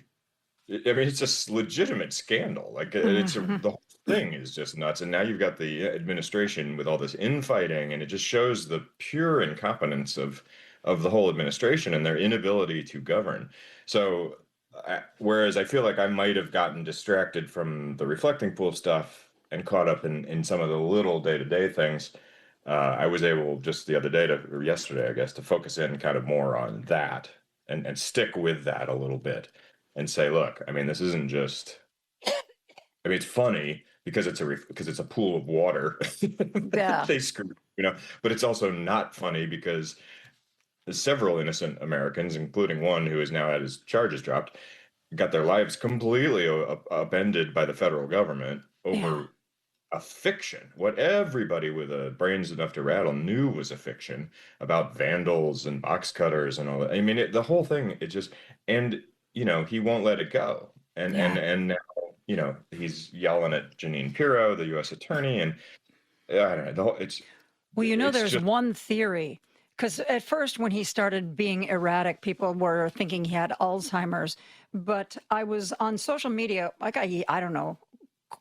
legitimate scandal. Like the whole thing is just nuts. And now you've got the administration with all this infighting, and it just shows the pure incompetence of the whole administration and their inability to govern. So whereas I feel like I might have gotten distracted from the reflecting pool stuff and caught up in some of the little day-to-day things, I was able just the other day or yesterday, I guess, to focus in kind of more on that and stick with that a little bit and say, look, I mean, this isn't just, I mean, it's funny because it's a pool of water. Yeah. They screwed, but it's also not funny because several innocent Americans, including one who has now had his charges dropped, got their lives completely upended by the federal government over a fiction, what everybody with brains enough to rattle knew was a fiction about vandals and box cutters and all that. I mean, the whole thing, it just, and he won't let it go. And now, he's yelling at Jeanine Pirro, the U.S. attorney, and I don't know. There's just one theory, because at first when he started being erratic, people were thinking he had Alzheimer's. But I was on social media, like I don't know,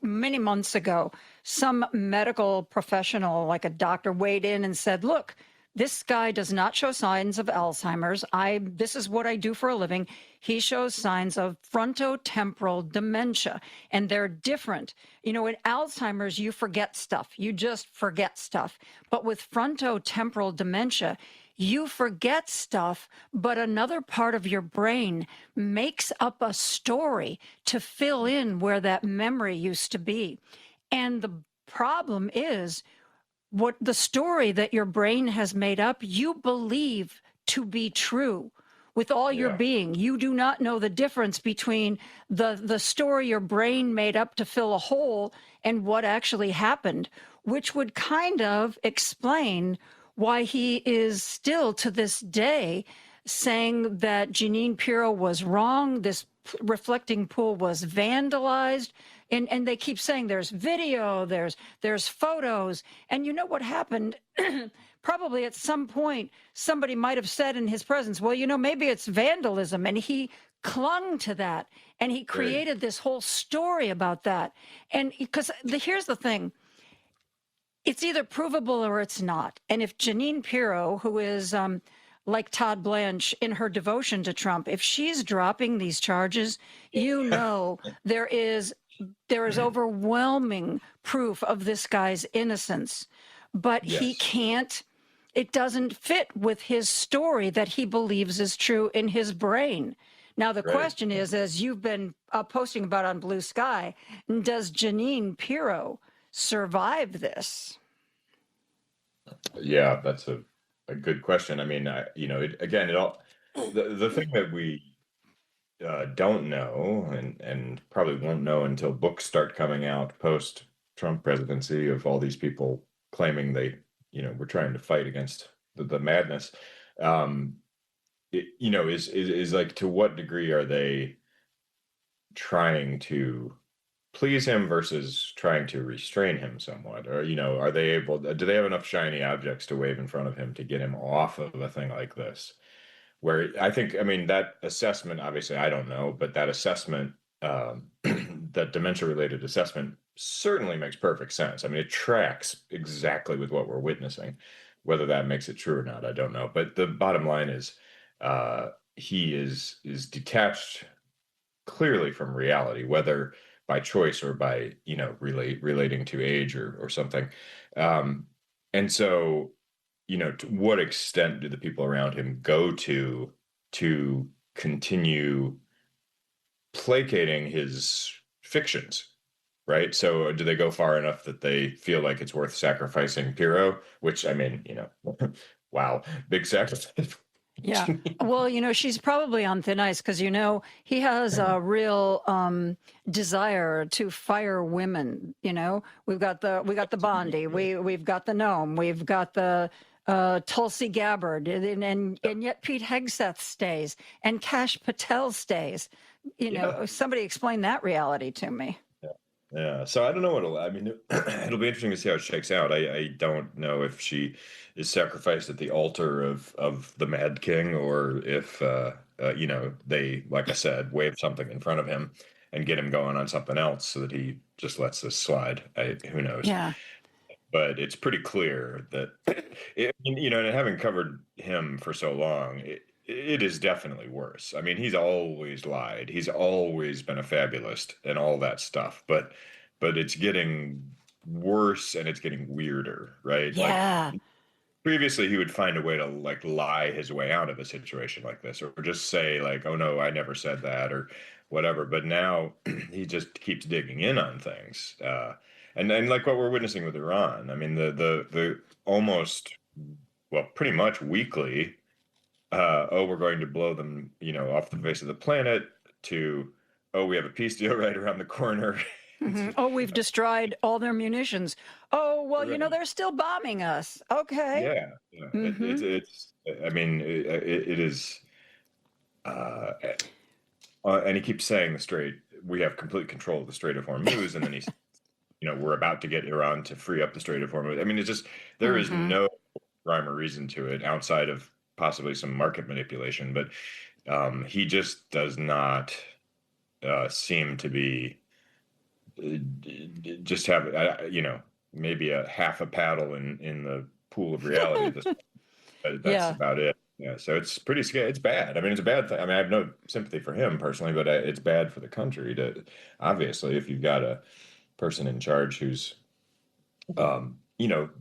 many months ago, some medical professional, like a doctor, weighed in and said, look, this guy does not show signs of Alzheimer's. This is what I do for a living. He shows signs of frontotemporal dementia, and they're different. In Alzheimer's, you forget stuff. You just forget stuff. But with frontotemporal dementia, you forget stuff, but another part of your brain makes up a story to fill in where that memory used to be. And the problem is, what the story that your brain has made up, you believe to be true with all your being. You do not know the difference between the story your brain made up to fill a hole and what actually happened, which would kind of explain why he is still to this day saying that Jeanine Pirro was wrong, this reflecting pool was vandalized. And they keep saying there's video, there's photos. And you know what happened? Probably at some point, somebody might have said in his presence, well, you know, maybe it's vandalism. And he clung to that. And he created this whole story about that. And because here's the thing. It's either provable or it's not. And if Jeanine Pirro, who is like Todd Blanche in her devotion to Trump, if she's dropping these charges, you know, there is overwhelming proof of this guy's innocence, but he can't, it doesn't fit with his story that he believes is true in his brain. Now, the question is, as you've been posting about on Blue Sky, does Jeanine Pirro survive this? Yeah, that's a good question. I mean, the thing that we don't know and probably won't know until books start coming out post Trump presidency of all these people claiming they, were trying to fight against the madness, is like, to what degree are they trying to please him versus trying to restrain him somewhat? Or, are they able, do they have enough shiny objects to wave in front of him to get him off of a thing like this? Where I think, that assessment, obviously, I don't know, but that assessment, that dementia-related assessment certainly makes perfect sense. It tracks exactly with what we're witnessing. Whether that makes it true or not, I don't know. But the bottom line is he is detached clearly from reality, whether by choice or by, relating to age or something. And so, to what extent do the people around him go to continue placating his fictions, right? So do they go far enough that they feel like it's worth sacrificing Pirro, which, wow, big sacrifice. Yeah. Well, she's probably on thin ice because, he has a real desire to fire women. We've got the Bondi, we've got the Gnome, we've got the Tulsi Gabbard, and yet Pete Hegseth stays and Kash Patel stays. Somebody explain that reality to me. Yeah. So I don't know it'll be interesting to see how it shakes out. I don't know if she is sacrificed at the altar of the Mad King, or if, they, like I said, wave something in front of him and get him going on something else so that he just lets this slide. Who knows? Yeah. But it's pretty clear that, and having covered him for so long, it is definitely worse. He's always lied. He's always been a fabulist and all that stuff. But it's getting worse and it's getting weirder, right? Yeah. Like, previously, he would find a way to lie his way out of a situation like this, or just say like, "Oh no, I never said that," or whatever. But now he just keeps digging in on things. And like what we're witnessing with Iran, the almost, well, pretty much weekly, we're going to blow them, off the face of the planet, to, we have a peace deal right around the corner. Mm-hmm. Oh, we've destroyed all their munitions. Oh, well, they're still bombing us. Okay. Yeah. Mm-hmm. It is, and he keeps saying we have complete control of the Strait of Hormuz, and then he's, we're about to get Iran to free up the Strait of Hormuz. It's just, there is no rhyme or reason to it outside of possibly some market manipulation, but he just does not seem to be just have, maybe a half a paddle in the pool of reality at this point. But that's about it. Yeah, so it's pretty scary. It's bad. It's a bad thing. I have no sympathy for him personally, but it's bad for the country. Obviously, if you've got a person in charge who's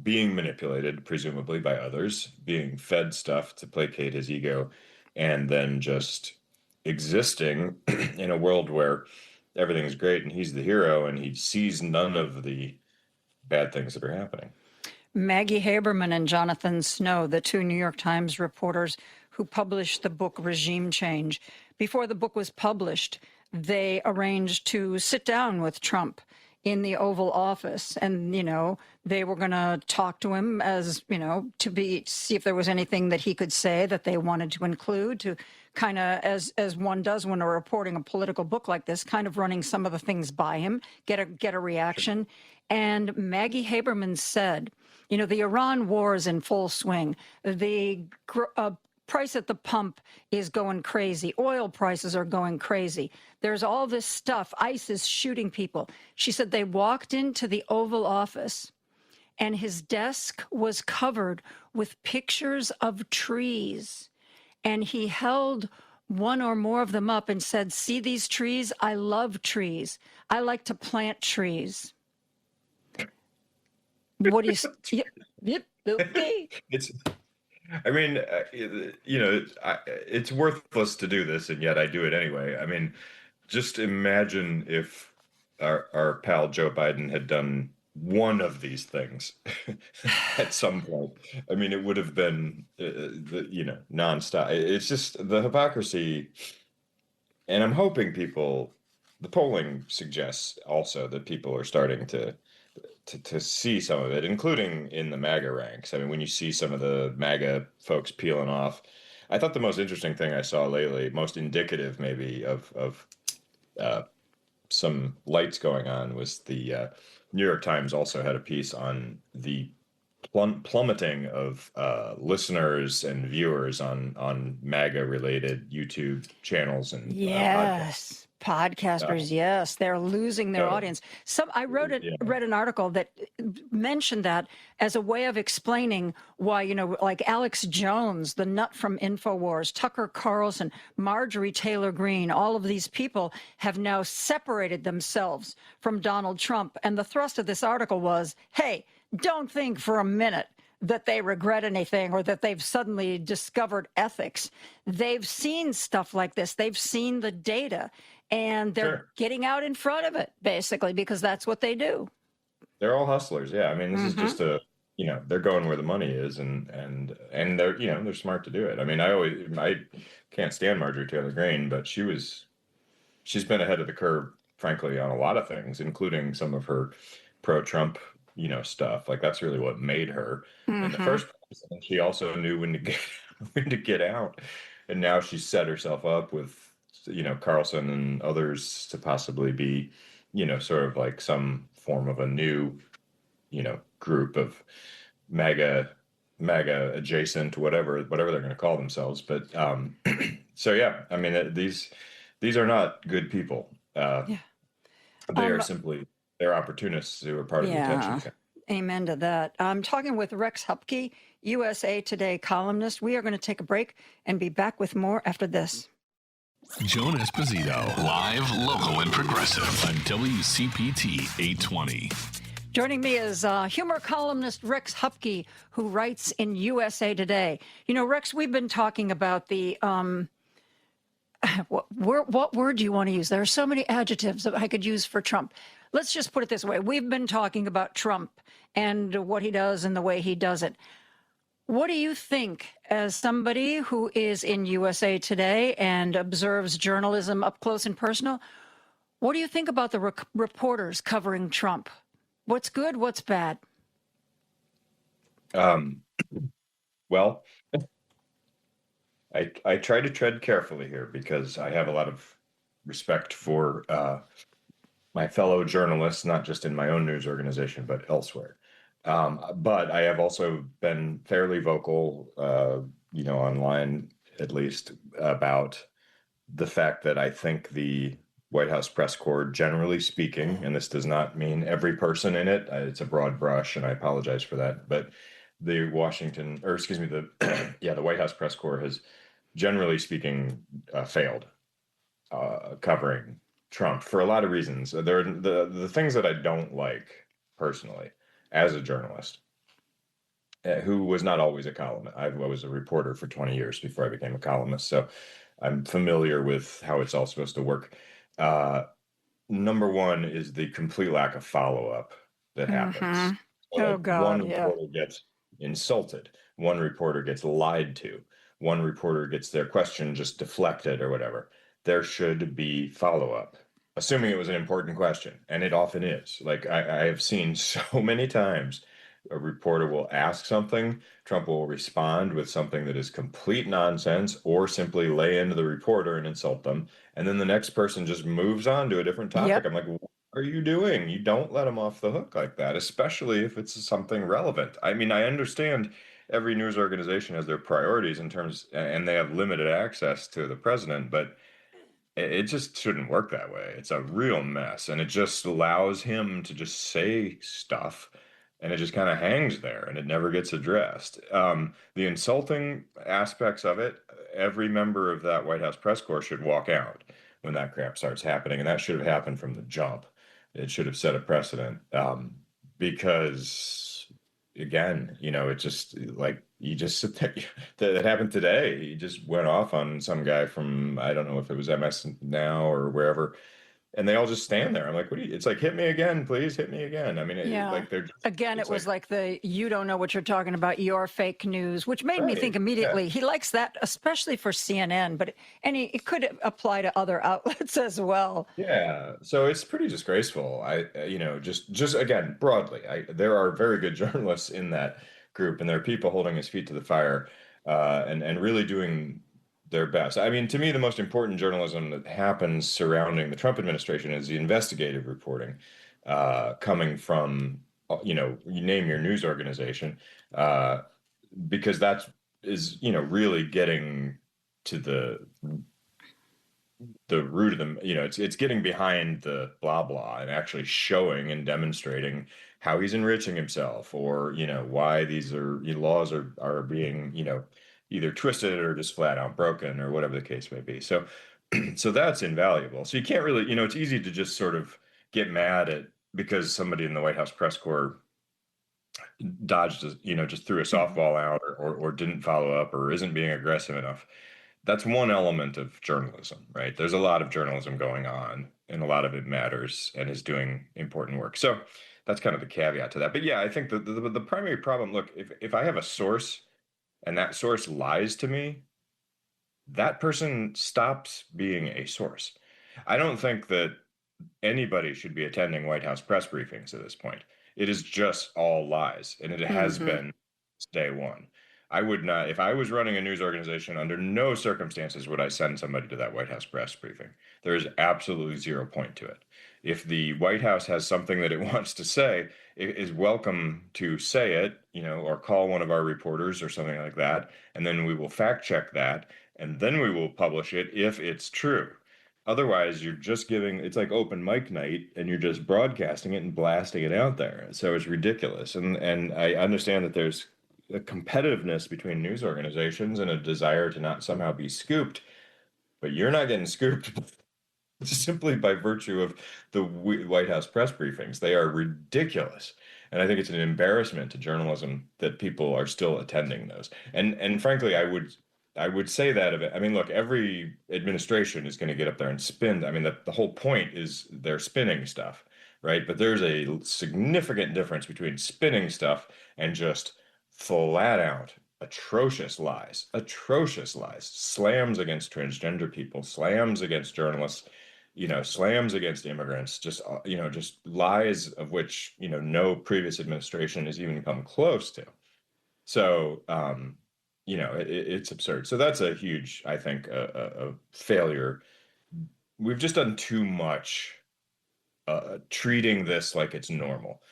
being manipulated, presumably by others, being fed stuff to placate his ego, and then just existing in a world where everything's great and he's the hero and he sees none of the bad things that are happening. Maggie Haberman and Jonathan Snow, the two New York Times reporters who published the book Regime Change. Before the book was published, they arranged to sit down with Trump in the Oval Office. And, they were going to talk to him as, see if there was anything that he could say that they wanted to include, to kind of, as one does when they're reporting a political book like this, kind of running some of the things by him, get a reaction. And Maggie Haberman said, the Iran war is in full swing. The price at the pump is going crazy. Oil prices are going crazy. There's all this stuff. ICE is shooting people. She said they walked into the Oval Office and his desk was covered with pictures of trees. And he held one or more of them up and said, "See these trees? I love trees. I like to plant trees." What do you... Yep, okay. It's worthless to do this, and yet I do it anyway. I mean, just imagine if our pal Joe Biden had done one of these things at some point. I mean, it would have been, nonstop. It's just the hypocrisy. And I'm hoping the polling suggests also that people are starting to see some of it, including in the MAGA ranks. I mean, when you see some of the MAGA folks peeling off, I thought the most interesting thing I saw lately, most indicative maybe of some lights going on, was the New York Times also had a piece on the plummeting of listeners and viewers on MAGA-related YouTube channels and yes. Podcasters, yes, they're losing their audience. I read an article that mentioned that as a way of explaining why, like Alex Jones, the nut from InfoWars, Tucker Carlson, Marjorie Taylor Greene, all of these people have now separated themselves from Donald Trump. And the thrust of this article was, hey, don't think for a minute that they regret anything or that they've suddenly discovered ethics. They've seen stuff like this. They've seen the data. And they're getting out in front of it, basically, because that's what they do. They're all hustlers. Yeah. I mean, this is just they're going where the money is, and they're, they're smart to do it. I mean, I can't stand Marjorie Taylor Greene, but she's been ahead of the curve, frankly, on a lot of things, including some of her pro-Trump, stuff. Like, that's really what made her in the first place. And she also knew when to get out. And now she's set herself up with, Carlson and others to possibly be, sort of like some form of a new, group of MAGA adjacent, whatever they're going to call themselves. But so, yeah, I mean, these are not good people. They are simply, they're opportunists who are part of the attention camp. Amen to that. I'm talking with Rex Hupke, USA Today columnist. We are going to take a break and be back with more after this. Joan Esposito, live, local, and progressive on WCPT 820. Joining me is humor columnist Rex Hupke, who writes in USA Today. Rex, we've been talking about the, what word do you want to use? There are so many adjectives that I could use for Trump. Let's just put it this way. We've been talking about Trump and what he does and the way he does it. What do you think, as somebody who is in USA Today and observes journalism up close and personal, what do you think about the reporters covering Trump? What's good? What's bad? Well, I try to tread carefully here because I have a lot of respect for my fellow journalists, not just in my own news organization, but elsewhere. But I have also been fairly vocal, online at least, about the fact that I think the White House press corps, generally speaking, and this does not mean every person in it, it's a broad brush, and I apologize for that, but the White House press corps has, generally speaking, failed covering Trump for a lot of reasons. There are the things that I don't like personally as a journalist who was not always a columnist. I was a reporter for 20 years before I became a columnist, so I'm familiar with how it's all supposed to work. Number one is the complete lack of follow-up that happens. So, Oh, God, one yeah. reporter gets insulted, one reporter gets lied to, one reporter gets their question just deflected or whatever. There should be follow-up, assuming it was an important question, and it often is. Like I have seen so many times a reporter will ask something, Trump will respond with something that is complete nonsense or simply lay into the reporter and insult them. And then the next person just moves on to a different topic. Yep. I'm like, what are you doing? You don't let them off the hook like that, especially if it's something relevant. I mean, I understand every news organization has their priorities in terms, and they have limited access to the president, but it just shouldn't work that way. It's a real mess, and it just allows him to just say stuff, and it just kind of hangs there, and it never gets addressed. The insulting aspects of it, every member of that White House press corps should walk out when that crap starts happening, and that should have happened from the jump. It should have set a precedent, because, again, it just like you just sit there. That happened today. He just went off on some guy from, I don't know if it was MS Now or wherever, and they all just stand there. I'm like, what do you? It's like, hit me again, please, hit me again. I mean, like they're just, again. It was like the you don't know what you're talking about. Your fake news, which made me think Right, immediately. yeah. He likes that, especially for CNN, but it could apply to other outlets as well. Yeah, so it's pretty disgraceful. Just again, broadly, there are very good journalists in that group, and there are people holding his feet to the fire, and really doing their best. I mean, to me, the most important journalism that happens surrounding the Trump administration is the investigative reporting, coming from, you name your news organization, because that is, really getting to the root of them. It's getting behind the blah blah and actually showing and demonstrating how he's enriching himself, or why these laws are being either twisted or just flat out broken, or whatever the case may be. So so that's invaluable. So you can't really, it's easy to just sort of get mad at because somebody in the White House press corps dodged, just threw a softball out, or didn't follow up, or isn't being aggressive enough. That's one element of journalism, right? There's a lot of journalism going on, and a lot of it matters and is doing important work. So that's kind of the caveat to that. But yeah, I think the primary problem, look, if I have a source and that source lies to me, that person stops being a source. I don't think that anybody should be attending White House press briefings at this point. It is just all lies, and it has been since day one. I would not, if I was running a news organization, under no circumstances would I send somebody to that White House press briefing. There is absolutely 0 point to it. If the White House has something that it wants to say, it is welcome to say it, or call one of our reporters or something like that, and then we will fact check that, and then we will publish it if it's true. Otherwise, you're just it's like open mic night, and you're just broadcasting it and blasting it out there. So it's ridiculous. And I understand that there's a competitiveness between news organizations and a desire to not somehow be scooped, but you're not getting scooped simply by virtue of the White House press briefings. They are ridiculous. And I think it's an embarrassment to journalism that people are still attending those. And frankly, I would say that of it. I mean, look, every administration is going to get up there and spin. I mean, the whole point is they're spinning stuff, right? But there's a significant difference between spinning stuff and just flat out atrocious lies, slams against transgender people, slams against journalists, slams against immigrants, just lies of which, no previous administration has even come close to. So, it's absurd. So that's a huge, I think, a failure. We've just done too much treating this like it's normal.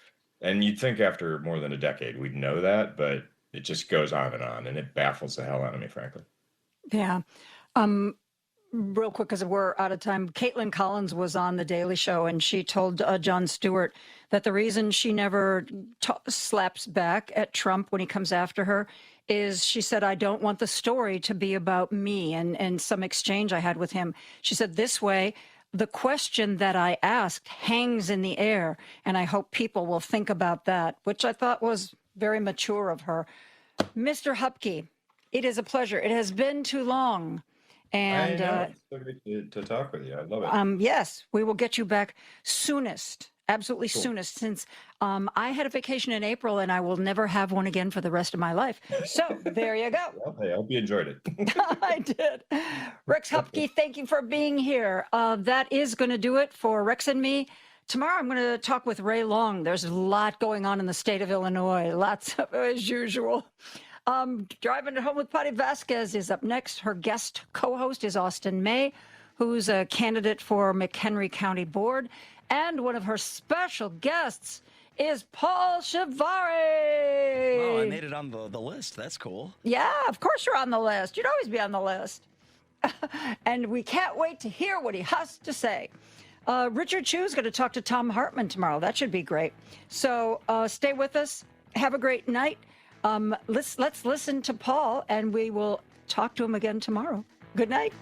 And you'd think after more than a decade we'd know that, but it just goes on, and it baffles the hell out of me, frankly. Yeah. Real quick, because we're out of time, Caitlin Collins was on The Daily Show, and she told Jon Stewart that the reason she never slaps back at Trump when he comes after her is, she said, I don't want the story to be about me, and some exchange I had with him. She said, this way, the question that I asked hangs in the air, and I hope people will think about that, which I thought was very mature of her. Mr. Hupke, it is a pleasure. It has been too long. And I know. It's so great to talk with you. I love it. Yes, we will get you back soonest. Absolutely Cool. soonest, since I had a vacation in April and I will never have one again for the rest of my life. So there you go. Well, hey, I hope you enjoyed it. I did. Rex Hupke, thank you for being here. That is going to do it for Rex and me. Tomorrow I'm going to talk with Ray Long. There's a lot going on in the state of Illinois, lots of as usual. Driving it home with Patty Vasquez is up next. Her guest co-host is Austin May, who's a candidate for McHenry County Board. And one of her special guests is Paul Shivari. Oh, I made it on the list. That's cool. Yeah, of course you're on the list. You'd always be on the list. And we can't wait to hear what he has to say. Richard Chu's going to talk to Tom Hartman tomorrow. That should be great. So stay with us. Have a great night. Let's listen to Paul, and we will talk to him again tomorrow. Good night.